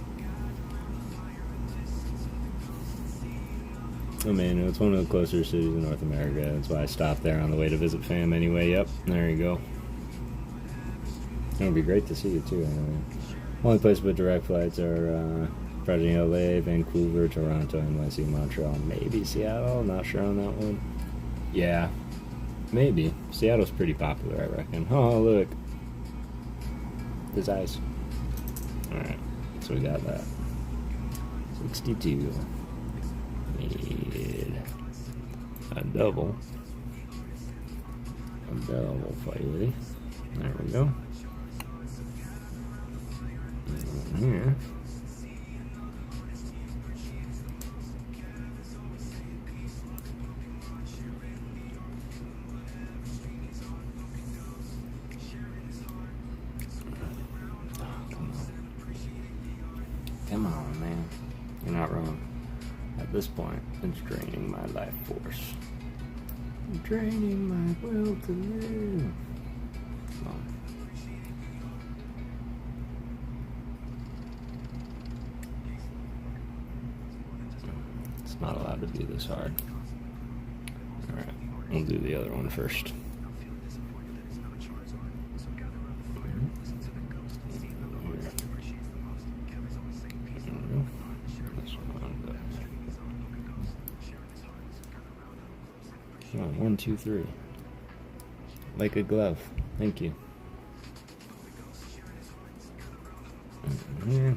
[SPEAKER 1] Oh man, it's one of the closer cities in North America. That's why I stopped there on the way to visit fam anyway. Yep, there you go. It would be great to see you too. Anyway. Only place with direct flights are Project LA, Vancouver, Toronto, NYC, Montreal, maybe Seattle. Not sure on that one. Yeah, maybe. Seattle's pretty popular, I reckon. Oh, look. There's ice. Alright, so we got that. 62. Need a double. A double fire. There we go. Here. Come on, man. You're not wrong. At this point, it's draining my life force. Draining my will to live. Come on. It's not allowed to be this hard. Alright, we'll do the other one first. Come on, 1, 2, 3. Like a glove. Thank you. And here.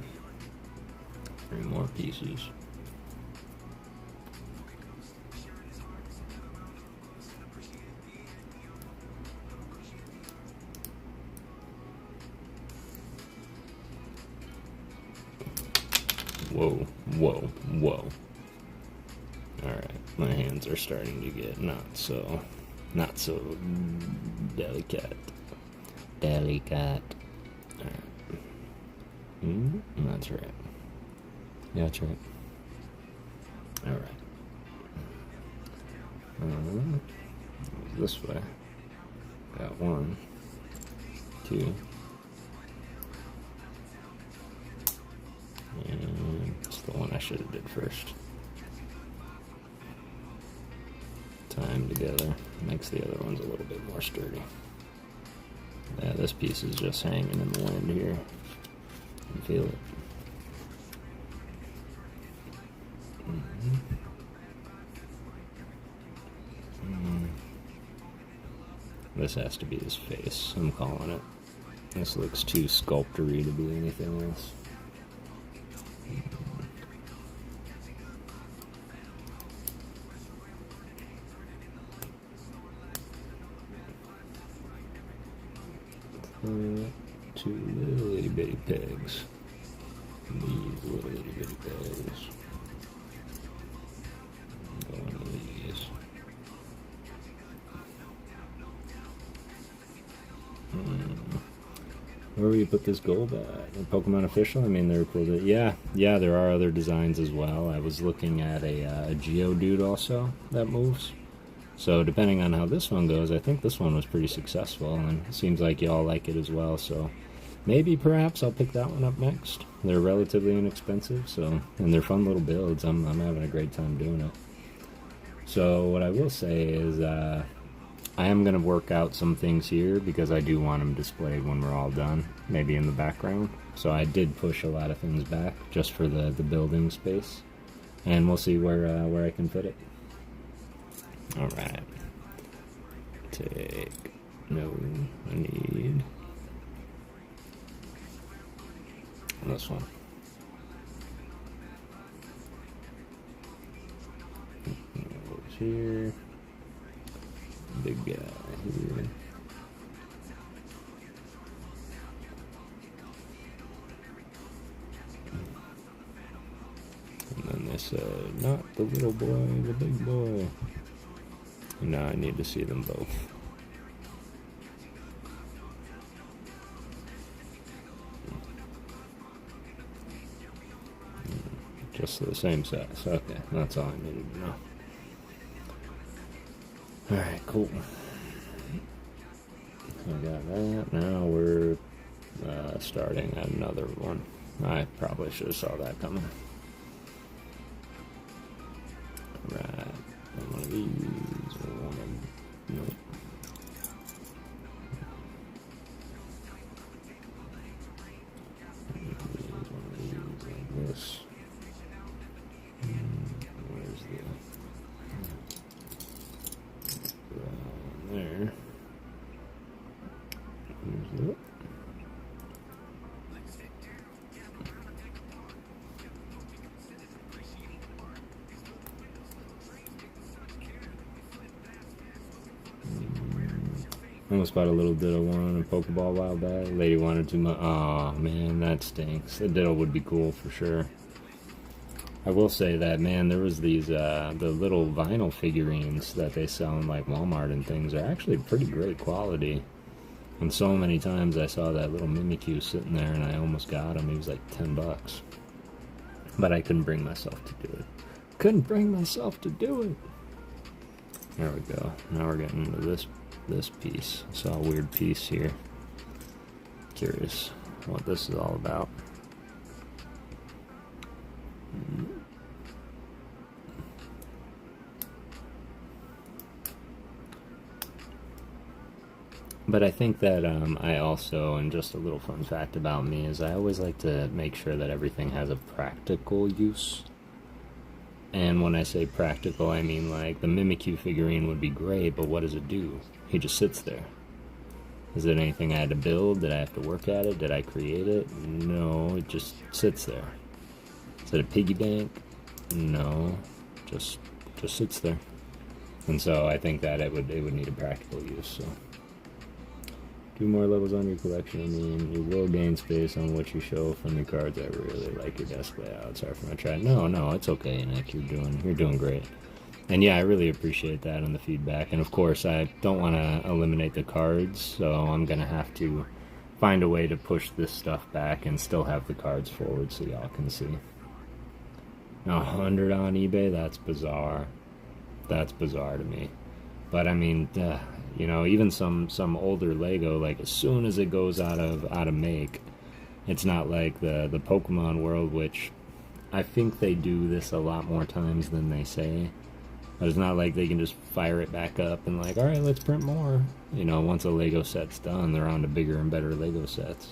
[SPEAKER 1] 3 more pieces. Whoa, whoa, whoa. Alright, my hands are starting to get not so delicate. Alright. That's right. Yeah, that's right. Alright. This way. Got 1, 2. And it's the one I should have did first. Time together makes the other ones a little bit more sturdy. Yeah, this piece is just hanging in the wind here. You can feel it. This has to be his face. I'm calling it. This looks too sculptory to be anything else. Two little itty bitty pegs. These little itty bitty pegs. Go into these. Where will you put this gold at? Pokemon Official? I mean, they're cool. Yeah, there are other designs as well. I was looking at a Geodude also that moves. So depending on how this one goes, I think this one was pretty successful, and it seems like y'all like it as well. So maybe, perhaps, I'll pick that one up next. They're relatively inexpensive, so, and they're fun little builds. I'm having a great time doing it. So what I will say is, I am going to work out some things here because I do want them displayed when we're all done, maybe in the background. So I did push a lot of things back just for the building space, and we'll see where I can fit it. All right. No, I need this one. Goes here. Big guy here. And then they said, not the little boy, the big boy. Now I need to see them both. Just the same size. Okay, that's all I needed to know. Alright, cool. I got that. Now we're starting another one. I probably should have saw that coming. Right. One of these. Nope. One of these like this. Where's the there? Here's it. I almost bought a little Ditto one, a Pokeball a while back. Lady wanted too much. Aw, man, that stinks. A Ditto would be cool for sure. I will say that, man, there was these, the little vinyl figurines that they sell in, like, Walmart and things are actually pretty great quality. And so many times I saw that little Mimikyu sitting there and I almost got him. He was like $10. But I couldn't bring myself to do it. Couldn't bring myself to do it. There we go. Now we're getting into this piece. Saw a weird piece here. Curious what this is all about. But I think that I also, and just a little fun fact about me, is I always like to make sure that everything has a practical use. And when I say practical, I mean like the Mimikyu figurine would be great, but what does it do? He just sits there. Is it anything I had to build? Did I have to work at it? Did I create it? No, it just sits there. Is it a piggy bank? No, just sits there. And so I think that it would need a practical use. So 2 more levels on your collection. I mean, you will gain space on what you show from the cards. I really like your desk layout. Sorry for my try. No, it's okay, Nick. You're doing great. And yeah, I really appreciate that and the feedback. And of course, I don't want to eliminate the cards, so I'm gonna have to find a way to push this stuff back and still have the cards forward so y'all can see. 100 on eBay? That's bizarre. That's bizarre to me. But I mean, you know, even some older Lego, like as soon as it goes out of make, it's not like the Pokemon world, which I think they do this a lot more times than they say. But it's not like they can just fire it back up and like, alright, let's print more. You know, once a Lego set's done, they're on to bigger and better Lego sets.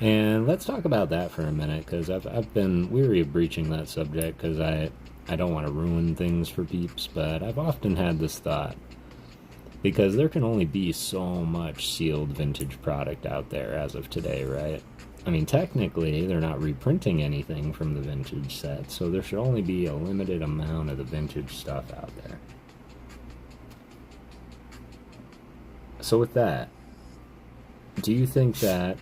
[SPEAKER 1] And let's talk about that for a minute, because I've been weary of breaching that subject, because I don't want to ruin things for peeps, but I've often had this thought. Because there can only be so much sealed vintage product out there as of today, right? I mean, technically, they're not reprinting anything from the vintage set, so there should only be a limited amount of the vintage stuff out there. So with that, do you think that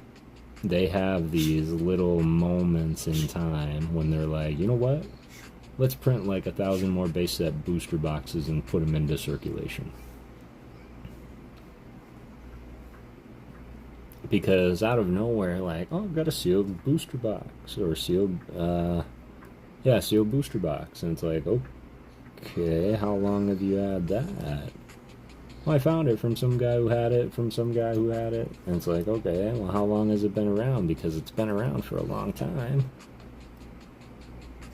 [SPEAKER 1] they have these little moments in time when they're like, you know what? Let's print like 1,000 more base set booster boxes and put them into circulation. Because out of nowhere, like, oh, I've got a sealed booster box, or sealed booster box. And it's like, okay, how long have you had that? Well, I found it from some guy who had it, from some guy who had it. And it's like, okay, well, how long has it been around? Because it's been around for a long time.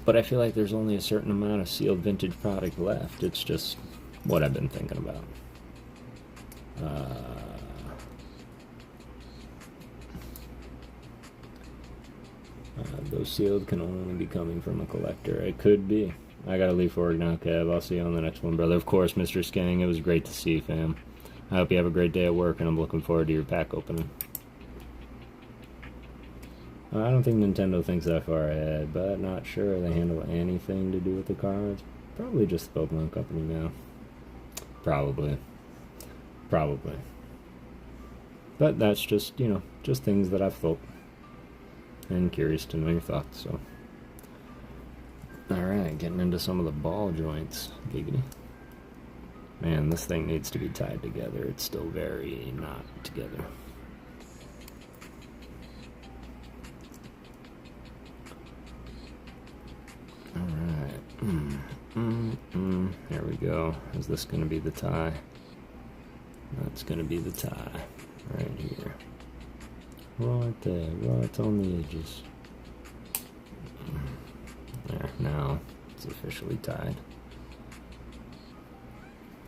[SPEAKER 1] But I feel like there's only a certain amount of sealed vintage product left. It's just what I've been thinking about. Those sealed can only be coming from a collector. It could be. I gotta leave for work now, Kev. I'll see you on the next one, brother. Of course, Mr. Skinning, it was great to see you, fam. I hope you have a great day at work, and I'm looking forward to your pack opening. I don't think Nintendo thinks that far ahead, but not sure they handle anything to do with the cards. Probably just the Pokemon Company now. Probably. But that's just, just things that I've thought. And curious to know your thoughts, so. Alright, getting into some of the ball joints. Giggity. Man, this thing needs to be tied together. It's still very not together. Alright. There we go. Is this going to be the tie? That's going to be the tie. Right here. Right there, right on the edges. There, now it's officially tied.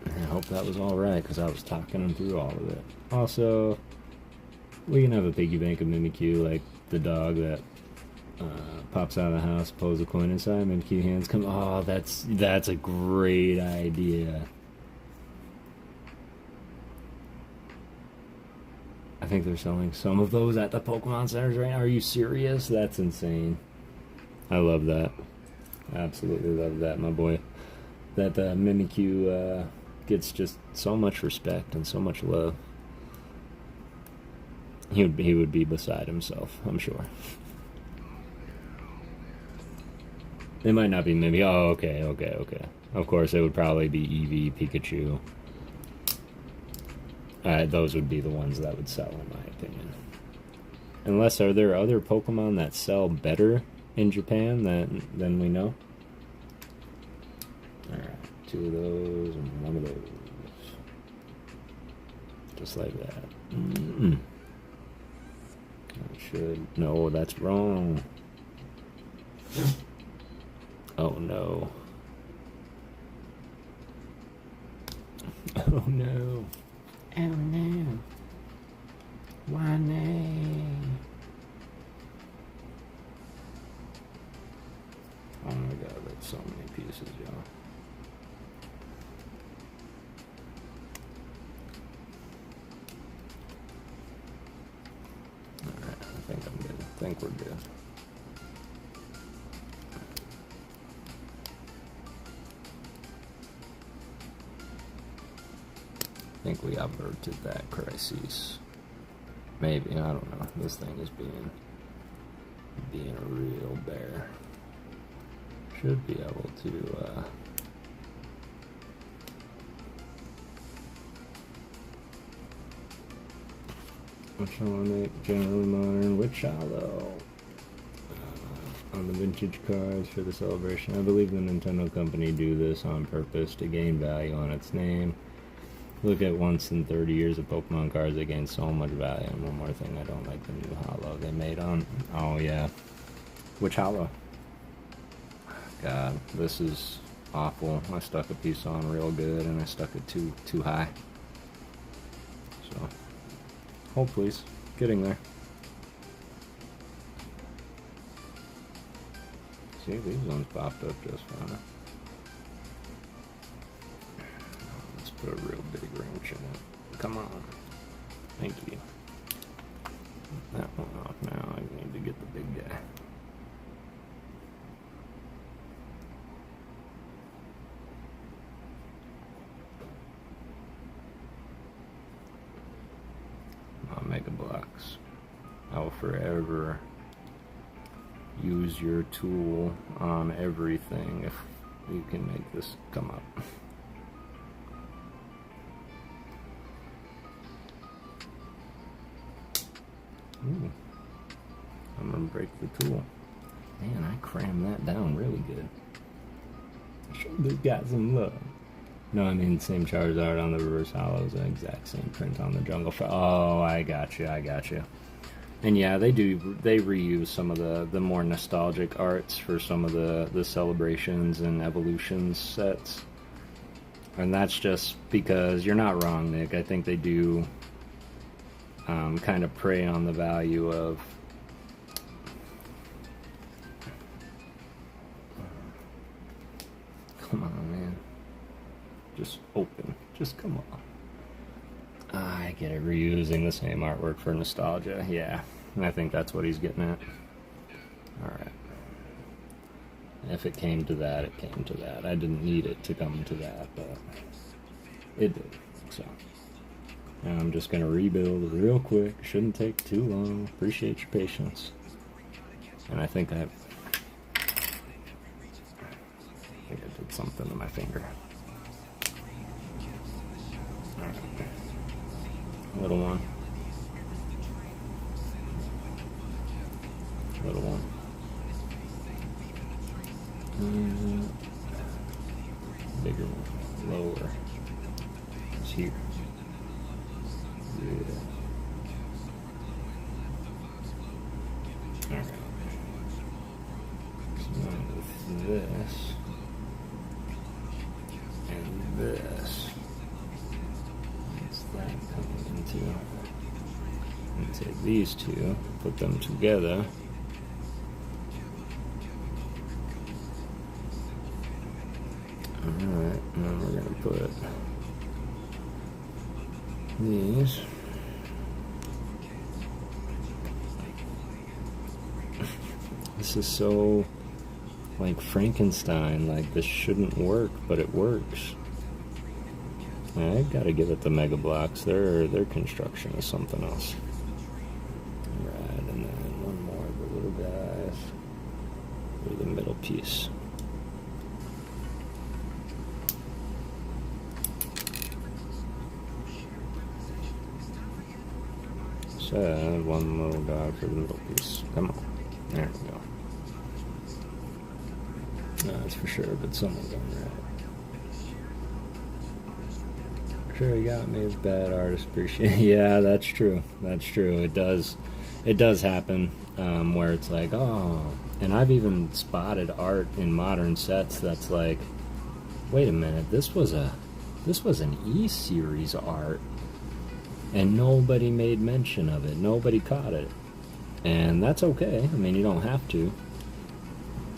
[SPEAKER 1] I hope that was alright, because I was talking him through all of it. Also, we can have a piggy bank of Mimikyu, like the dog that pops out of the house, pulls a coin inside, Mimikyu hands come. Oh, that's a great idea. I think they're selling some of those at the Pokemon centers right now. Are you serious? That's insane. I love that. Absolutely love that, my boy. That Mimikyu gets just so much respect and so much love. He would be beside himself, I'm sure. It might not be Mimikyu. Oh, okay. Of course, it would probably be Eevee, Pikachu. Those would be the ones that would sell, in my opinion. Unless, are there other Pokemon that sell better in Japan than we know? Alright, 2 of those and 1 of those. Just like that. I should. No, that's wrong. Oh no. Oh no. Oh no. Why no? Oh my god, that's so many pieces, y'all. Alright, I think I'm good. I think we're good. I think we averted that crisis. Maybe, I don't know. This thing is being a real bear. Should be able to which one generally modern, which hollow on the vintage cards for the celebration. I believe the Nintendo company do this on purpose to gain value on its name. Look at once in 30 years of Pokemon cards, they gain so much value. And one more thing, I don't like the new hollow they made on. Oh yeah, which hollow? God, this is awful. I stuck a piece on real good, and I stuck it too high. So, hold please, getting there. See, these ones popped up just fine. Let's put a real big wrench in it. Come on. Thank you. That one off now. I need big guy. Mega Blocks. I will forever use your tool on everything if you can make this come up. Ooh. I'm gonna break the tool. Man, I crammed that down really good. Should have got some love. No, I mean, same Charizard on the reverse hollows, an exact same print on the Jungle Fire. Oh, I got you. And yeah, they reuse some of the more nostalgic arts for some of the celebrations and evolutions sets. And that's just because you're not wrong, Nick. I think they do kind of prey on the value of come on, man. Just open. Just come on. I get it. Reusing the same artwork for nostalgia. Yeah. I think that's what he's getting at. Alright. If it came to that, it came to that. I didn't need it to come to that, but it did. So. Now I'm just going to rebuild real quick. Shouldn't take too long. Appreciate your patience. And I think I did something to my finger. Alright. Little one. Little one. Bigger one. Lower. It's here. Yeah. Alright. So now with this and this, what's that coming into? And take these two, put them together. Alright, now we're going to put these. This is so like Frankenstein, like this shouldn't work, but it works. I gotta give it the Mega Blocks. Their construction is something else. Right, and then one more of the little guys for the middle piece. So one little guy for the middle piece. Come on. There we go. No, that's for sure, but someone's done right. Sure, you got me as bad artist. Appreciate it. Yeah, that's true. That's true. It does happen where it's like, oh, and I've even spotted art in modern sets that's like, wait a minute, this was an E-series art, and nobody made mention of it. Nobody caught it, and that's okay. I mean, you don't have to,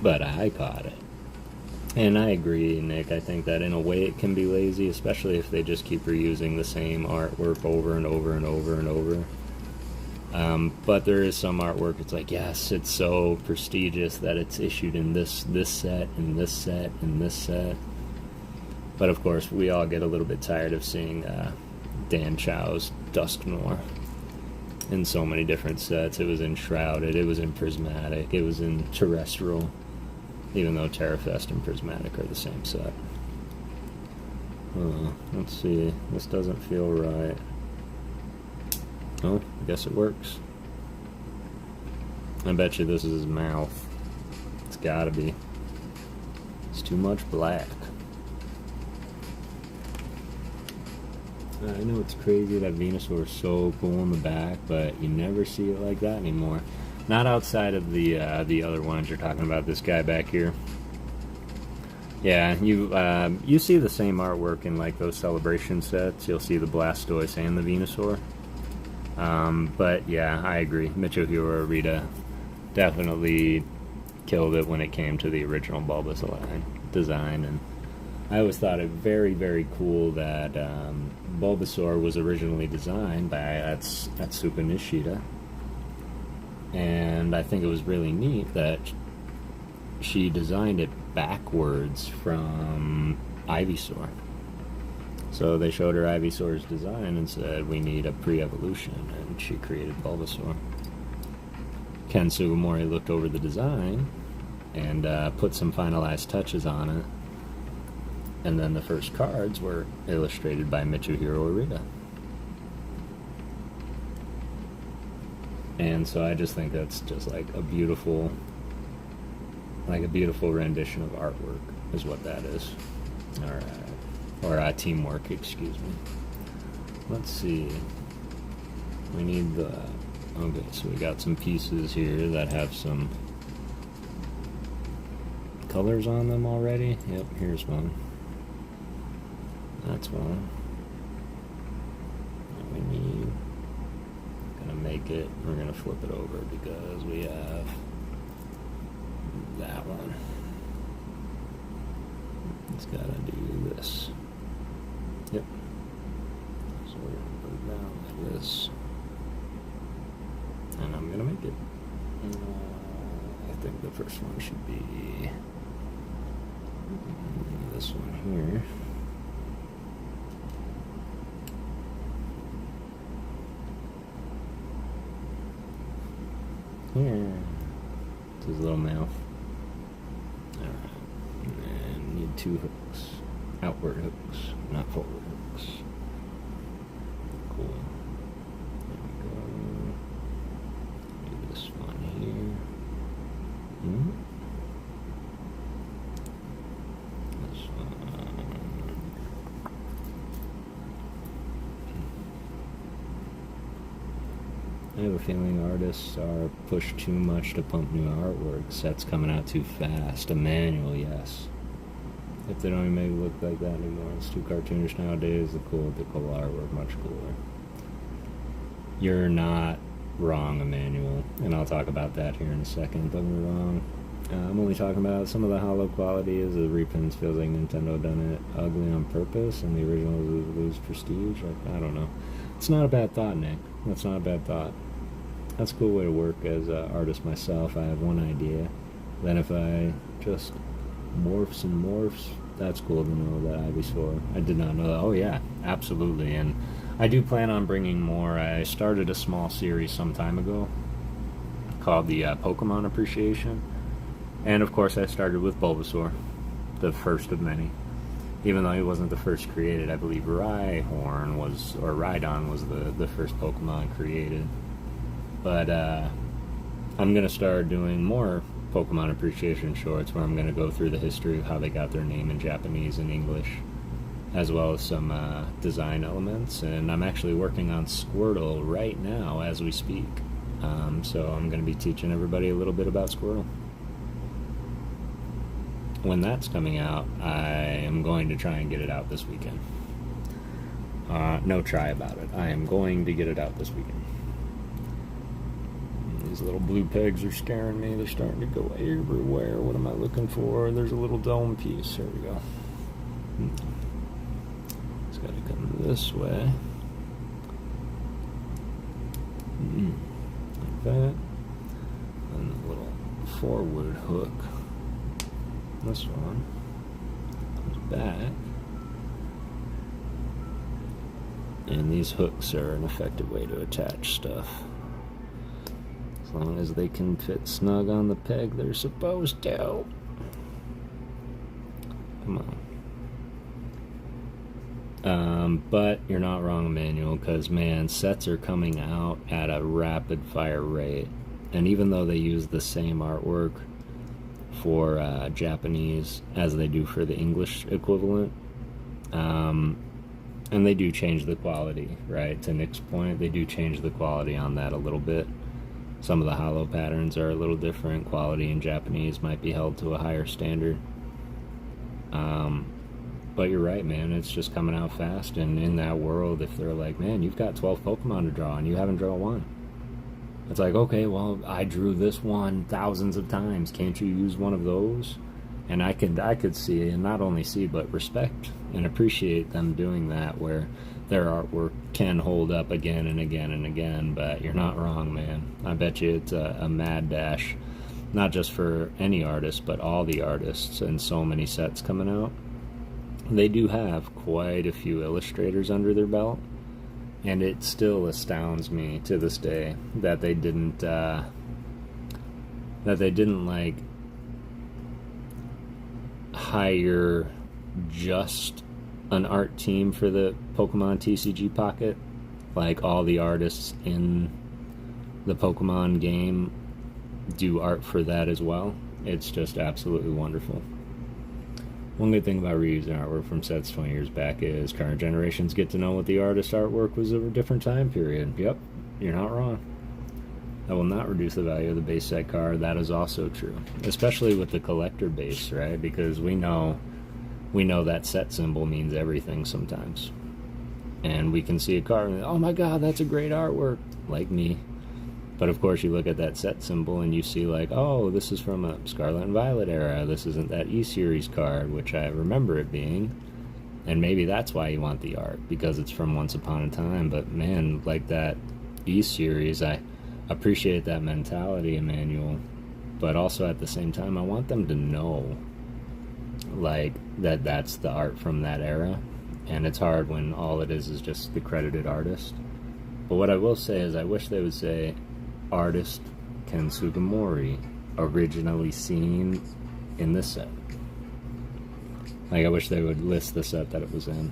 [SPEAKER 1] but I caught it. And I agree, Nick. I think that in a way it can be lazy, especially if they just keep reusing the same artwork over and over and over and over. But there is some artwork, it's like, yes, it's so prestigious that it's issued in this set, and this set, and this set. But of course, we all get a little bit tired of seeing Dan Chow's Dusknoir in so many different sets. It was in Shrouded, it was in Prismatic, it was in Terrestrial. Even though Terrafest and Prismatic are the same set. Let's see. This doesn't feel right. Oh, I guess it works. I bet you this is his mouth. It's gotta be. It's too much black. I know it's crazy that Venusaur is so cool in the back, but you never see it like that anymore. Not outside of the other ones you're talking about. This guy back here. Yeah, you see the same artwork in like those celebration sets. You'll see the Blastoise and the Venusaur. But yeah, I agree. Michohiro Arita definitely killed it when it came to the original Bulbasaur design, and I always thought it very, very cool that Bulbasaur was originally designed by Atsuko Nishida. And I think it was really neat that she designed it backwards from Ivysaur. So they showed her Ivysaur's design and said, we need a pre-evolution, and she created Bulbasaur. Ken Sugimori looked over the design and put some finalized touches on it. And then the first cards were illustrated by Mitsuhiro Arita. And so I just think that's just like a beautiful rendition of artwork is what that is. Or teamwork, excuse me. Let's see. We need the... Okay, so we got some pieces here that have some colors on them already. Yep, here's one. That's one. And we need... Gonna make it... We're gonna flip it over because we have that one. It's gotta do this. Yep. So we're gonna put it down like this. And I'm gonna make it. I think the first one should be this one here. Here. It's his little mouth. Alright. And need 2 hooks. Outward hooks, not forward hooks. Cool. There we go. Do this one here. This one. I have a feeling artists are pushed too much to pump new artwork. Sets coming out too fast. Emmanuel, yes. If they don't even make it look like that anymore, it's too cartoonish nowadays. The cool artwork, much cooler. You're not wrong, Emmanuel, and I'll talk about that here in a second. Don't get me wrong. I'm only talking about some of the hollow qualities. The reprints feels like Nintendo done it ugly on purpose, and the originals lose prestige. I don't know. It's not a bad thought, Nick. That's not a bad thought. That's a cool way to work as an artist myself. I have one idea. Then if I just morphs and morphs, that's cool to know that Ivysaur. I did not know that. Oh yeah, absolutely. And I do plan on bringing more. I started a small series some time ago called the Pokemon Appreciation. And of course I started with Bulbasaur, the first of many. Even though he wasn't the first created, I believe Rhyhorn was, or Rhydon was the first Pokemon created. But I'm going to start doing more Pokemon Appreciation shorts where I'm going to go through the history of how they got their name in Japanese and English, as well as some design elements. And I'm actually working on Squirtle right now as we speak. So I'm going to be teaching everybody a little bit about Squirtle. When that's coming out, I am going to try and get it out this weekend. No try about it. I am going to get it out this weekend. These little blue pegs are scaring me. They're starting to go everywhere. What am I looking for? There's a little dome piece. There we go. It's got to come this way. Like that. And the little forward hook. This one comes back. And these hooks are an effective way to attach stuff. As long as they can fit snug on the peg they're supposed to. Come on. But you're not wrong, Emmanuel, because, man, sets are coming out at a rapid-fire rate. And even though they use the same artwork for Japanese as they do for the English equivalent, and they do change the quality, right? To Nick's point, they do change the quality on that a little bit. Some of the hollow patterns are a little different. Quality in Japanese might be held to a higher standard. But you're right, man. It's just coming out fast. And in that world, if they're like, man, you've got 12 Pokemon to draw and you haven't drawn one. It's like, okay, well, I drew this one thousands of times. Can't you use one of those? And I could see, and not only see, but respect and appreciate them doing that, where their artwork can hold up again and again and again, but you're not wrong, man. I bet you it's a mad dash, not just for any artist, but all the artists, and so many sets coming out. They do have quite a few illustrators under their belt, and it still astounds me to this day that they didn't like hire just an art team for the Pokemon TCG Pocket. Like, all the artists in the Pokemon game do art for that as well. It's just absolutely wonderful. One good thing about reusing artwork from sets 20 years back is current generations get to know what the artist artwork was over a different time period. Yep, you're not wrong. That will not reduce the value of the base set card. That is also true, especially with the collector base, right? Because we know that set symbol means everything sometimes. And we can see a card and, oh my god, that's a great artwork, like me. But of course you look at that set symbol and you see like, oh, this is from a Scarlet and Violet era. This isn't that E-Series card, which I remember it being. And maybe that's why you want the art, because it's from Once Upon a Time. But man, like that E-Series, I appreciate that mentality, Emmanuel. But also at the same time, I want them to know like that that's the art from that era. And it's hard when all it is just the credited artist. But what I will say is I wish they would say artist Ken Sugimori, originally seen in this set. Like, I wish they would list the set that it was in.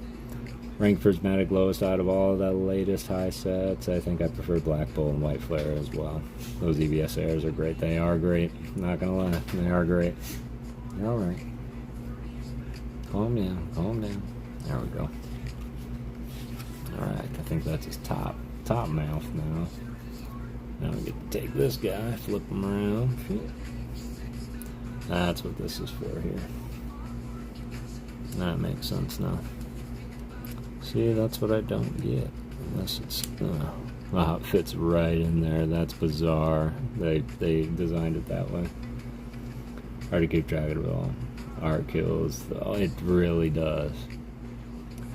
[SPEAKER 1] Ranked prismatic lowest out of all of the latest high sets, I think I prefer Black Bull and White Flare as well. Those EVS airs are great. They are great. Not gonna lie, they are great. You're alright. Calm down, calm down. There we go. Alright, I think that's his top mouth now. Now we get to take this guy, flip him around. That's what this is for here. That makes sense now. See, that's what I don't get. Unless it's, wow, it fits right in there. That's bizarre. They designed it that way. Hard to keep track of it all. Art kills. Oh, it really does.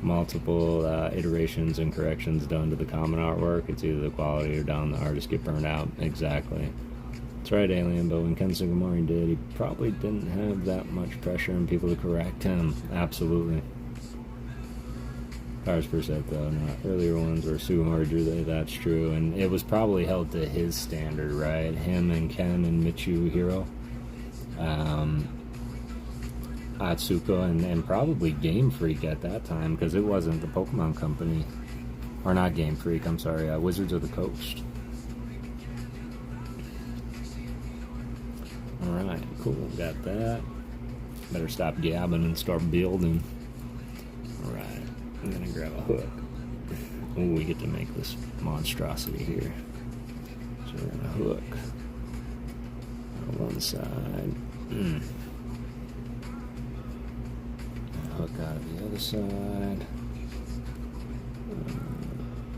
[SPEAKER 1] Multiple iterations and corrections done to the common artwork. It's either the quality or down the artists get burned out. Exactly. That's right, Alien, but when Ken Sugimori did, he probably didn't have that much pressure on people to correct him. Absolutely. Cards per set, though, not earlier ones where Sugimori drew that's true. And it was probably held to his standard, right? Him and Ken and Mitsuhiro. Atsuko and probably Game Freak at that time, because it wasn't the Pokemon Company, or not Game Freak, I'm sorry, Wizards of the Coast. Alright, cool, got that. Better stop gabbing and start building. Alright, I'm gonna grab a hook. Ooh, we get to make this monstrosity here. So we're gonna hook on one side. Hook out of the other side.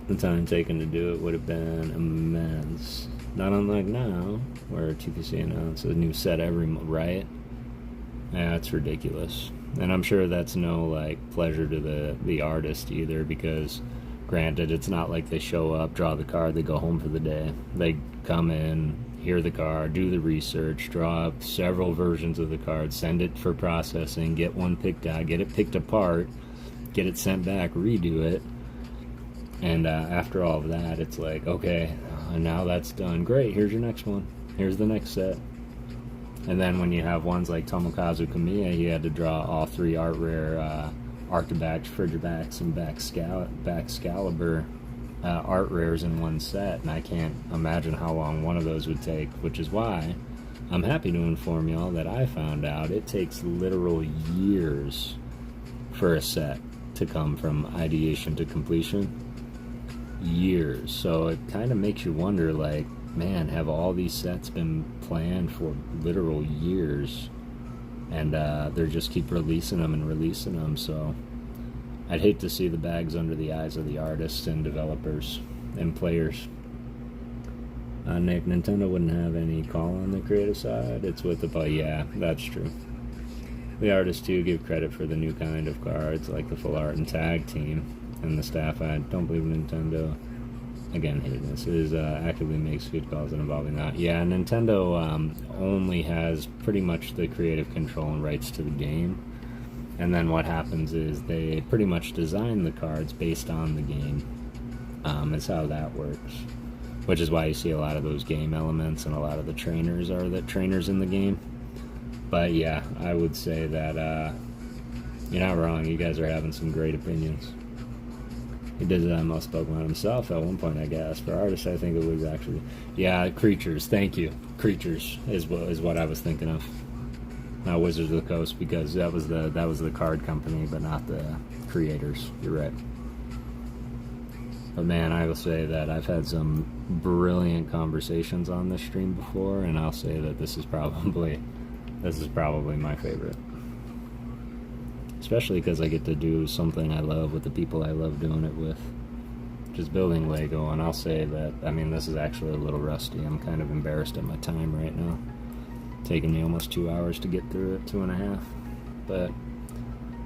[SPEAKER 1] The time taken to do it would have been immense. Not unlike now, where TPC announces a new set every month, right? Yeah, it's ridiculous. And I'm sure that's no, like, pleasure to the artist either, because, granted, it's not like they show up, draw the card, they go home for the day. They come in, hear the card, do the research, draw up several versions of the card, send it for processing, get one picked out, get it picked apart, get it sent back, redo it. And after all of that, it's like, okay, now that's done. Great, here's your next one. Here's the next set. And then when you have ones like Tomokazu Kamiya, he had to draw all three art rare Arctobacks, Frigibax, and Baxcalibur art rares in one set, and I can't imagine how long one of those would take, which is why I'm happy to inform y'all that I found out it takes literal years for a set to come from ideation to completion. Years. So it kind of makes you wonder, like, man, have all these sets been planned for literal years, and they just keep releasing them, so I'd hate to see the bags under the eyes of the artists and developers and players. Nick, Nintendo wouldn't have any call on the creative side. It's with the, but yeah, that's true. The artists too give credit for the new kind of cards, like the full art and tag team. and the staff, I don't believe Nintendo, again, hate this, is actively makes good calls and involving that. Yeah, Nintendo only has pretty much the creative control and rights to the game. And then what happens is they pretty much design the cards based on the game. Is how that works. Which is why you see a lot of those game elements and a lot of the trainers are the trainers in the game. But yeah, I would say that you're not wrong. You guys are having some great opinions. He did most Pokemon himself at one point, I guess. For artists, I think it was actually... Yeah, Creatures. Thank you. Creatures is what I was thinking of. Not Wizards of the Coast, because that was the card company, but not the creators. You're right. But man, I will say that I've had some brilliant conversations on this stream before, and I'll say that this is probably my favorite. Especially because I get to do something I love with the people I love doing it with. Just building Lego, and I'll say that, I mean, this is actually a little rusty. I'm kind of embarrassed at my time right now. Taking me almost 2 hours to get through it, 2.5. But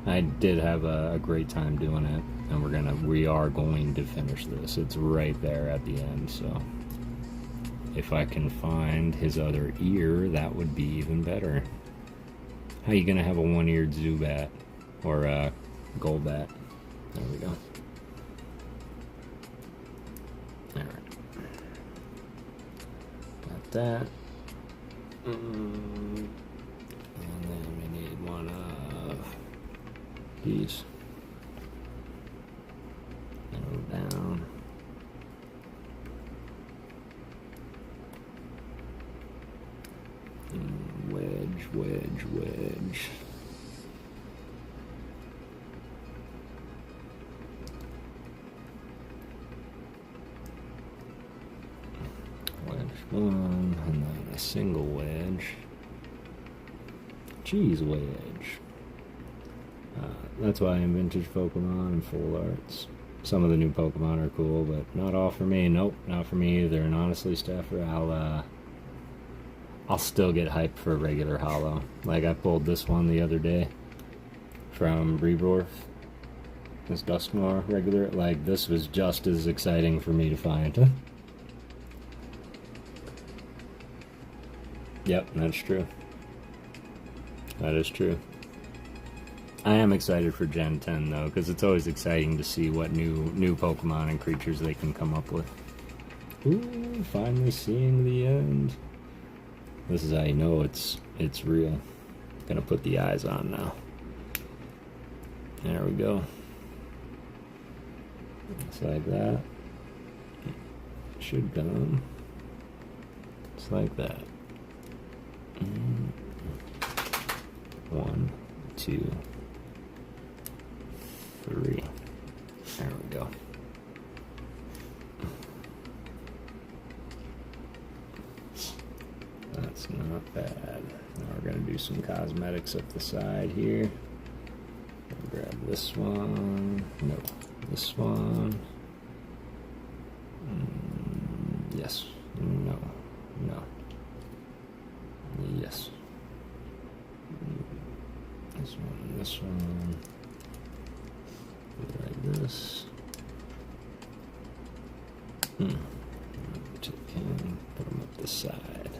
[SPEAKER 1] I did have a great time doing it, and we are going to finish this. It's right there at the end, so if I can find his other ear, that would be even better. How you gonna have a one-eared Zubat or a Golbat? There we go. Alright. Got that. And then we need one of these. Go down. And wedge, wedge, wedge. Wedge one, and then a single wedge. Cheese wedge. That's why I'm vintage Pokemon and full arts. Some of the new Pokemon are cool, but not all for me. Nope, not for me either. And honestly, Staffer, I'll still get hyped for a regular holo. Like, I pulled this one the other day from Rebirth. This Dusknoir regular. Like, this was just as exciting for me to find. Yep, that's true. That is true. I am excited for Gen 10 though, because it's always exciting to see what new Pokemon and creatures they can come up with. Ooh, finally seeing the end. This is how you know it's real. Gonna put the eyes on now. There we go. Just like that. Should come. Just like that. 1, 2, 3. There we go. That's not bad. Now we're going to do some cosmetics up the side here. Grab this one. No, this one. Yes. No. No. Yes. This one, this one. Like this. Take him, put him up the side.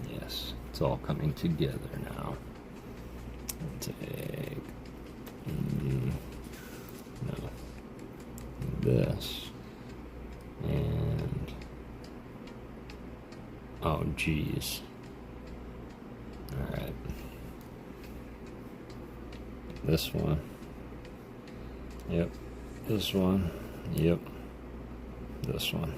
[SPEAKER 1] Yes, it's all coming together now. Take no this and oh geez. All right, this one. Yep, this one. Yep, this one.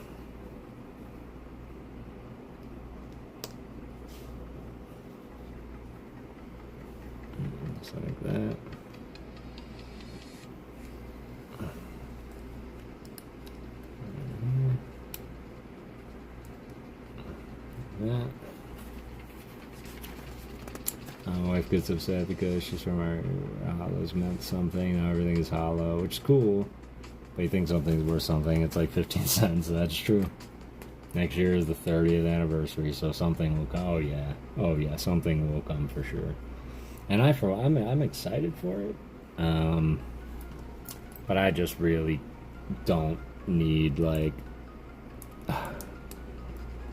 [SPEAKER 1] Just like that. That. My wife gets upset because she's from our hollows meant something. Now everything is hollow, which is cool. But you think something's worth something, it's like 15 cents. That's true. Next year is the 30th anniversary, so something will come. Oh yeah, something will come for sure. And I'm excited for it. But I just really don't need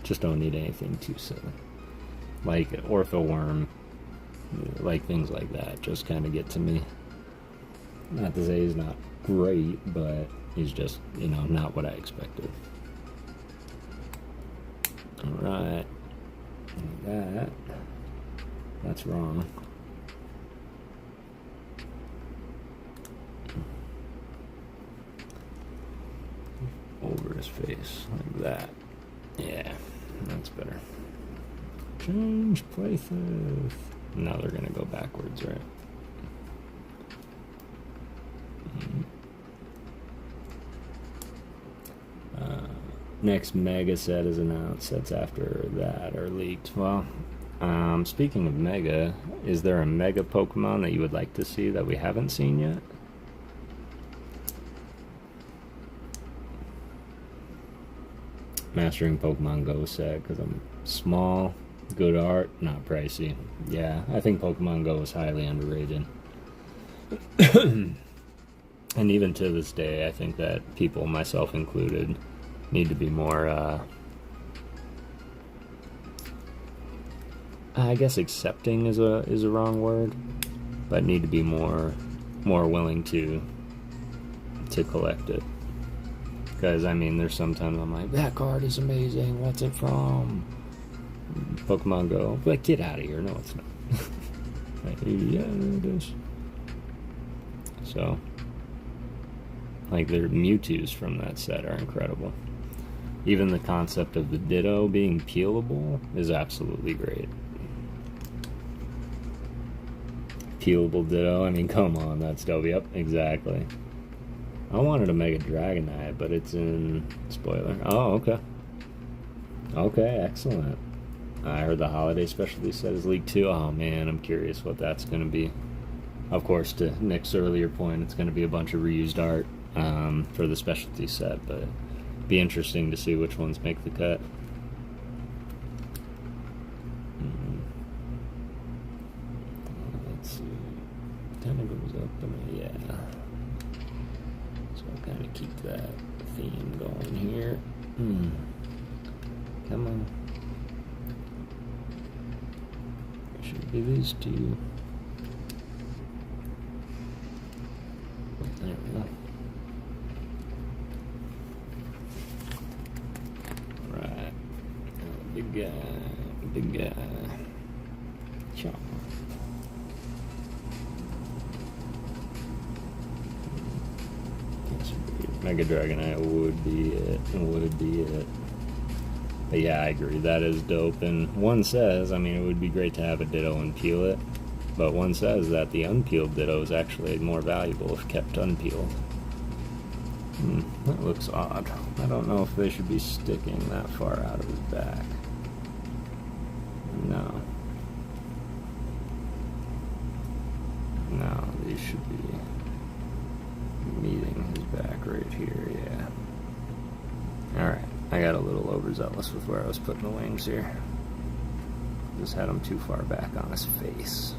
[SPEAKER 1] just don't need anything too silly, like orthoworm, like things like that. Just kind of get to me. Not to say he's not great, but he's just not what I expected. All right, that's wrong. Over his face, like that. Yeah, that's better. Change places. Now they're gonna go backwards, right? Next mega set is announced. Sets after that are leaked. Well, speaking of mega, is there a mega Pokemon that you would like to see that we haven't seen yet? Mastering Pokemon Go set, because I'm small, good art, not pricey. Yeah, I think Pokemon Go is highly underrated. And even to this day, I think that people, myself included, need to be more, I guess accepting is a wrong word, but need to be more willing to collect it. Because, I mean, there's sometimes I'm like, that card is amazing, what's it from? Pokemon Go. Like, get out of here. No, it's not. Like, yeah, it is. So, like, their Mewtwo's from that set are incredible. Even the concept of the Ditto being peelable is absolutely great. Peelable Ditto, I mean, come on, that's dope. Yep, exactly. I wanted a Mega Dragonite, but it's in spoiler. Oh, okay. Okay, excellent. I heard the holiday specialty set is leaked too. Oh man, I'm curious what that's going to be. Of course, to Nick's earlier point, it's going to be a bunch of reused art for the specialty set, but it'd be interesting to see which ones make the cut. Let's see. Kind of goes up and yeah. So I'll kind of keep that theme going here. Come on. Should be these two. There we go. Right. Big guy. Chomp. Mega Dragonite would be it. But yeah, I agree, that is dope. And one says, I mean, it would be great to have a Ditto and peel it, but one says that the unpeeled Ditto is actually more valuable if kept unpeeled. That looks odd. I don't know if they should be sticking that far out of his back. No, these should be meeting his back right here, yeah. Alright, I got a little overzealous with where I was putting the wings here. Just had him too far back on his face.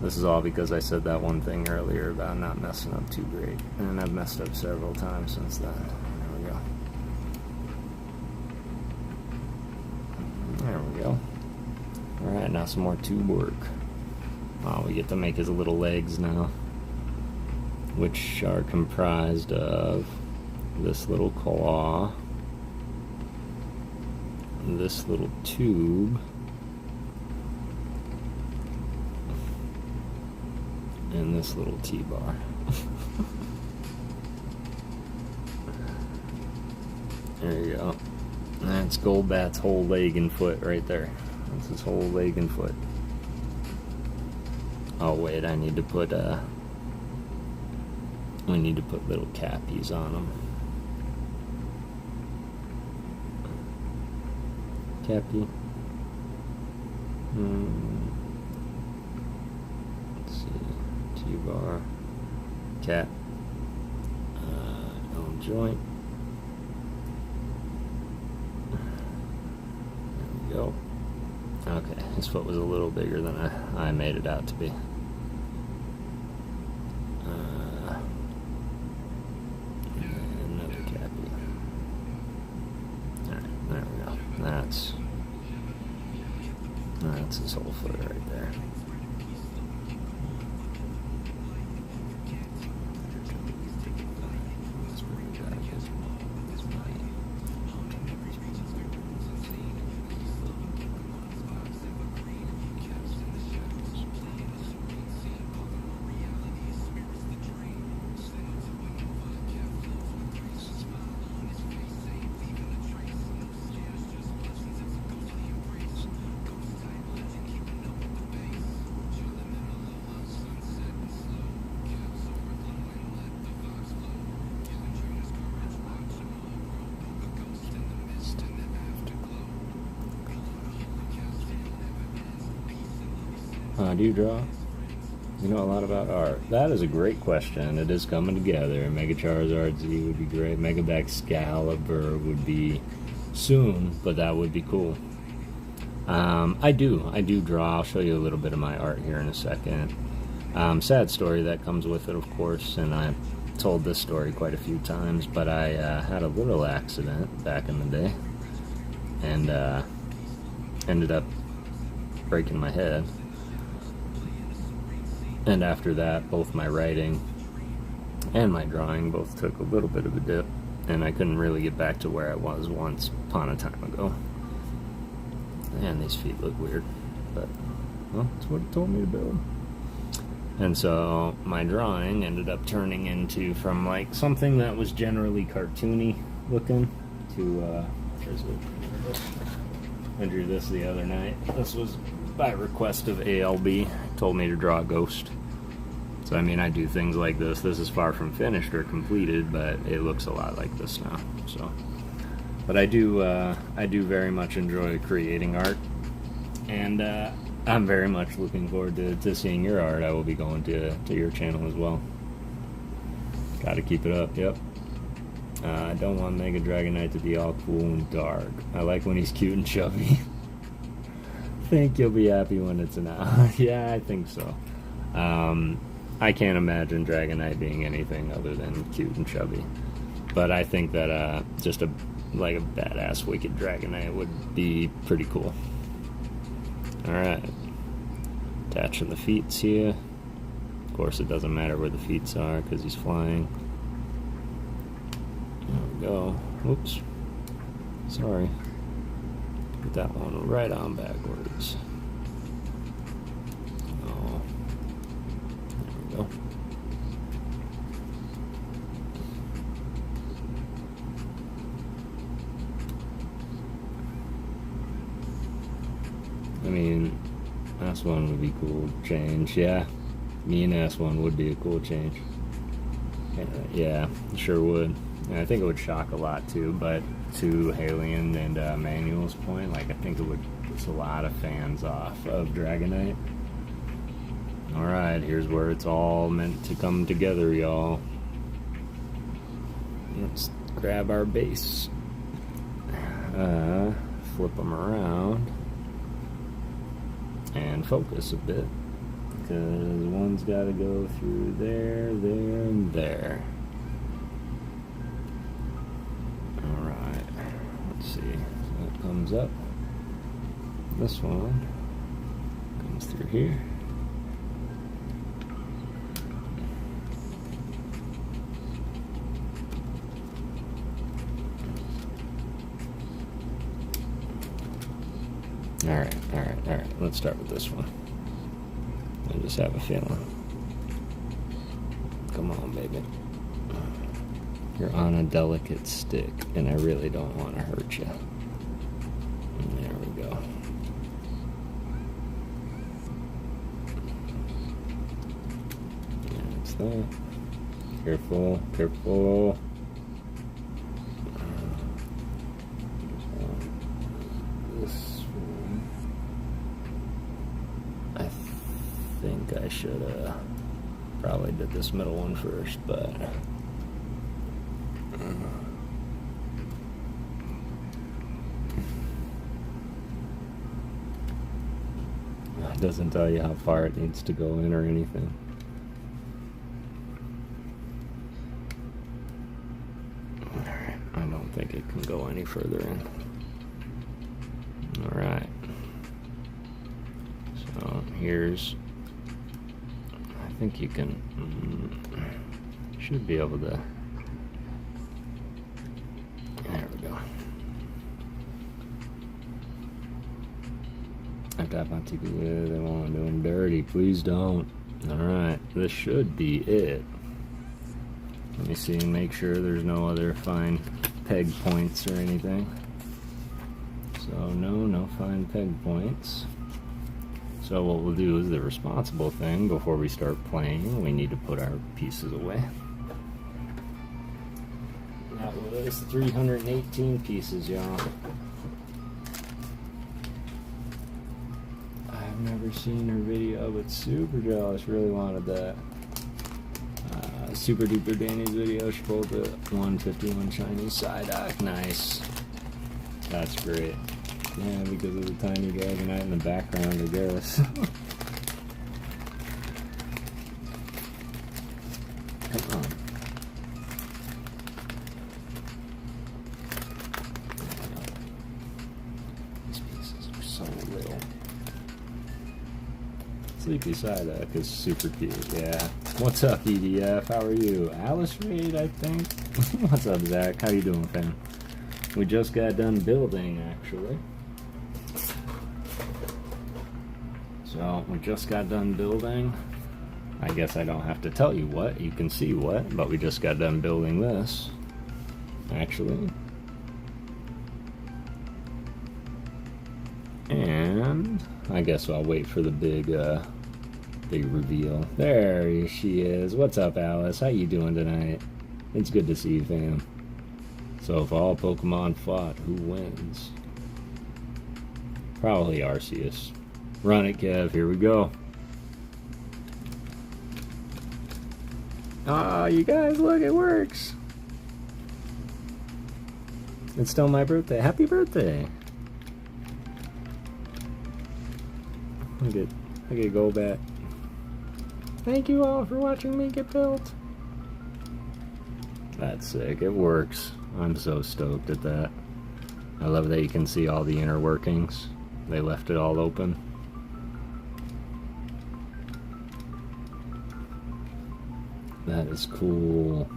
[SPEAKER 1] This is all because I said that one thing earlier about not messing up too great. And I've messed up several times since then. There we go. There we go. Alright, now some more tube work. Oh, we get to make his little legs now, which are comprised of this little claw, this little tube, and this little T-bar. There you go. That's Golbat's whole leg and foot right there. That's his whole leg and foot. Oh wait, I need to put we need to put little cappies on them. Cappy. Let's see. T-bar. Cap. Joint. This foot was a little bigger than I made it out to be. Another cappy. Alright, there we go. That's his whole foot right there. Do you draw? You know a lot about art. That is a great question. It is coming together. Mega Charizard Z would be great. Mega Excalibur would be soon, but that would be cool. I do draw. I'll show you a little bit of my art here in a second. Sad story that comes with it, of course, and I've told this story quite a few times, but I had a little accident back in the day, and ended up breaking my head. And after that, both my writing and my drawing both took a little bit of a dip, and I couldn't really get back to where I was once upon a time ago. Man, these feet look weird, but, well, that's what it told me to build. And so my drawing ended up turning into, from like something that was generally cartoony looking to, where's it? I drew this the other night. This was by request of ALB, told me to draw a ghost. So I mean, I do things like this. This is far from finished or completed, but it looks a lot like this now. So, but I do very much enjoy creating art, and I'm very much looking forward to seeing your art. I will be going to your channel as well. Got to keep it up. Yep. I don't want Mega Dragonite to be all cool and dark. I like when he's cute and chubby. Think you'll be happy when it's an out. Yeah, I think so. I can't imagine Dragonite being anything other than cute and chubby. But I think that just a badass wicked Dragonite would be pretty cool. Alright. Attaching the feets here. Of course, it doesn't matter where the feet are because he's flying. There we go. Oops. Sorry. Put that one right on backwards. Oh. There we go. I mean, S1 would be cool change, yeah. Me and S1 would be a cool change. Yeah, sure would. And I think it would shock a lot too, but to Halion and Manuel's point, like I think it would piss a lot of fans off of Dragonite. Alright, here's where it's all meant to come together, y'all. Let's grab our base. Flip them around. And focus a bit. Because one's got to go through there, there, and there. Alright, let's see. So it comes up. This one comes through here. Alright. Let's start with this one. I just have a feeling. Come on, baby. You're on a delicate stick, and I really don't want to hurt you. And there we go. That's that. Careful, careful. I should have probably did this middle one first, but doesn't tell you how far it needs to go in or anything. Alright, I don't think it can go any further in. Alright. So here's, I think you can, should be able to, there we go. I got my TV with, they won't do him dirty, please don't. Alright, this should be it. Let me see and make sure there's no other fine peg points or anything. So no fine peg points. So what we'll do is the responsible thing before we start playing, we need to put our pieces away. That was 318 pieces, y'all. I've never seen her video, but super jealous, really wanted that. Super duper Danny's video, she pulled the 151 Chinese side eye. Nice. That's great. Yeah, because of the tiny dragonite in the background, I guess. Come on. These pieces are so little. Sleepy Psyduck is super cute, yeah. What's up, EDF? How are you? Alice Reed, I think. What's up, Zach? How you doing, fam? We just got done building, actually. So, we just got done building. I guess I don't have to tell you what. You can see what, but we just got done building this. Actually. And I guess I'll wait for the big reveal. There she is. What's up, Alice? How you doing tonight? It's good to see you, fam. So if all Pokemon fought, who wins? Probably Arceus. Run it, Kev. Here we go. Ah, you guys, look, it works. It's still my birthday. Happy birthday. Look at Golbat. Thank you all for watching me get built. That's sick. It works. I'm so stoked at that. I love that you can see all the inner workings. They left it all open. That is cool.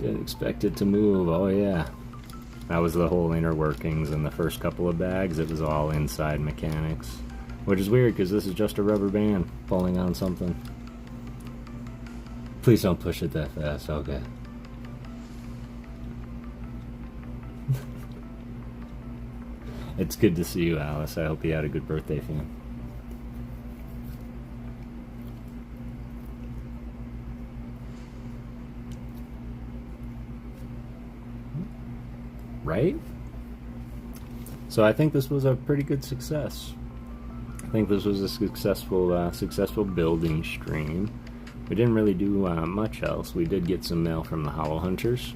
[SPEAKER 1] Didn't expect it to move. Oh yeah. That was the whole inner workings in the first couple of bags. It was all inside mechanics. Which is weird because this is just a rubber band pulling on something. Please don't push it that fast. Okay. It's good to see you, Alice. I hope you had a good birthday, fam. Right? So I think this was a pretty good success. I think this was a successful building stream. We didn't really do much else. We did get some mail from the Hollow Hunters,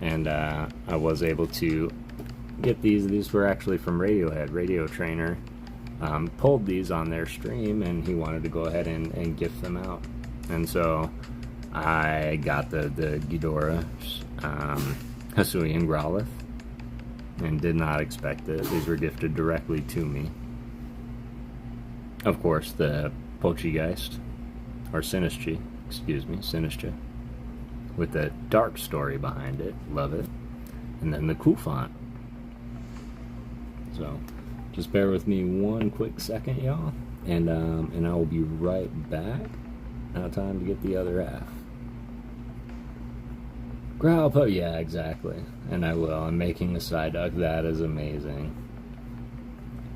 [SPEAKER 1] and I was able to get these. These were actually from Radiohead. Radio Trainer pulled these on their stream, and he wanted to go ahead and gift them out. And so I got the Ghidorah, Hisuian Growlithe, and did not expect it. These were gifted directly to me. Of course, the PokéGhost, or Sinistcha, excuse me, Sinistcha, with the dark story behind it. Love it. And then the cool font. So, just bear with me one quick second, y'all, and I will be right back. Now time to get the other half. Growlithe, yeah, exactly. And I will. I'm making the Psyduck. That is amazing.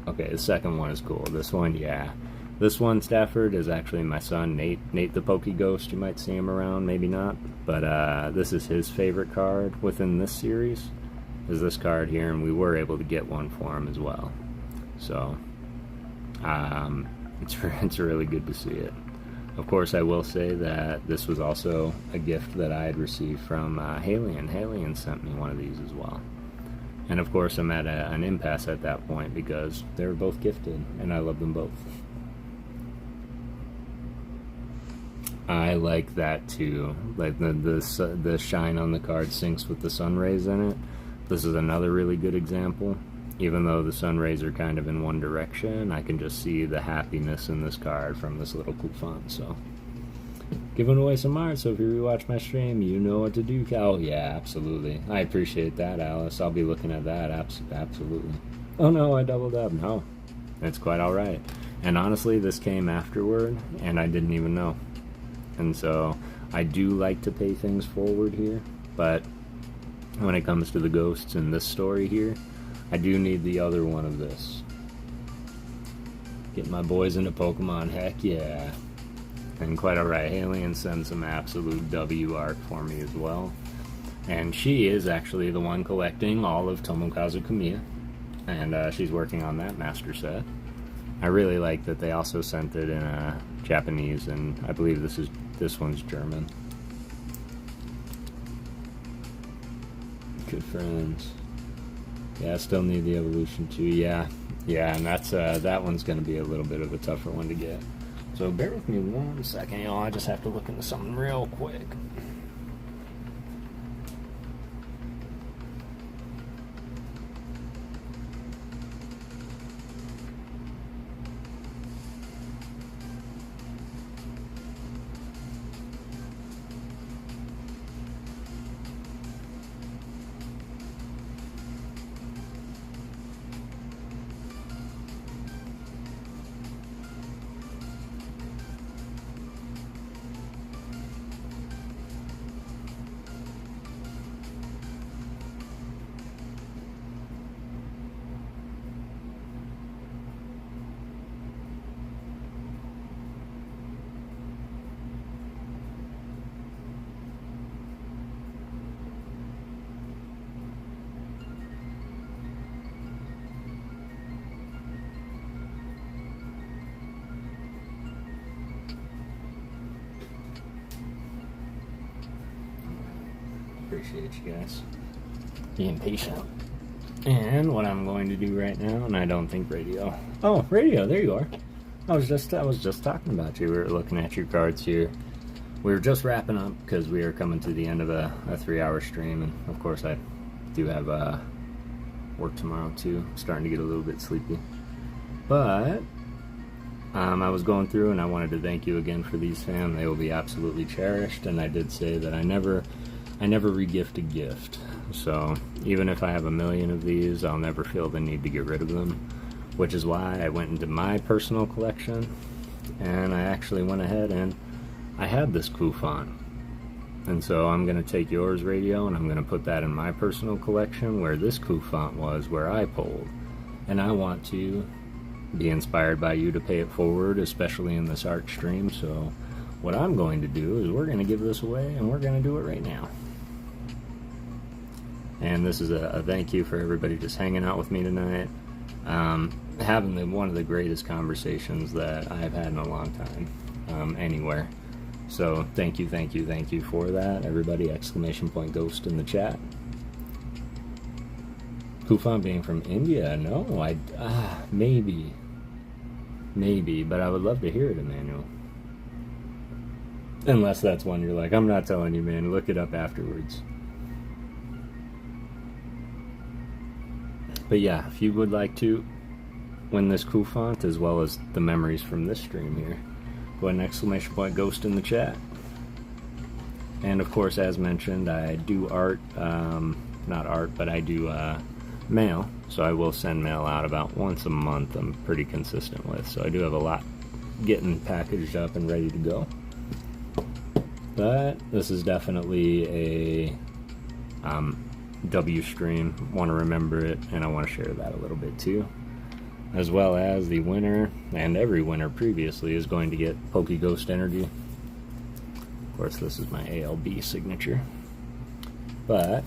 [SPEAKER 1] Okay, the second one is cool. This one, yeah. This one, Stafford, is actually my son, Nate the PokéGhost. You might see him around, maybe not. But this is his favorite card within this series, is this card here, and we were able to get one for him as well. So, it's really good to see it. Of course, I will say that this was also a gift that I had received from Halion. Halion sent me one of these as well. And of course, I'm at an impasse at that point because they were both gifted, and I love them both. I like that too. Like the shine on the card syncs with the sun rays in it. This is another really good example. Even though the sun rays are kind of in one direction, I can just see the happiness in this card from this little cool font. So, giving away some art. So if you rewatch my stream, you know what to do. Oh yeah, absolutely. I appreciate that, Alice. I'll be looking at that. Absolutely. Oh no, I doubled up. No, it's quite all right. And honestly, this came afterward, and I didn't even know. And so I do like to pay things forward here, but when it comes to the ghosts in this story here, I do need the other one of this. Get my boys into Pokemon, heck yeah. And quite alright, Alien sends some absolute W art for me as well. And she is actually the one collecting all of Tomokazu Kamiya, and she's working on that master set. I really like that they also sent it in Japanese, and I believe this one's German. Good friends. Yeah, I still need the evolution too. Yeah, and that's that one's going to be a little bit of a tougher one to get. So bear with me 1 second, y'all. I just have to look into something real quick. Appreciate you guys being patient. And what I'm going to do right now, and I don't think radio. Oh, radio, there you are. I was just talking about you. We were looking at your cards here. We were just wrapping up because we are coming to the end of a 3-hour stream, and of course I do have work tomorrow too. I'm starting to get a little bit sleepy. But I was going through and I wanted to thank you again for these, fam. They will be absolutely cherished, and I did say that I never regift a gift. So even if I have 1 million of these, I'll never feel the need to get rid of them, which is why I went into my personal collection, and I actually went ahead and I had this Ku font. And so I'm going to take yours, radio, and I'm going to put that in my personal collection where this Ku font was, where I pulled. And I want to be inspired by you to pay it forward, especially in this art stream. So what I'm going to do is we're going to give this away, and we're going to do it right now. And this is a thank you for everybody just hanging out with me tonight, having one of the greatest conversations that I've had in a long time, anywhere. So thank you for that, everybody! Exclamation point ghost in the chat. Kufan being from India? No, maybe, but I would love to hear it, Emmanuel. Unless that's one you're like, I'm not telling you, man. Look it up afterwards. But yeah, if you would like to win this Ku font as well as the memories from this stream here, go ahead and exclamation point ghost in the chat. And of course, as mentioned, I do art, not art, but I do mail. So I will send mail out about once a month. I'm pretty consistent with. So I do have a lot getting packaged up and ready to go. But this is definitely a W stream. Want to remember it, and I want to share that a little bit too. As well as the winner, and every winner previously, is going to get PokéGhost energy. Of course, this is my ALB signature. But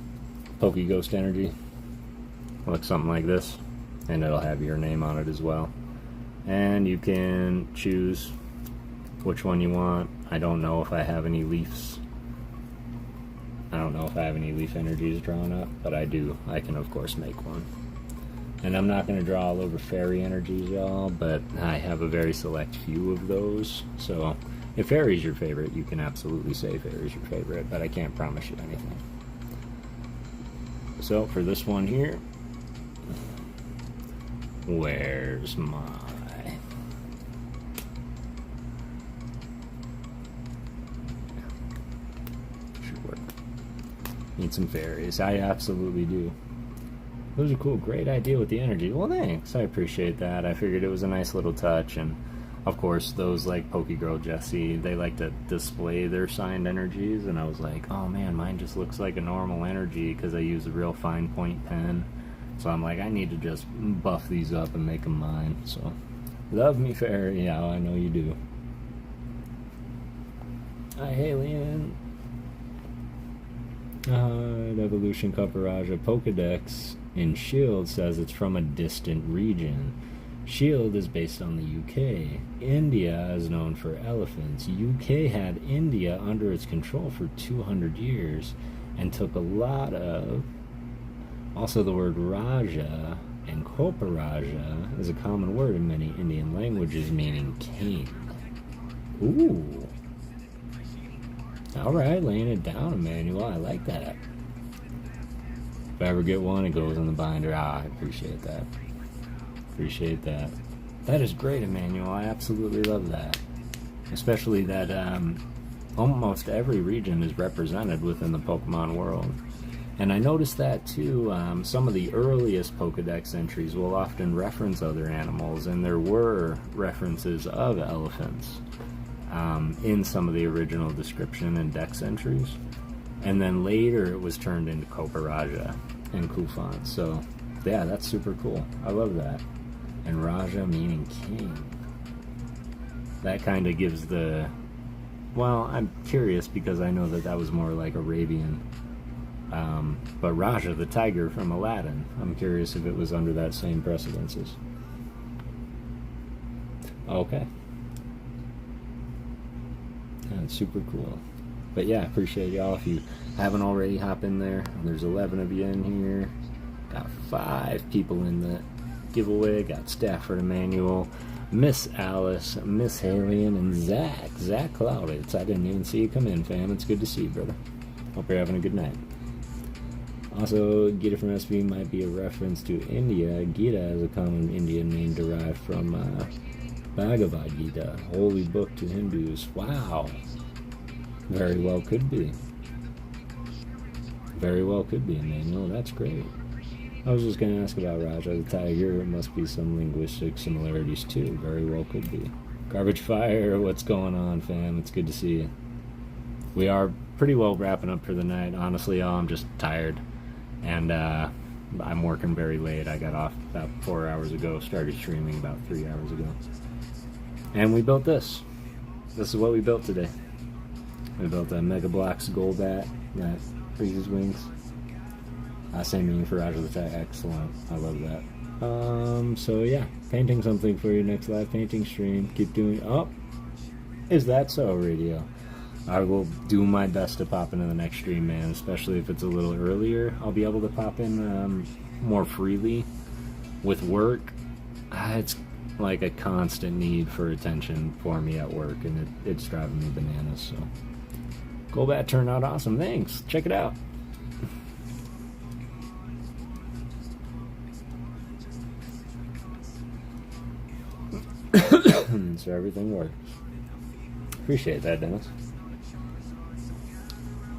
[SPEAKER 1] PokéGhost energy looks something like this, and it'll have your name on it as well. And you can choose which one you want. I don't know if I have any leafs. I don't know if I have any leaf energies drawn up, but I do. I can, of course, make one. And I'm not going to draw all over fairy energies, y'all, but I have a very select few of those. So If fairy's your favorite, you can absolutely say fairy's your favorite, but I can't promise you anything. So for this one here, where's my... Should work. Need some fairies. I absolutely do. Those are cool. Great idea with the energy. Well, thanks. I appreciate that. I figured it was a nice little touch, and of course, those like PokéGirl Jessie, they like to display their signed energies, and I was like, oh man, mine just looks like a normal energy because I use a real fine point pen. So I'm like, I need to just buff these up and make them mine. So, love me fairy. Yeah, I know you do. Hi, Alien. Evolution Copperajah Pokedex in Shield says it's from a distant region. Shield is based on the UK. India is known for elephants. UK had India under its control for 200 years and took a lot of... Also, the word Raja and Koparaja is a common word in many Indian languages meaning king. Ooh. Alright, laying it down, Emmanuel. I like that. If I ever get one, it goes in the binder. I appreciate that. Appreciate that. That is great, Emmanuel. I absolutely love that. Especially that almost every region is represented within the Pokemon world. And I noticed that too. Some of the earliest Pokedex entries will often reference other animals, and there were references of elephants in some of the original description and dex entries. And then later it was turned into Koparaja and Kufant. So, yeah, that's super cool. I love that. And Raja meaning king. That kind of gives the... Well, I'm curious because I know that that was more like Arabian. But Raja, the tiger from Aladdin, I'm curious if it was under that same precedences. Okay. That's super cool. But yeah, appreciate y'all. If you haven't already, hop in there. There's 11 of you in here. Got 5 people in the giveaway. Got Stafford Emmanuel, Miss Alice, Miss Halian, and Zach. Zach Clouditz. I didn't even see you come in, fam. It's good to see you, brother. Hope you're having a good night. Also, Gita from SB might be a reference to India. Gita is a common Indian name derived from Bhagavad Gita, holy book to Hindus. Wow. Very well could be. Very well could be, Emmanuel. That's great. I was just going to ask about Raja the Tiger. It must be some linguistic similarities too. Very well could be. Garbage Fire, what's going on, fam? It's good to see you. We are pretty well wrapping up for the night. Honestly, y'all, I'm just tired. And I'm working very late. I got off about 4 hours ago. Started streaming about 3 hours ago. And we built this. This is what we built today. We built a Mega Bloks Golbat that freezes wings. Same meaning for Raja the Tiger. Excellent. I love that. So yeah, painting something for your next live painting stream. Keep doing... Oh! Is that so, Radio? I will do my best to pop into the next stream, man, especially if it's a little earlier. I'll be able to pop in more freely. With work, it's like a constant need for attention for me at work, and it's driving me bananas, so... Golbat turned out awesome, thanks! Check it out! So everything works. Appreciate that, Dennis.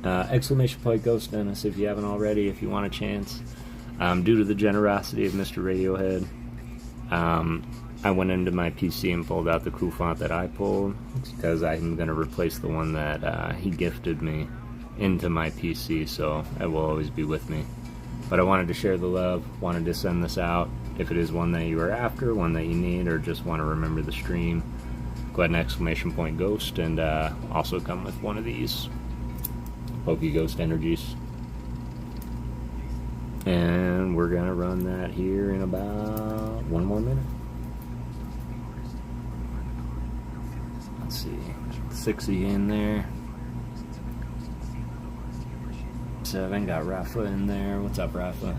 [SPEAKER 1] Exclamation point Ghost, Dennis, if you haven't already, if you want a chance. Due to the generosity of Mr. Radiohead, I went into my PC and pulled out the Kufant that I pulled, because I'm going to replace the one that he gifted me into my PC, so it will always be with me. But I wanted to share the love, wanted to send this out. If it is one that you are after, one that you need, or just want to remember the stream, go ahead and exclamation point Ghost, and also come with one of these PokéGhost energies. And we're going to run that here in about 1 more minute. Let's see, 60 in there. 7, got Rafa in there. What's up, Rafa?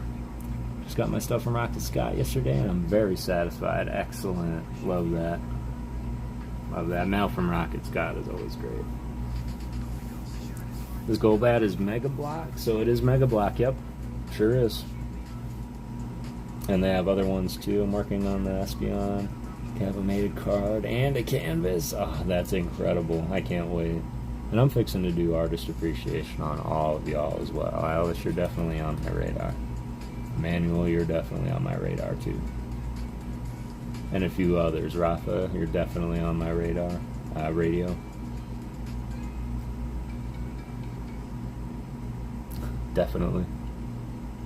[SPEAKER 1] Just got my stuff from Rocket Scott yesterday, and I'm very satisfied. Excellent. Love that. Love that. Mail from Rocket Scott is always great. This Golbat is Mega Block, so it is Mega Block, yep. Sure is. And they have other ones too. I'm working on the Espeon, Cavimated card, and a canvas. Oh, that's incredible. I can't wait. And I'm fixing to do artist appreciation on all of y'all as well. Alice, you're definitely on my radar. Manuel, you're definitely on my radar too. And a few others. Rafa, you're definitely on my radar. Radio. Definitely.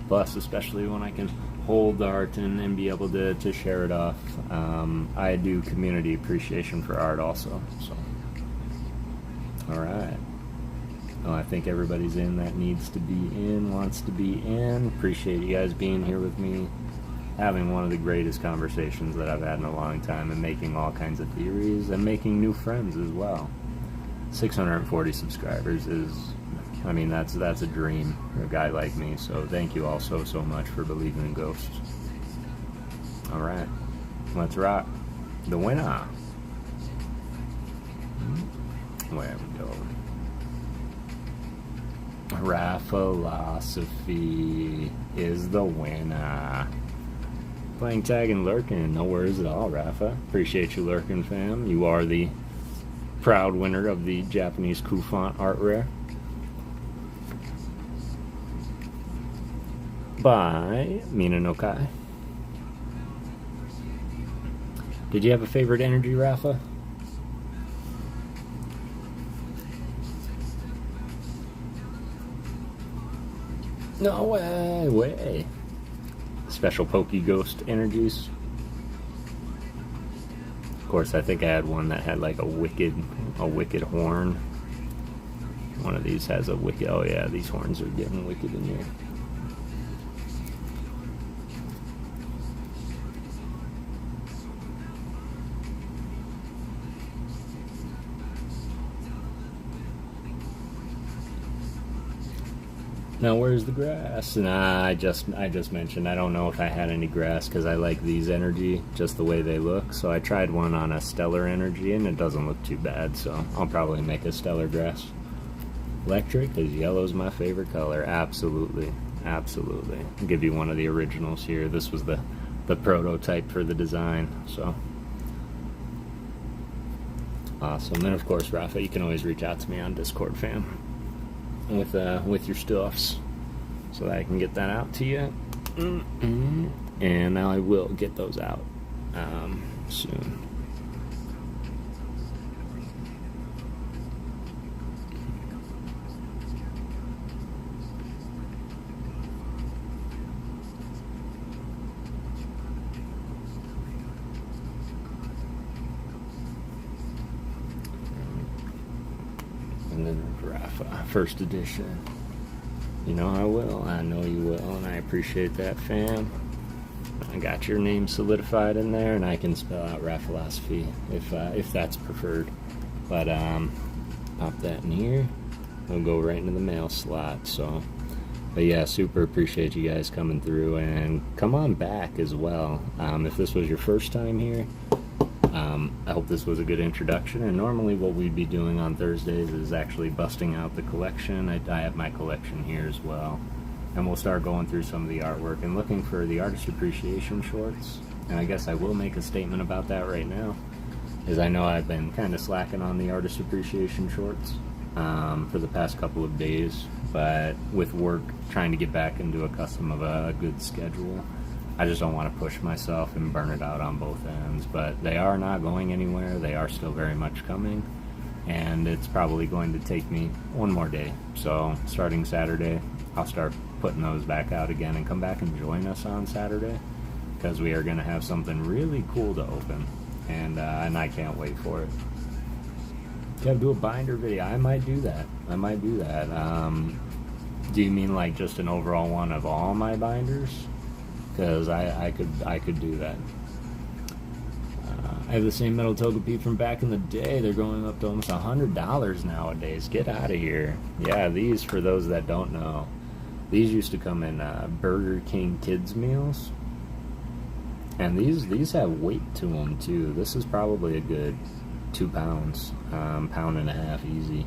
[SPEAKER 1] Plus, especially when I can hold the art and be able to share it off. I do community appreciation for art also. So, all right. Well, I think everybody's in that needs to be in, wants to be in. Appreciate you guys being here with me, having one of the greatest conversations that I've had in a long time, and making all kinds of theories and making new friends as well. 640 subscribers is, I mean, that's a dream for a guy like me. So thank you all so much for believing in ghosts. All right, let's rock. The winner. Where we go. Raphilosophy is the winner. Playing tag and lurking, no worries at all, Rafa. Appreciate you lurking, fam. You are the proud winner of the Japanese Kufont art rare by Mina no Kai. Did you have a favorite energy, Rafa? No way. Special PokéGhost energies. Of course, I think I had one that had like a wicked horn. One of these has a wicked. Oh yeah, these horns are getting wicked in here. Now where's the grass? Nah, I just mentioned I don't know if I had any grass because I like these energy just the way they look. So I tried one on a stellar energy and it doesn't look too bad. So I'll probably make a stellar grass. Electric, because yellow's my favorite color. Absolutely. I'll give you one of the originals here. This was the prototype for the design. So awesome. And of course, Rafa, you can always reach out to me on Discord, fam. With your stuffs, so that I can get that out to you. And now I will get those out soon. And then Rafa, first edition. You know I will. I know you will, and I appreciate that, fam. I got your name solidified in there, and I can spell out Raphilosophy if that's preferred. But pop that in here. It'll go right into the mail slot. So, but yeah, super appreciate you guys coming through, and come on back as well. If this was your first time here, I hope this was a good introduction. And normally what we'd be doing on Thursdays is actually busting out the collection. I have my collection here as well, and we'll start going through some of the artwork and looking for the artist appreciation shorts. And I guess I will make a statement about that right now, as I know I've been kind of slacking on the artist appreciation shorts for the past couple of days, but with work trying to get back into a custom of a good schedule, I just don't want to push myself and burn it out on both ends. But they are not going anywhere. They are still very much coming, and it's probably going to take me one more day. So starting Saturday, I'll start putting those back out again, and come back and join us on Saturday, because we are going to have something really cool to open, and I can't wait for it. Kev, do a binder video. I might do that. Do you mean like just an overall one of all my binders? Because I could do that. I have the same metal Togepi from back in the day. They're going up to almost $100 nowadays. Get out of here. Yeah, these, for those that don't know, these used to come in Burger King kids meals, and these have weight to them too. This is probably a good 2 pounds, pound and a half easy.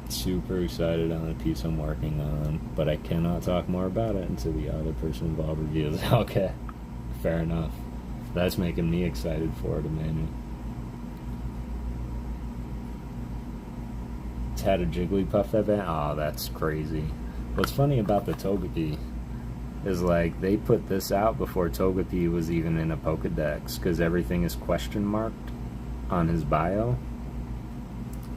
[SPEAKER 1] Super excited on the piece I'm working on, but I cannot talk more about it until the other person involved reviews. Okay, fair enough. That's making me excited for it, Emmanuel. It's had a Jigglypuff event? Oh, that's crazy. What's funny about the Togepi is, like, they put this out before Togepi was even in a Pokedex, because everything is question marked on his bio.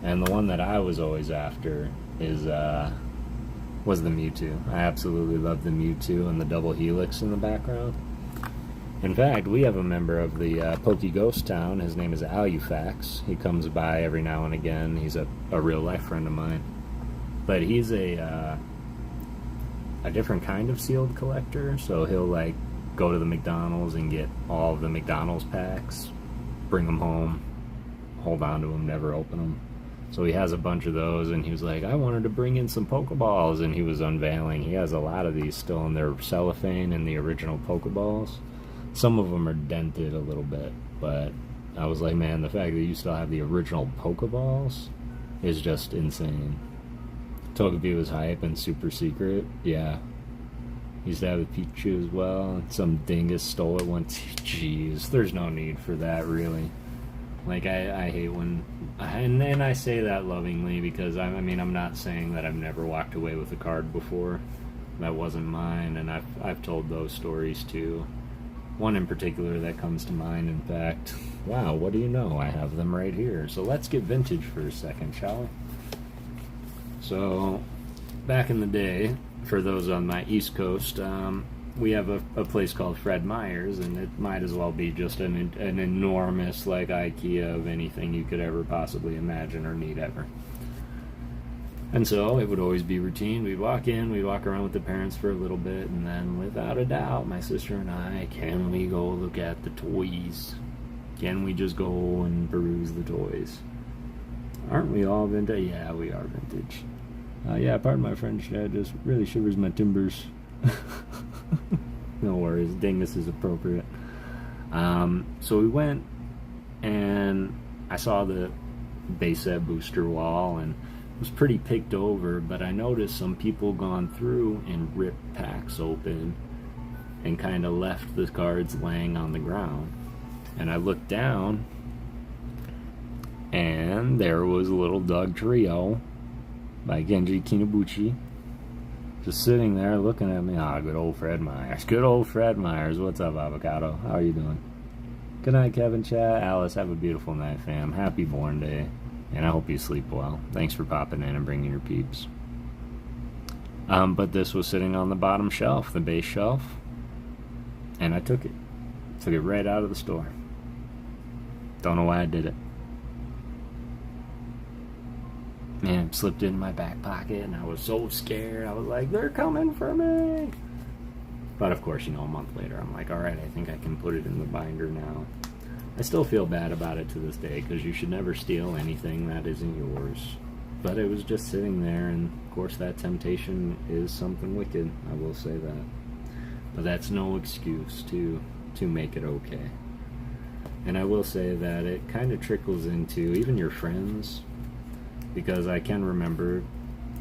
[SPEAKER 1] And the one that I was always after was the Mewtwo. I absolutely love the Mewtwo and the double helix in the background. In fact, we have a member of the PokéGhost town. His name is Alufax. He comes by every now and again. He's a real-life friend of mine. But he's a different kind of sealed collector. So he'll, like, go to the McDonald's and get all of the McDonald's packs, bring them home, hold on to them, never open them. So he has a bunch of those, and he was like, I wanted to bring in some Pokeballs, and he was unveiling. He has a lot of these still in their cellophane and the original Pokeballs. Some of them are dented a little bit, but I was like, man, the fact that you still have the original Pokeballs is just insane. Togepi was hype and super secret, yeah. He used to have a Pikachu as well, and some dingus stole it once. Jeez, there's no need for that, really. Like, I hate when... And I say that lovingly, because, I mean, I'm not saying that I've never walked away with a card before. That wasn't mine, and I've told those stories, too. One in particular that comes to mind, in fact. Wow, what do you know? I have them right here. So let's get vintage for a second, shall we? So, back in the day, for those on my East Coast, we have a place called Fred Meyer's, and it might as well be just an enormous, like, IKEA of anything you could ever possibly imagine or need ever. And so it would always be routine. We'd walk in, we'd walk around with the parents for a little bit, and then without a doubt, my sister and I, can we go look at the toys? Can we just go and peruse the toys? Aren't we all vintage? Yeah, we are vintage. Yeah, pardon my French, that just really shivers my timbers. No worries, dingus is appropriate. So we went, and I saw the base set booster wall, and it was pretty picked over, but I noticed some people gone through and ripped packs open and kind of left the cards laying on the ground. And I looked down, and there was a little Doug Trio by Genji Kinabuchi, just sitting there looking at me. Ah, good old Fred Myers. Good old Fred Myers. What's up, Avocado? How are you doing? Good night, Kevin Chat. Alice, have a beautiful night, fam. Happy born day. And I hope you sleep well. Thanks for popping in and bringing your peeps. But this was sitting on the bottom shelf, the base shelf. And I took it. Took it right out of the store. Don't know why I did it. Man, it slipped in my back pocket, and I was so scared. I was like, they're coming for me. But of course, you know, a month later, I'm like, alright, I think I can put it in the binder now. I still feel bad about it to this day, because you should never steal anything that isn't yours. But it was just sitting there, and of course that temptation is something wicked, I will say that. But that's no excuse to make it okay. And I will say that it kind of trickles into even your friends, because I can remember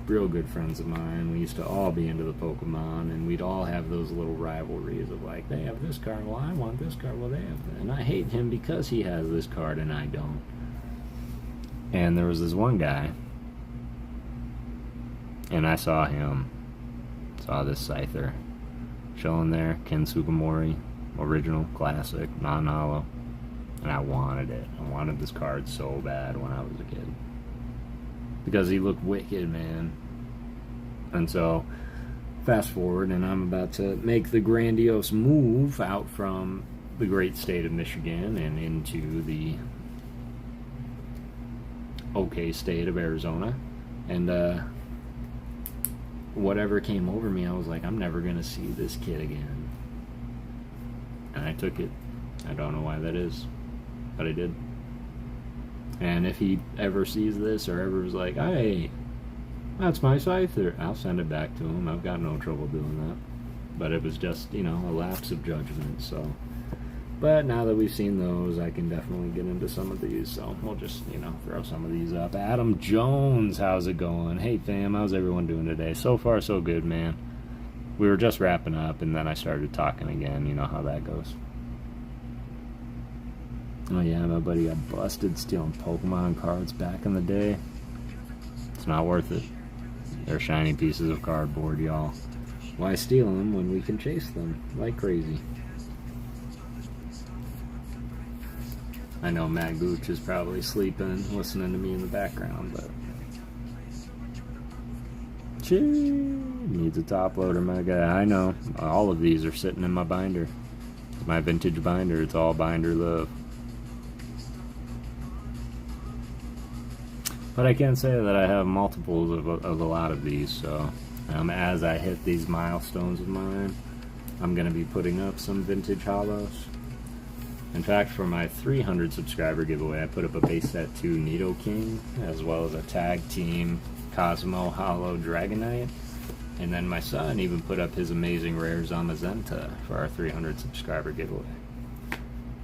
[SPEAKER 1] real good friends of mine, we used to all be into the Pokemon, and we'd all have those little rivalries of like, they have this card, well I want this card, well they have that, and I hate him because he has this card and I don't. And there was this one guy, and I saw this Scyther chilling there, Ken Sugimori, original, classic, non-holo, and I wanted it. I wanted this card so bad when I was a kid, because he looked wicked, man. And so, fast forward, and I'm about to make the grandiose move out from the great state of Michigan and into the okay state of Arizona. And whatever came over me, I was like, I'm never going to see this kid again. And I took it. I don't know why that is, but I did. And if he ever sees this or ever was like, hey, that's my Scyther, I'll send it back to him. I've got no trouble doing that. But it was just, you know, a lapse of judgment. So But now that we've seen those, I can definitely get into some of these. So we'll just, throw some of these up. Adam Jones, how's it going? Hey fam, how's everyone doing today? So far so good, man. We were just wrapping up and then I started talking again. You know how that goes. Oh yeah, my buddy got busted stealing Pokemon cards back in the day. It's not worth it. They're shiny pieces of cardboard, y'all. Why steal them when we can chase them like crazy? I know Matt Gooch is probably sleeping, listening to me in the background, but... Chee, needs a top loader, my guy. I know. All of these are sitting in my binder. My vintage binder. It's all binder love. But I can say that I have multiples of a lot of these, so as I hit these milestones of mine, I'm going to be putting up some vintage hollows. In fact, for my 300 subscriber giveaway, I put up a base set 2 Nidoking, as well as a tag team Cosmo Hollow Dragonite. And then my son even put up his amazing rare Zamazenta for our 300 subscriber giveaway.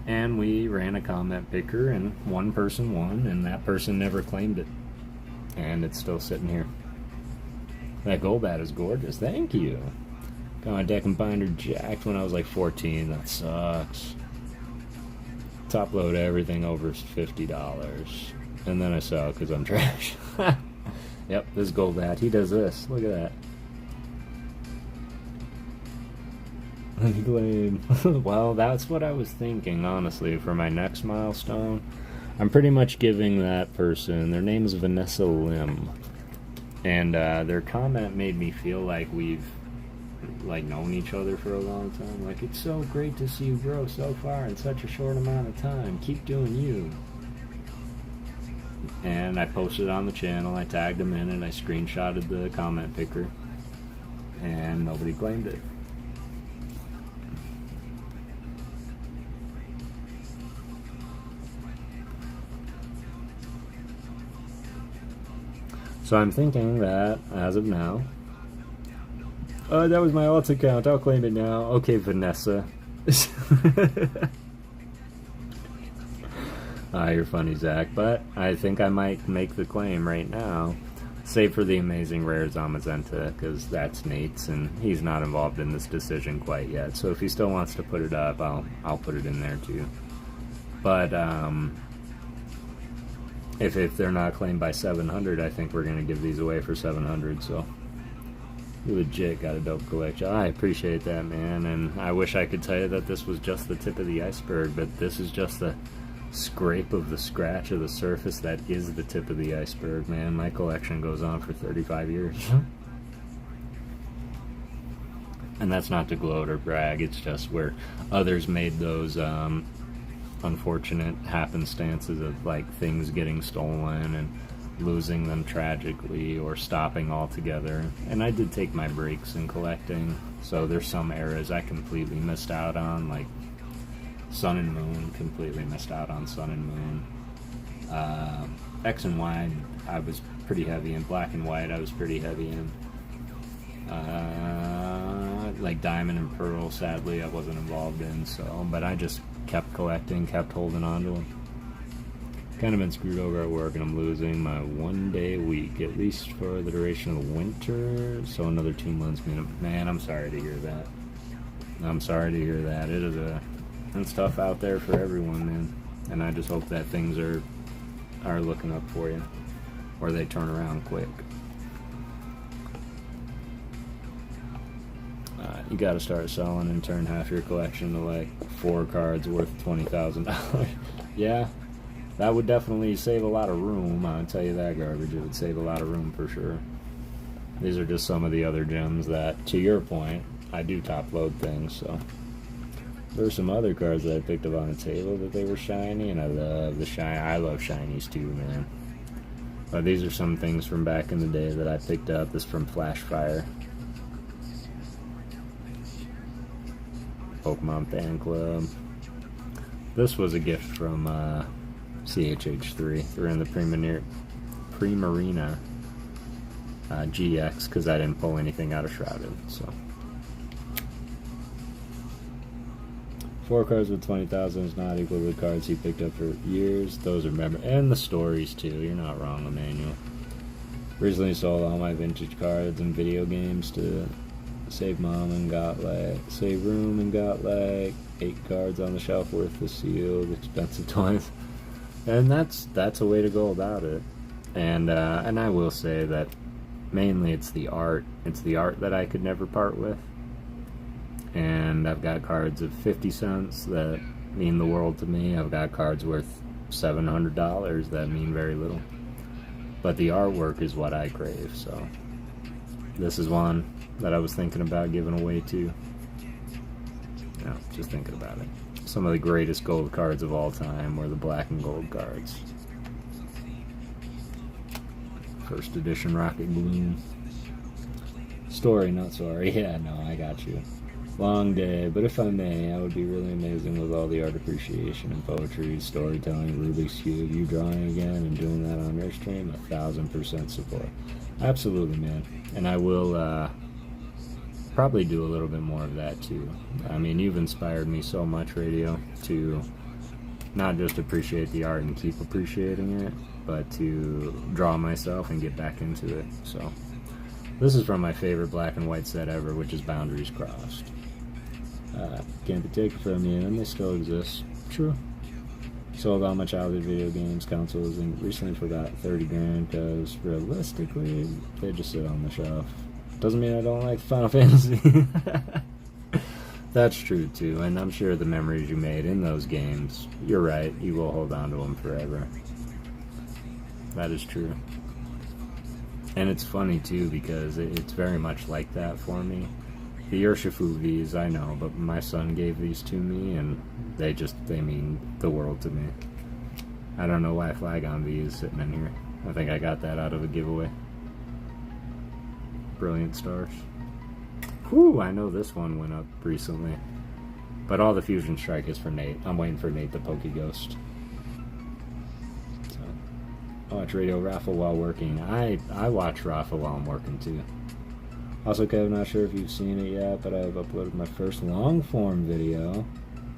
[SPEAKER 1] And we ran a comment picker, and one person won, and that person never claimed it. And it's still sitting here. That Golbat is gorgeous. Thank you. Got my deck and binder jacked when I was like 14. That sucks. Top load everything over $50. And then I sell because I'm trash. Yep, this Golbat. He does this. Look at that. Unclaimed. Well, that's what I was thinking, honestly, for my next milestone. I'm pretty much giving that person, their name is Vanessa Lim, and their comment made me feel like we've known each other for a long time. Like, it's so great to see you grow so far in such a short amount of time. Keep doing you. And I posted on the channel, I tagged them in, and I screenshotted the comment picker, and nobody claimed it. So I'm thinking that, as of now... Oh, that was my alt account. I'll claim it now. Okay, Vanessa. You're funny, Zach. But I think I might make the claim right now. Save for the amazing rare Zamazenta, because that's Nate's, and he's not involved in this decision quite yet. So if he still wants to put it up, I'll put it in there too. But, If they're not claimed by 700, I think we're going to give these away for 700, so you legit got a dope collection. I appreciate that, man, and I wish I could tell you that this was just the tip of the iceberg, but this is just the scrape of the scratch of the surface that is the tip of the iceberg, man. My collection goes on for 35 years. And that's not to gloat or brag, it's just where others made those, unfortunate happenstances of like things getting stolen and losing them tragically or stopping altogether. And I did take my breaks in collecting, so there's some eras I completely missed out on, like Sun and Moon, completely missed out on Sun and Moon. X and Y I was pretty heavy in. Black and White I was pretty heavy in. Like Diamond and Pearl, sadly I wasn't involved in, so, but I just kept collecting, kept holding on to them. Kind of been screwed over at work, and I'm losing my 1 day a week, at least for the duration of the winter, so another 2 months. Man, I'm sorry to hear that. I'm sorry to hear that. It is it's tough out there for everyone, man, and I just hope that things are looking up for you, or they turn around quick. You gotta start selling and turn half your collection to like 4 cards worth $20,000. Yeah, that would definitely save a lot of room. I'll tell you that garbage. It would save a lot of room for sure. These are just some of the other gems that, to your point, I do top load things, so. There were some other cards that I picked up on the table that they were shiny, and I love the shiny. I love shinies too, man. But these are some things from back in the day that I picked up. This is from Flashfire. Pokemon Fan Club. This was a gift from CHH3. They're in the Primarina GX, because I didn't pull anything out of Shrouded. So 4 cards with 20,000 is not equal to the cards he picked up for years. Those are and the stories too. You're not wrong, Emmanuel. Recently sold all my vintage cards and video games to save mom and got like save room and got like 8 cards on the shelf worth the sealed expensive toys. And that's a way to go about it. And I will say that mainly it's the art. It's the art that I could never part with. And I've got cards of 50 cents that mean the world to me. I've got cards worth $700 that mean very little. But the artwork is what I crave, so this is one that I was thinking about giving away too. Yeah, just thinking about it. Some of the greatest gold cards of all time were the black and gold cards. First edition Rocket Gloom. Story, not sorry. Yeah, no, I got you. Long day, but if I may, I would be really amazing with all the art appreciation and poetry, storytelling, Rubik's Cube, you drawing again and doing that on your stream, 1000% support. Absolutely, man. And I will probably do a little bit more of that too. I mean, you've inspired me so much, Radio, to not just appreciate the art and keep appreciating it, but to draw myself and get back into it. So this is from my favorite black and white set ever, which is Boundaries Crossed. Can't be taken from you, and they still exist. True. Sold all my childhood video games, consoles, and recently for about 30 grand, because realistically, they just sit on the shelf. Doesn't mean I don't like Final Fantasy. That's true too, and I'm sure the memories you made in those games, you're right, you will hold on to them forever. That is true. And it's funny too, because it's very much like that for me. The Urshifu V's, I know, but my son gave these to me, and they mean the world to me. I don't know why Flagon V is sitting in here. I think I got that out of a giveaway. Brilliant Stars. Whew, I know this one went up recently. But all the Fusion Strike is for Nate. I'm waiting for Nate the PokéGhost. So, I watch Radio Raffle while working. I watch Raffle while I'm working too. Also, Kev, not sure if you've seen it yet, but I've uploaded my first long-form video.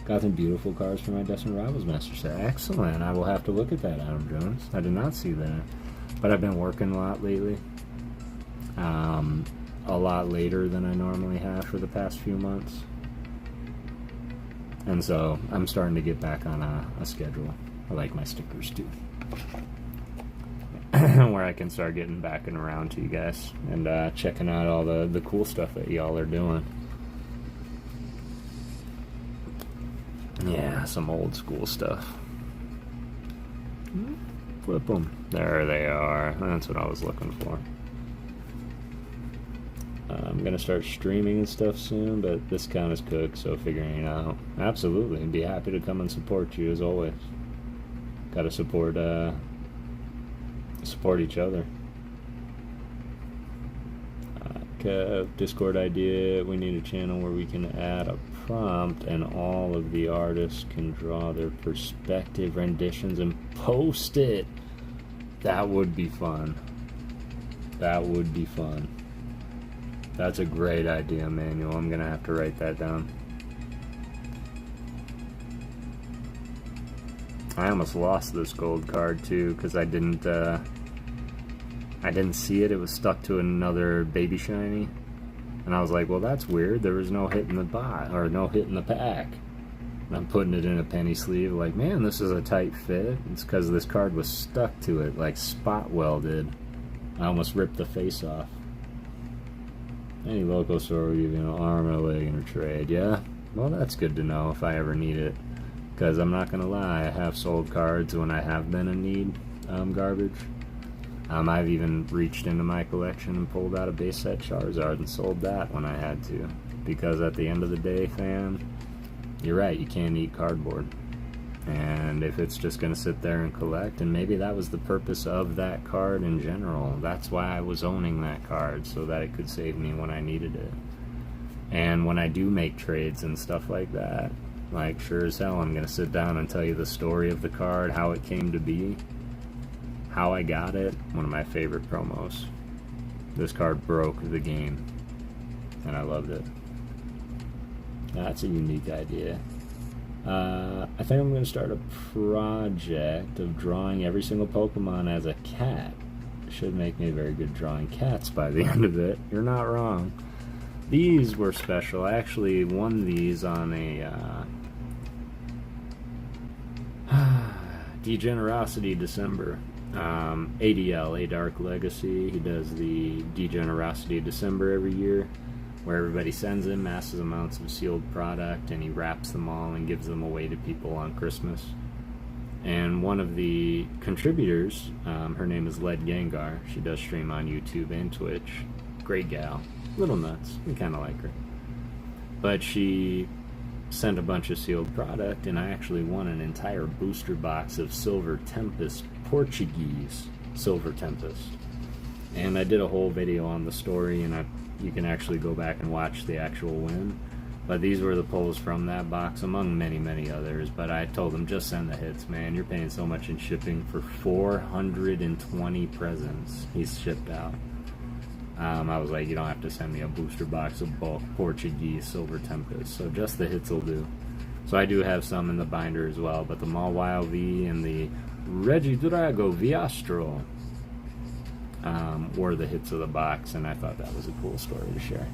[SPEAKER 1] Got some beautiful cards for my Destined Rivals Master set. Excellent. I will have to look at that, Adam Jones. I did not see that. But I've been working a lot lately. A lot later than I normally have for the past few months. And so I'm starting to get back on a schedule. I like my stickers too. Where I can start getting back and around to you guys and checking out all the cool stuff that y'all are doing. Yeah, some old school stuff. Flip them. There they are. That's what I was looking for. I'm going to start streaming and stuff soon, but this count is cooked, so figuring it out. Absolutely. I'd be happy to come and support you as always. Got to support each other. Kev, Discord idea. We need a channel where we can add a prompt and all of the artists can draw their perspective renditions and post it. That would be fun. That would be fun. That's a great idea, Manuel. I'm gonna have to write that down. I almost lost this gold card too because I didn't see it. It was stuck to another baby shiny, and I was like, "Well, that's weird. There was no hit in the no hit in the pack." And I'm putting it in a penny sleeve. Like, man, this is a tight fit. It's because this card was stuck to it, like spot welded. I almost ripped the face off. Any local store will give you an arm and a leg in a trade. Yeah, well, that's good to know if I ever need it. Because I'm not gonna lie, I have sold cards when I have been in need, garbage. I've even reached into my collection and pulled out a base set Charizard and sold that when I had to. Because at the end of the day, fam, you're right, you can't eat cardboard. And if it's just gonna sit there and collect, and maybe that was the purpose of that card in general. That's why I was owning that card, so that it could save me when I needed it. And when I do make trades and stuff like that, like, sure as hell, I'm gonna sit down and tell you the story of the card, how it came to be, how I got it. One of my favorite promos. This card broke the game, and I loved it. That's a unique idea. I think I'm going to start a project of drawing every single Pokemon as a cat. Should make me very good drawing cats by the end of it. You're not wrong. These were special. I actually won these on a Degenerosity December. ADL, A Dark Legacy. He does the Degenerosity December every year, where everybody sends in massive amounts of sealed product and he wraps them all and gives them away to people on Christmas. And one of the contributors, her name is Led Gengar. She does stream on YouTube and Twitch. Great gal. Little nuts. We kind of like her. But she sent a bunch of sealed product, and I actually won an entire booster box of Silver Tempest, Portuguese Silver Tempest. And I did a whole video on the story, and you can actually go back and watch the actual win. But these were the pulls from that box, among many, many others. But I told them, just send the hits, man. You're paying so much in shipping for 420 presents he's shipped out. I was like, you don't have to send me a booster box of bulk Portuguese Silver Tempest. So just the hits will do. So I do have some in the binder as well. But the Mawile V and the Regidrago Viastro were the hits of the box. And I thought that was a cool story to share.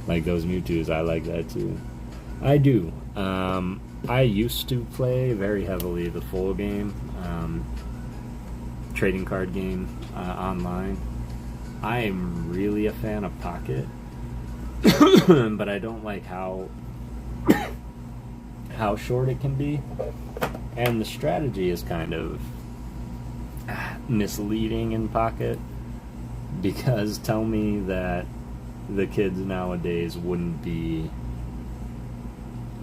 [SPEAKER 1] Like those Mewtwo's, I like that too. I do. I used to play very heavily the full game, trading card game online. I am really a fan of Pocket, but I don't like how short it can be. And the strategy is kind of misleading in Pocket, because tell me that the kids nowadays wouldn't be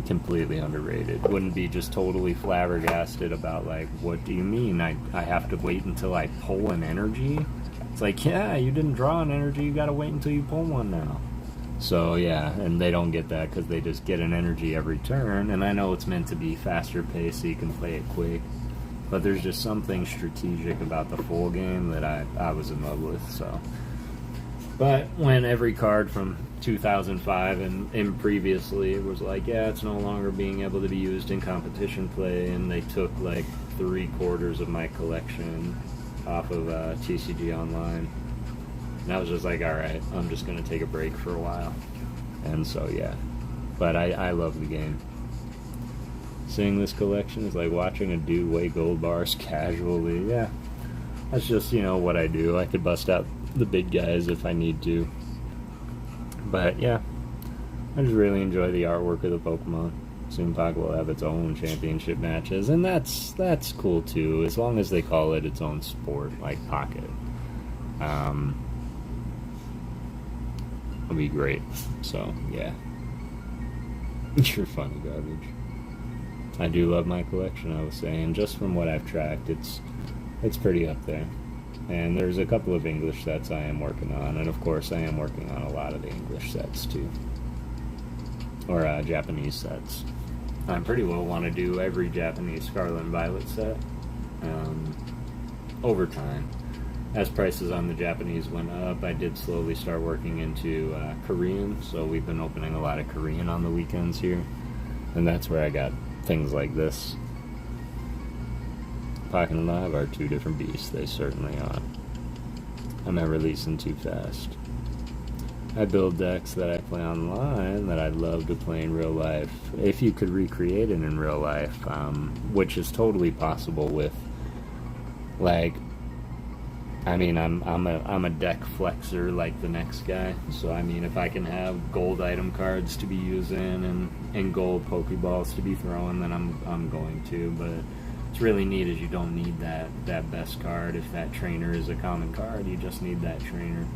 [SPEAKER 1] completely underrated, wouldn't be just totally flabbergasted about, like, what do you mean I have to wait until I pull an energy? It's like, yeah, you didn't draw an energy, you gotta wait until you pull one now. So yeah, and they don't get that because they just get an energy every turn, and I know it's meant to be faster paced so you can play it quick, but there's just something strategic about the full game that I was in love with. So, but when every card from 2005 and previously was like, yeah, it's no longer being able to be used in competition play, and they took like 3/4 of my collection off of TCG Online, and I was just like, alright, I'm just going to take a break for a while. And so yeah, but I love the game. Seeing this collection is like watching a dude weigh gold bars casually. Yeah, that's just, you know, what I do. I could bust out the big guys if I need to. But yeah, I just really enjoy the artwork of the Pokemon. Soon Pocket will have its own championship matches, and that's cool too, as long as they call it its own sport, like Pocket. It'll be great. So yeah, you're funny garbage. I do love my collection. I was saying, just from what I've tracked, it's pretty up there. And there's a couple of English sets I am working on, and of course I am working on a lot of the English sets too, or Japanese sets. I pretty well want to do every Japanese Scarlet and Violet set over time. As prices on the Japanese went up, I did slowly start working into Korean, so we've been opening a lot of Korean on the weekends here, and that's where I got things like this. Pocket and Live are two different beasts, they certainly are. I'm not releasing too fast. I build decks that I play online that I'd love to play in real life, if you could recreate it in real life, which is totally possible with, like, I mean, I'm a deck flexer like the next guy, so I mean, if I can have gold item cards to be using and gold Pokeballs to be throwing, then I'm going to. But it's really neat is you don't need that best card. If that trainer is a common card, you just need that trainer.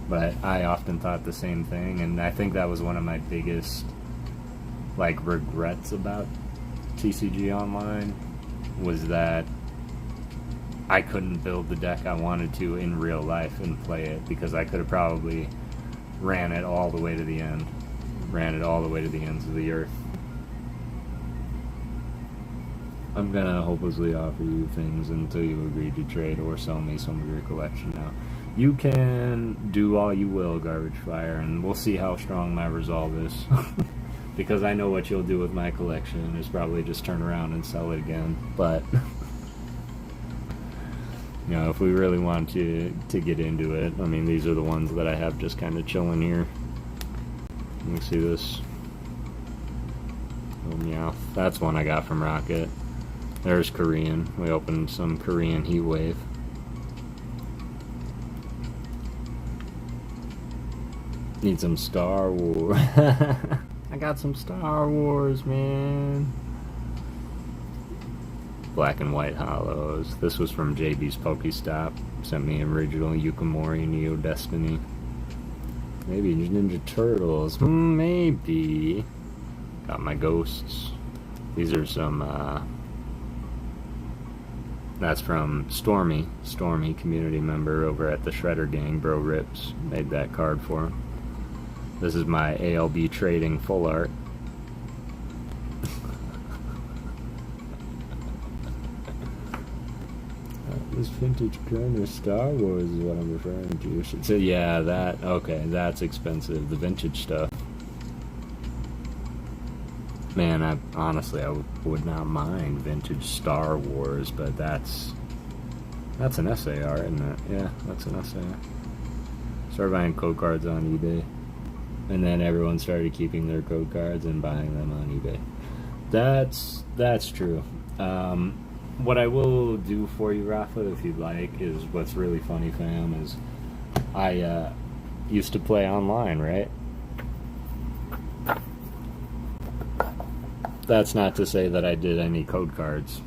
[SPEAKER 1] But I often thought the same thing, and I think that was one of my biggest, like, regrets about TCG Online, was that I couldn't build the deck I wanted to in real life and play it, because I could have probably ran it all the way to the end. Ran it all the way to the ends of the earth. I'm gonna hopelessly offer you things until you agree to trade or sell me some of your collection now. You can do all you will, Garbage Fire, and we'll see how strong my resolve is. because I know what you'll do with my collection is probably just turn around and sell it again. But you know, if we really want to get into it, I mean, these are the ones that I have just kind of chilling here. Let me see this. Oh, Meowth. That's one I got from Rocket. There's Korean. We opened some Korean Heat Wave. Need some Star Wars. I got some Star Wars, man. Black and white hollows. This was from JB's Pokestop. Sent me original Yukimori, Neo Destiny. Maybe Ninja Turtles. Maybe. Got my ghosts. These are some, that's from Stormy, community member over at the Shredder Gang. Bro Rips made that card for him. This is my ALB Trading full art. This vintage kind of Star Wars is what I'm referring to. So yeah, that, okay, that's expensive. The vintage stuff. Man, I honestly would not mind vintage Star Wars, but that's an SAR, isn't it? Yeah, that's an SAR. Started buying code cards on eBay, and then everyone started keeping their code cards and buying them on eBay. That's true. What I will do for you, Rafa, if you'd like, is what's really funny, fam, is I used to play online, right? That's not to say that I did any code cards.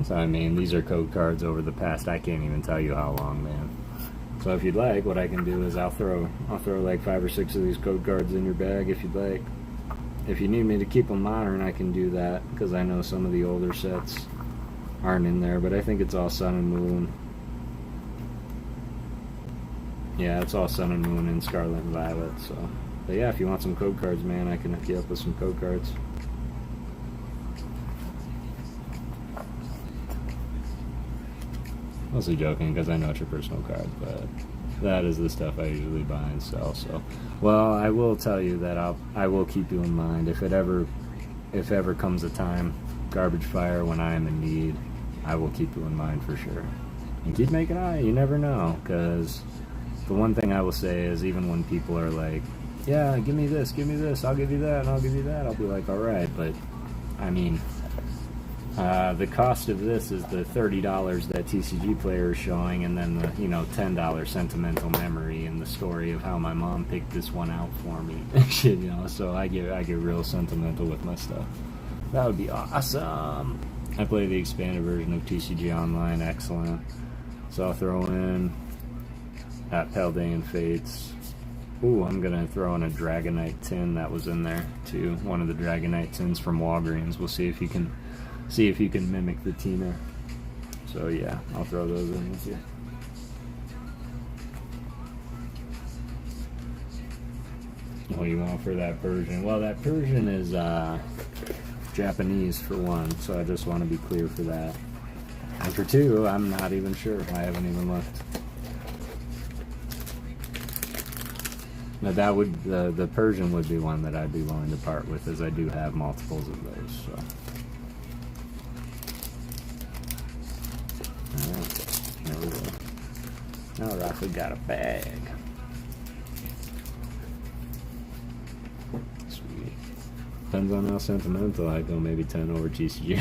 [SPEAKER 1] So I mean, these are code cards over the past, I can't even tell you how long, man. So if you'd like, what I can do is I'll throw like 5 or 6 of these code cards in your bag if you'd like. If you need me to keep them modern, I can do that, because I know some of the older sets aren't in there, but I think it's all Sun and Moon. Yeah, it's all Sun and Moon and Scarlet and Violet, so. But yeah, if you want some code cards, man, I can hook you up with some code cards. Mostly joking, because I know it's your personal card, but that is the stuff I usually buy and sell. So, well, I will tell you that I will keep you in mind if ever comes a time, garbage fire, when I am in need. I will keep you in mind for sure. And keep making eye. You never know, because the one thing I will say is, even when people are like, "Yeah, give me this, I'll give you that, and I'll give you that," I'll be like, "All right," but I mean. The cost of this is the $30 that TCG Player is showing, and then the $10 sentimental memory and the story of how my mom picked this one out for me. So I get real sentimental with my stuff. That would be awesome. I play the expanded version of TCG Online, excellent. So I'll throw in that Paldean Fates. Ooh, I'm gonna throw in a Dragonite tin that was in there too. One of the Dragonite tins from Walgreens. We'll see if you can mimic the Tina. So yeah, I'll throw those in with you. What do you want for that Persian? Well, that Persian is Japanese for one, so I just want to be clear for that. And for two, I'm not even sure. I haven't even looked. Now that would the Persian would be one that I'd be willing to part with, as I do have multiples of those. So. There we go. Now Rafa got a bag. Sweet. Depends on how sentimental I go. Maybe 10 over TCG.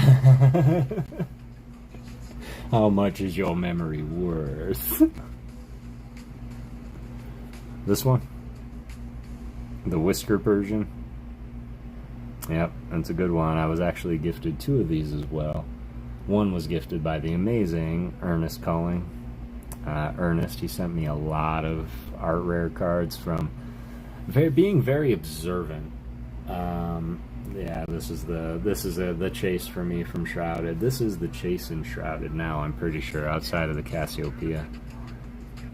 [SPEAKER 1] How much is your memory worth? This one? The Whisker Persian? Yep, that's a good one. I was actually gifted 2 of these as well. One was gifted by the amazing Ernest Culling. Ernest, he sent me a lot of art rare cards from being very observant. Yeah, this is the chase for me from Shrouded. This is the chase in Shrouded now, I'm pretty sure, outside of the Cassiopeia.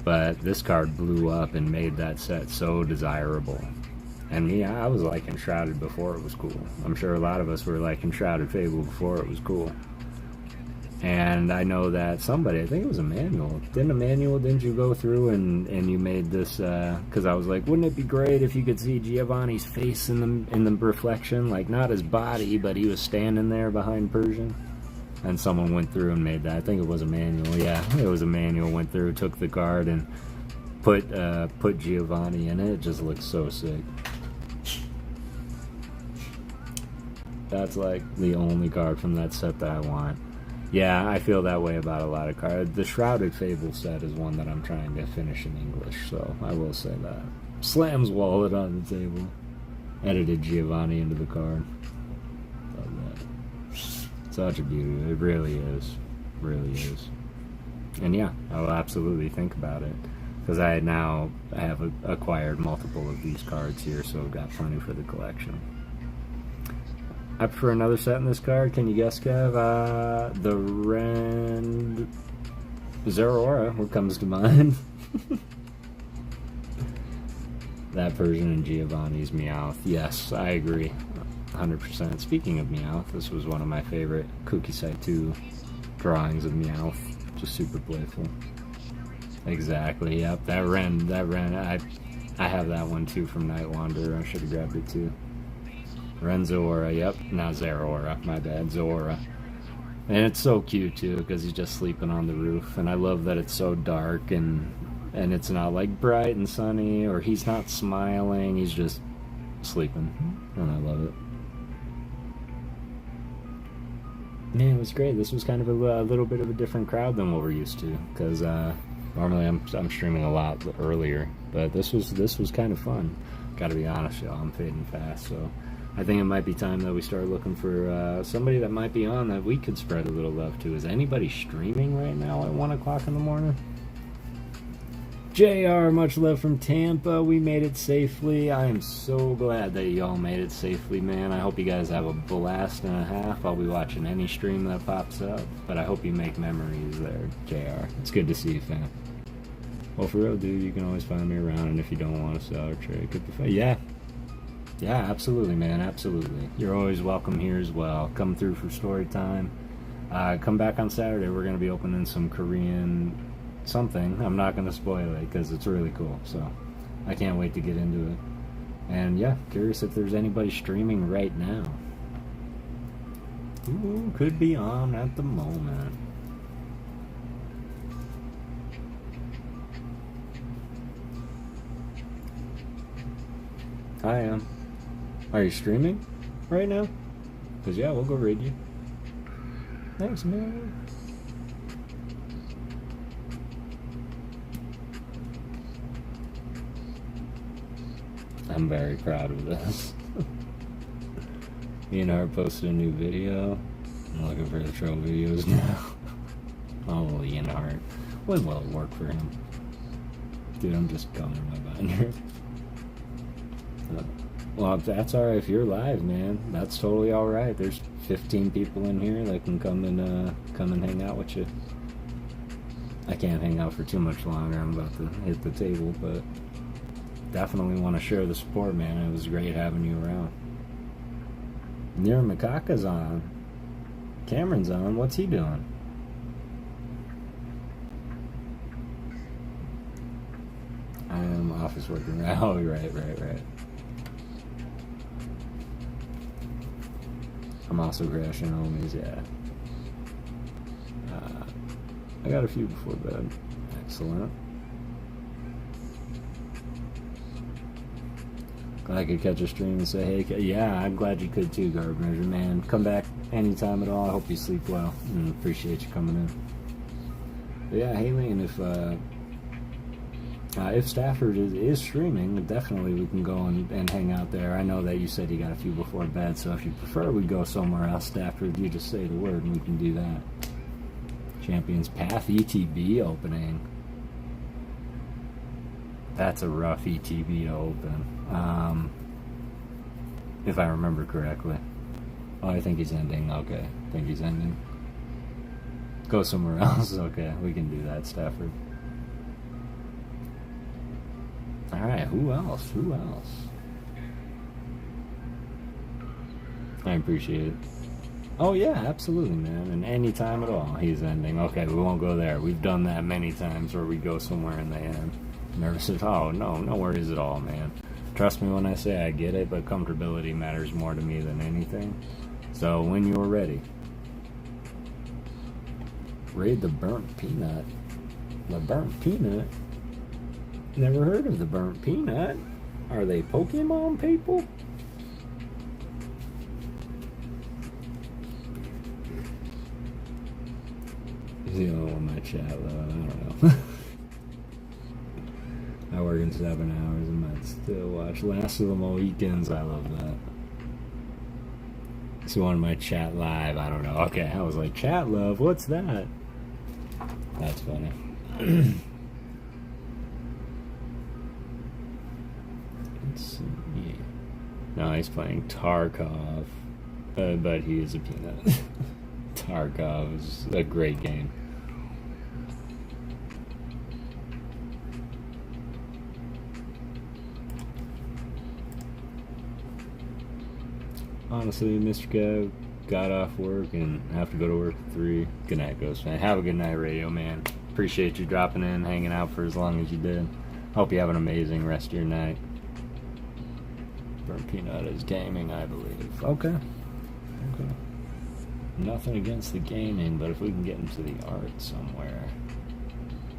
[SPEAKER 1] But this card blew up and made that set so desirable. And me, I was liking Shrouded before it was cool. I'm sure a lot of us were liking Shrouded Fable before it was cool. And I know that somebody, I think it was Emmanuel. Didn't you go through and you made this, because I was like, wouldn't it be great if you could see Giovanni's face in the reflection? Like, not his body, but he was standing there behind Persian. And someone went through and made that. I think it was Emmanuel. Yeah, it was Emmanuel. Went through, took the card, and put Giovanni in it. It just looks so sick. That's like the only card from that set that I want. Yeah, I feel that way about a lot of cards. The Shrouded Fable set is one that I'm trying to finish in English, so I will say that. Slams wallet on the table. Edited Giovanni into the card. Love that. Such a beauty. It really is. Really is. And yeah, I'll absolutely think about it. Because I have acquired multiple of these cards here, so I've got plenty for the collection. I prefer another set in this card. Can you guess, Kev? The Ren... Zeraora, what comes to mind? That Persian and Giovanni's Meowth. Yes, I agree. 100%. Speaking of Meowth, this was one of my favorite Kukisai 2 drawings of Meowth. Just super playful. Exactly, yep. That Ren. I have that one too from Night Wanderer. I should have grabbed it too. Ren Zora, yep. Not Zeraora, my bad, Zora. And it's so cute too, because he's just sleeping on the roof. And I love that it's so dark and it's not like bright and sunny, or he's not smiling, he's just sleeping. And I love it. Man, it was great. This was kind of a little bit of a different crowd than what we're used to, because normally I'm streaming a lot earlier, but this was kind of fun. Gotta be honest, y'all, I'm fading fast, so I think it might be time that we start looking for somebody that might be on that we could spread a little love to. Is anybody streaming right now at 1 o'clock in the morning? JR, much love from Tampa. We made it safely. I am so glad that y'all made it safely, man. I hope you guys have a blast and a half. I'll be watching any stream that pops up, but I hope you make memories there, JR. It's good to see you, fam. Well, for real, dude, you can always find me around, and if you don't want to sell or trade, could be fun. Yeah, absolutely, man, absolutely. You're always welcome here as well. Come through for story time. Come back on Saturday. We're going to be opening some Korean something. I'm not going to spoil it because it's really cool, so I can't wait to get into it. And yeah, curious if there's anybody streaming right now. Who could be on at the moment? I am. Are you streaming right now? Because yeah, we'll go raid you. Thanks, man. I'm very proud of this. Me and Hart posted a new video. I'm looking for the troll videos now. Oh, Ian Hart. Would well work for him. Dude, I'm just gumming my binder. Well, that's alright if you're live, man. That's totally alright. There's 15 people in here that can come and hang out with you. I can't hang out for too much longer. I'm about to hit the table, but definitely want to share the support, man. It was great having you around. Nira Makaka's on. Cameron's on. What's he doing? I am office working. Oh, right. I'm also crashing homies, yeah. I got a few before bed. Excellent. Glad I could catch a stream and say, hey, yeah, I'm glad you could too, Garb Measure, man. Come back anytime at all. I hope you sleep well, and appreciate you coming in. But yeah, Haley, and if Stafford is streaming, definitely we can go and hang out there. I know that you said you got a few before bed, so if you prefer we go somewhere else, Stafford, you just say the word and we can do that. Champions Path ETB opening. That's a rough ETB to open. If I remember correctly. Oh, I think he's ending. Okay, I think he's ending. Go somewhere else. Okay, we can do that, Stafford. Alright, who else? I appreciate it. Oh yeah, absolutely, man. And any time at all, he's ending. Okay, we won't go there. We've done that many times where we go somewhere and they end. Never says, oh no, no worries at all, man. Trust me when I say I get it, but comfortability matters more to me than anything. So when you're ready, raid the burnt peanut. The burnt peanut? Never heard of the burnt peanut. Are they Pokemon people? You know, my chat, though, I don't know. I work in 7 hours and might still watch Last of the Mohicans. I love that. It's one of my chat live. I don't know. Okay, I was like, chat love? What's that? That's funny. Let's see. No, he's playing Tarkov. But he is a peanut. Tarkov is a great game. Honestly, Mr. Kev got off work and have to go to work at 3. Good night, Ghost Man. Have a good night, Radio Man. Appreciate you dropping in, hanging out for as long as you did. Hope you have an amazing rest of your night. Burnt Peanut is gaming, I believe. Okay. Okay. Nothing against the gaming, but if we can get into the art somewhere,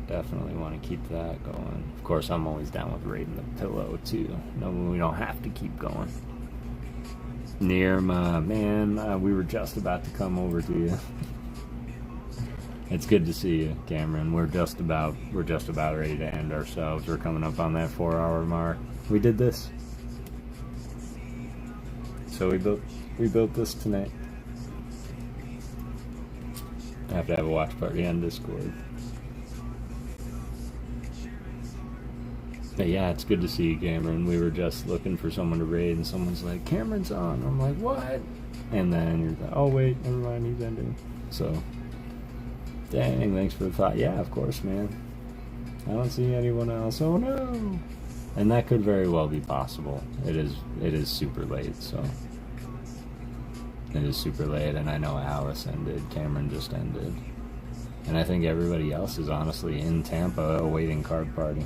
[SPEAKER 1] definitely want to keep that going. Of course, I'm always down with raiding the pillow, too. No, we don't have to keep going. Nirma, man, we were just about to come over to you. It's good to see you, Cameron. We're just about ready to end ourselves. We're coming up on that 4-hour mark. We did this. So we built this tonight. I have to have a watch party on Discord. But yeah, it's good to see you, Cameron. We were just looking for someone to raid, and someone's like, Cameron's on. I'm like, what? And then you're like, oh, wait, never mind, he's ending. So, dang, thanks for the thought. Yeah, of course, man. I don't see anyone else. Oh, no. And that could very well be possible. It is super late, so. It is super late, and I know Alice ended. Cameron just ended. And I think everybody else is honestly in Tampa awaiting card party.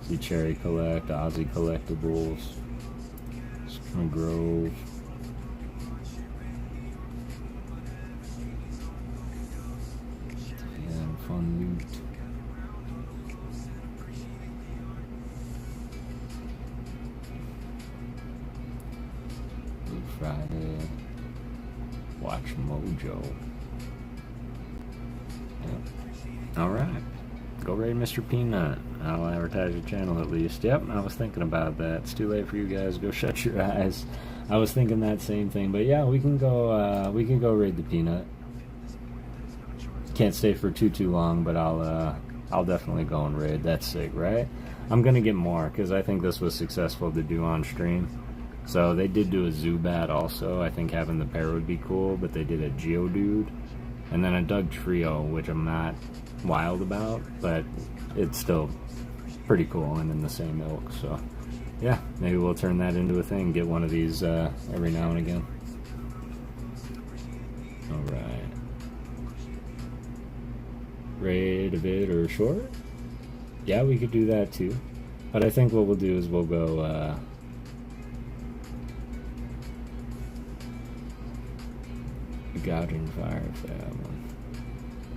[SPEAKER 1] See Cherry Collect, Aussie Collectibles, Spring Grove. Yeah, fun loot. Blue Friday. Watch Mojo. Yep. Alright. Go raid Mr. Peanut. I'll advertise your channel at least. Yep, I was thinking about that. It's too late for you guys. Go shut your eyes. I was thinking that same thing. But yeah, we can go raid the Peanut. Can't stay for too long, but I'll definitely go and raid. That's sick, right? I'm gonna get more because I think this was successful to do on stream. So they did do a Zubat also. I think having the pair would be cool, but they did a Geodude and then a Doug Trio, which I'm not wild about, but it's still pretty cool and in the same ilk. So yeah, maybe we'll turn that into a thing. Get one of these every now and again. All right. Raid a bit or short? Yeah, we could do that too. But I think what we'll do is we'll go Gouging Fire Family.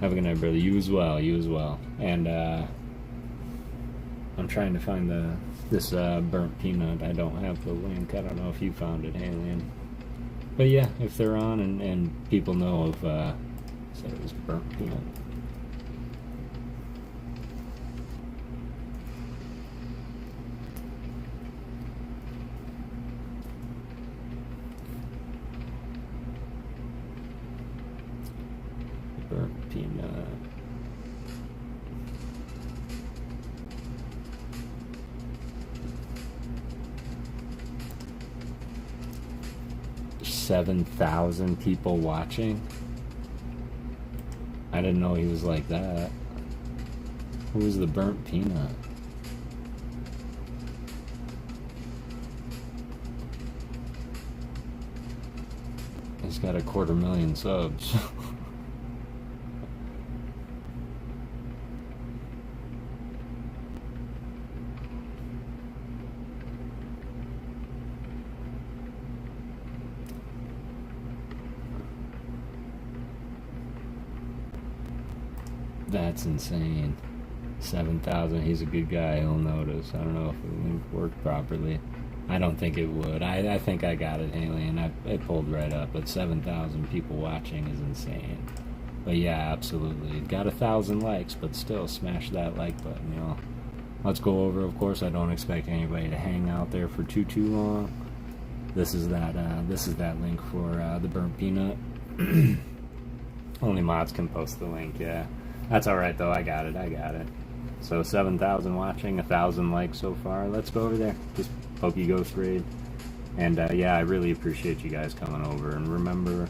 [SPEAKER 1] Have a good night, brother. You as well. You as well. And I'm trying to find this burnt peanut. I don't have the link. I don't know if you found it, Alien. But yeah, if they're on and people know of said it was burnt peanut. Burnt peanut. There's 7,000 people watching. I didn't know he was like that. Who was the burnt peanut? He's got 250,000 subs. That's insane. 7,000. He's a good guy. He'll notice. I don't know if the link worked properly. I don't think it would. I think I got it, Alien. It pulled right up. But 7,000 people watching is insane. But yeah, absolutely. Got 1,000 likes, but still, smash that like button, y'all. Let's go over. Of course, I don't expect anybody to hang out there for too long. This is that link for the burnt peanut. Only mods can post the link. Yeah. That's alright though, I got it. So 7,000 watching, 1,000 likes so far. Let's go over there. Just PokéGhost raid. And yeah, I really appreciate you guys coming over. And remember,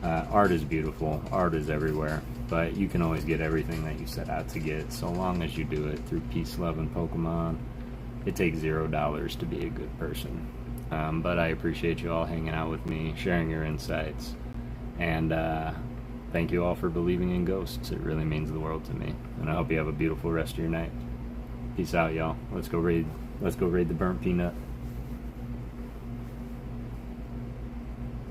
[SPEAKER 1] art is beautiful. Art is everywhere. But you can always get everything that you set out to get, so long as you do it through peace, love, and Pokemon. It takes $0 to be a good person. But I appreciate you all hanging out with me, sharing your insights. And thank you all for believing in ghosts. It really means the world to me. And I hope you have a beautiful rest of your night. Peace out, y'all. Let's go raid the burnt peanut.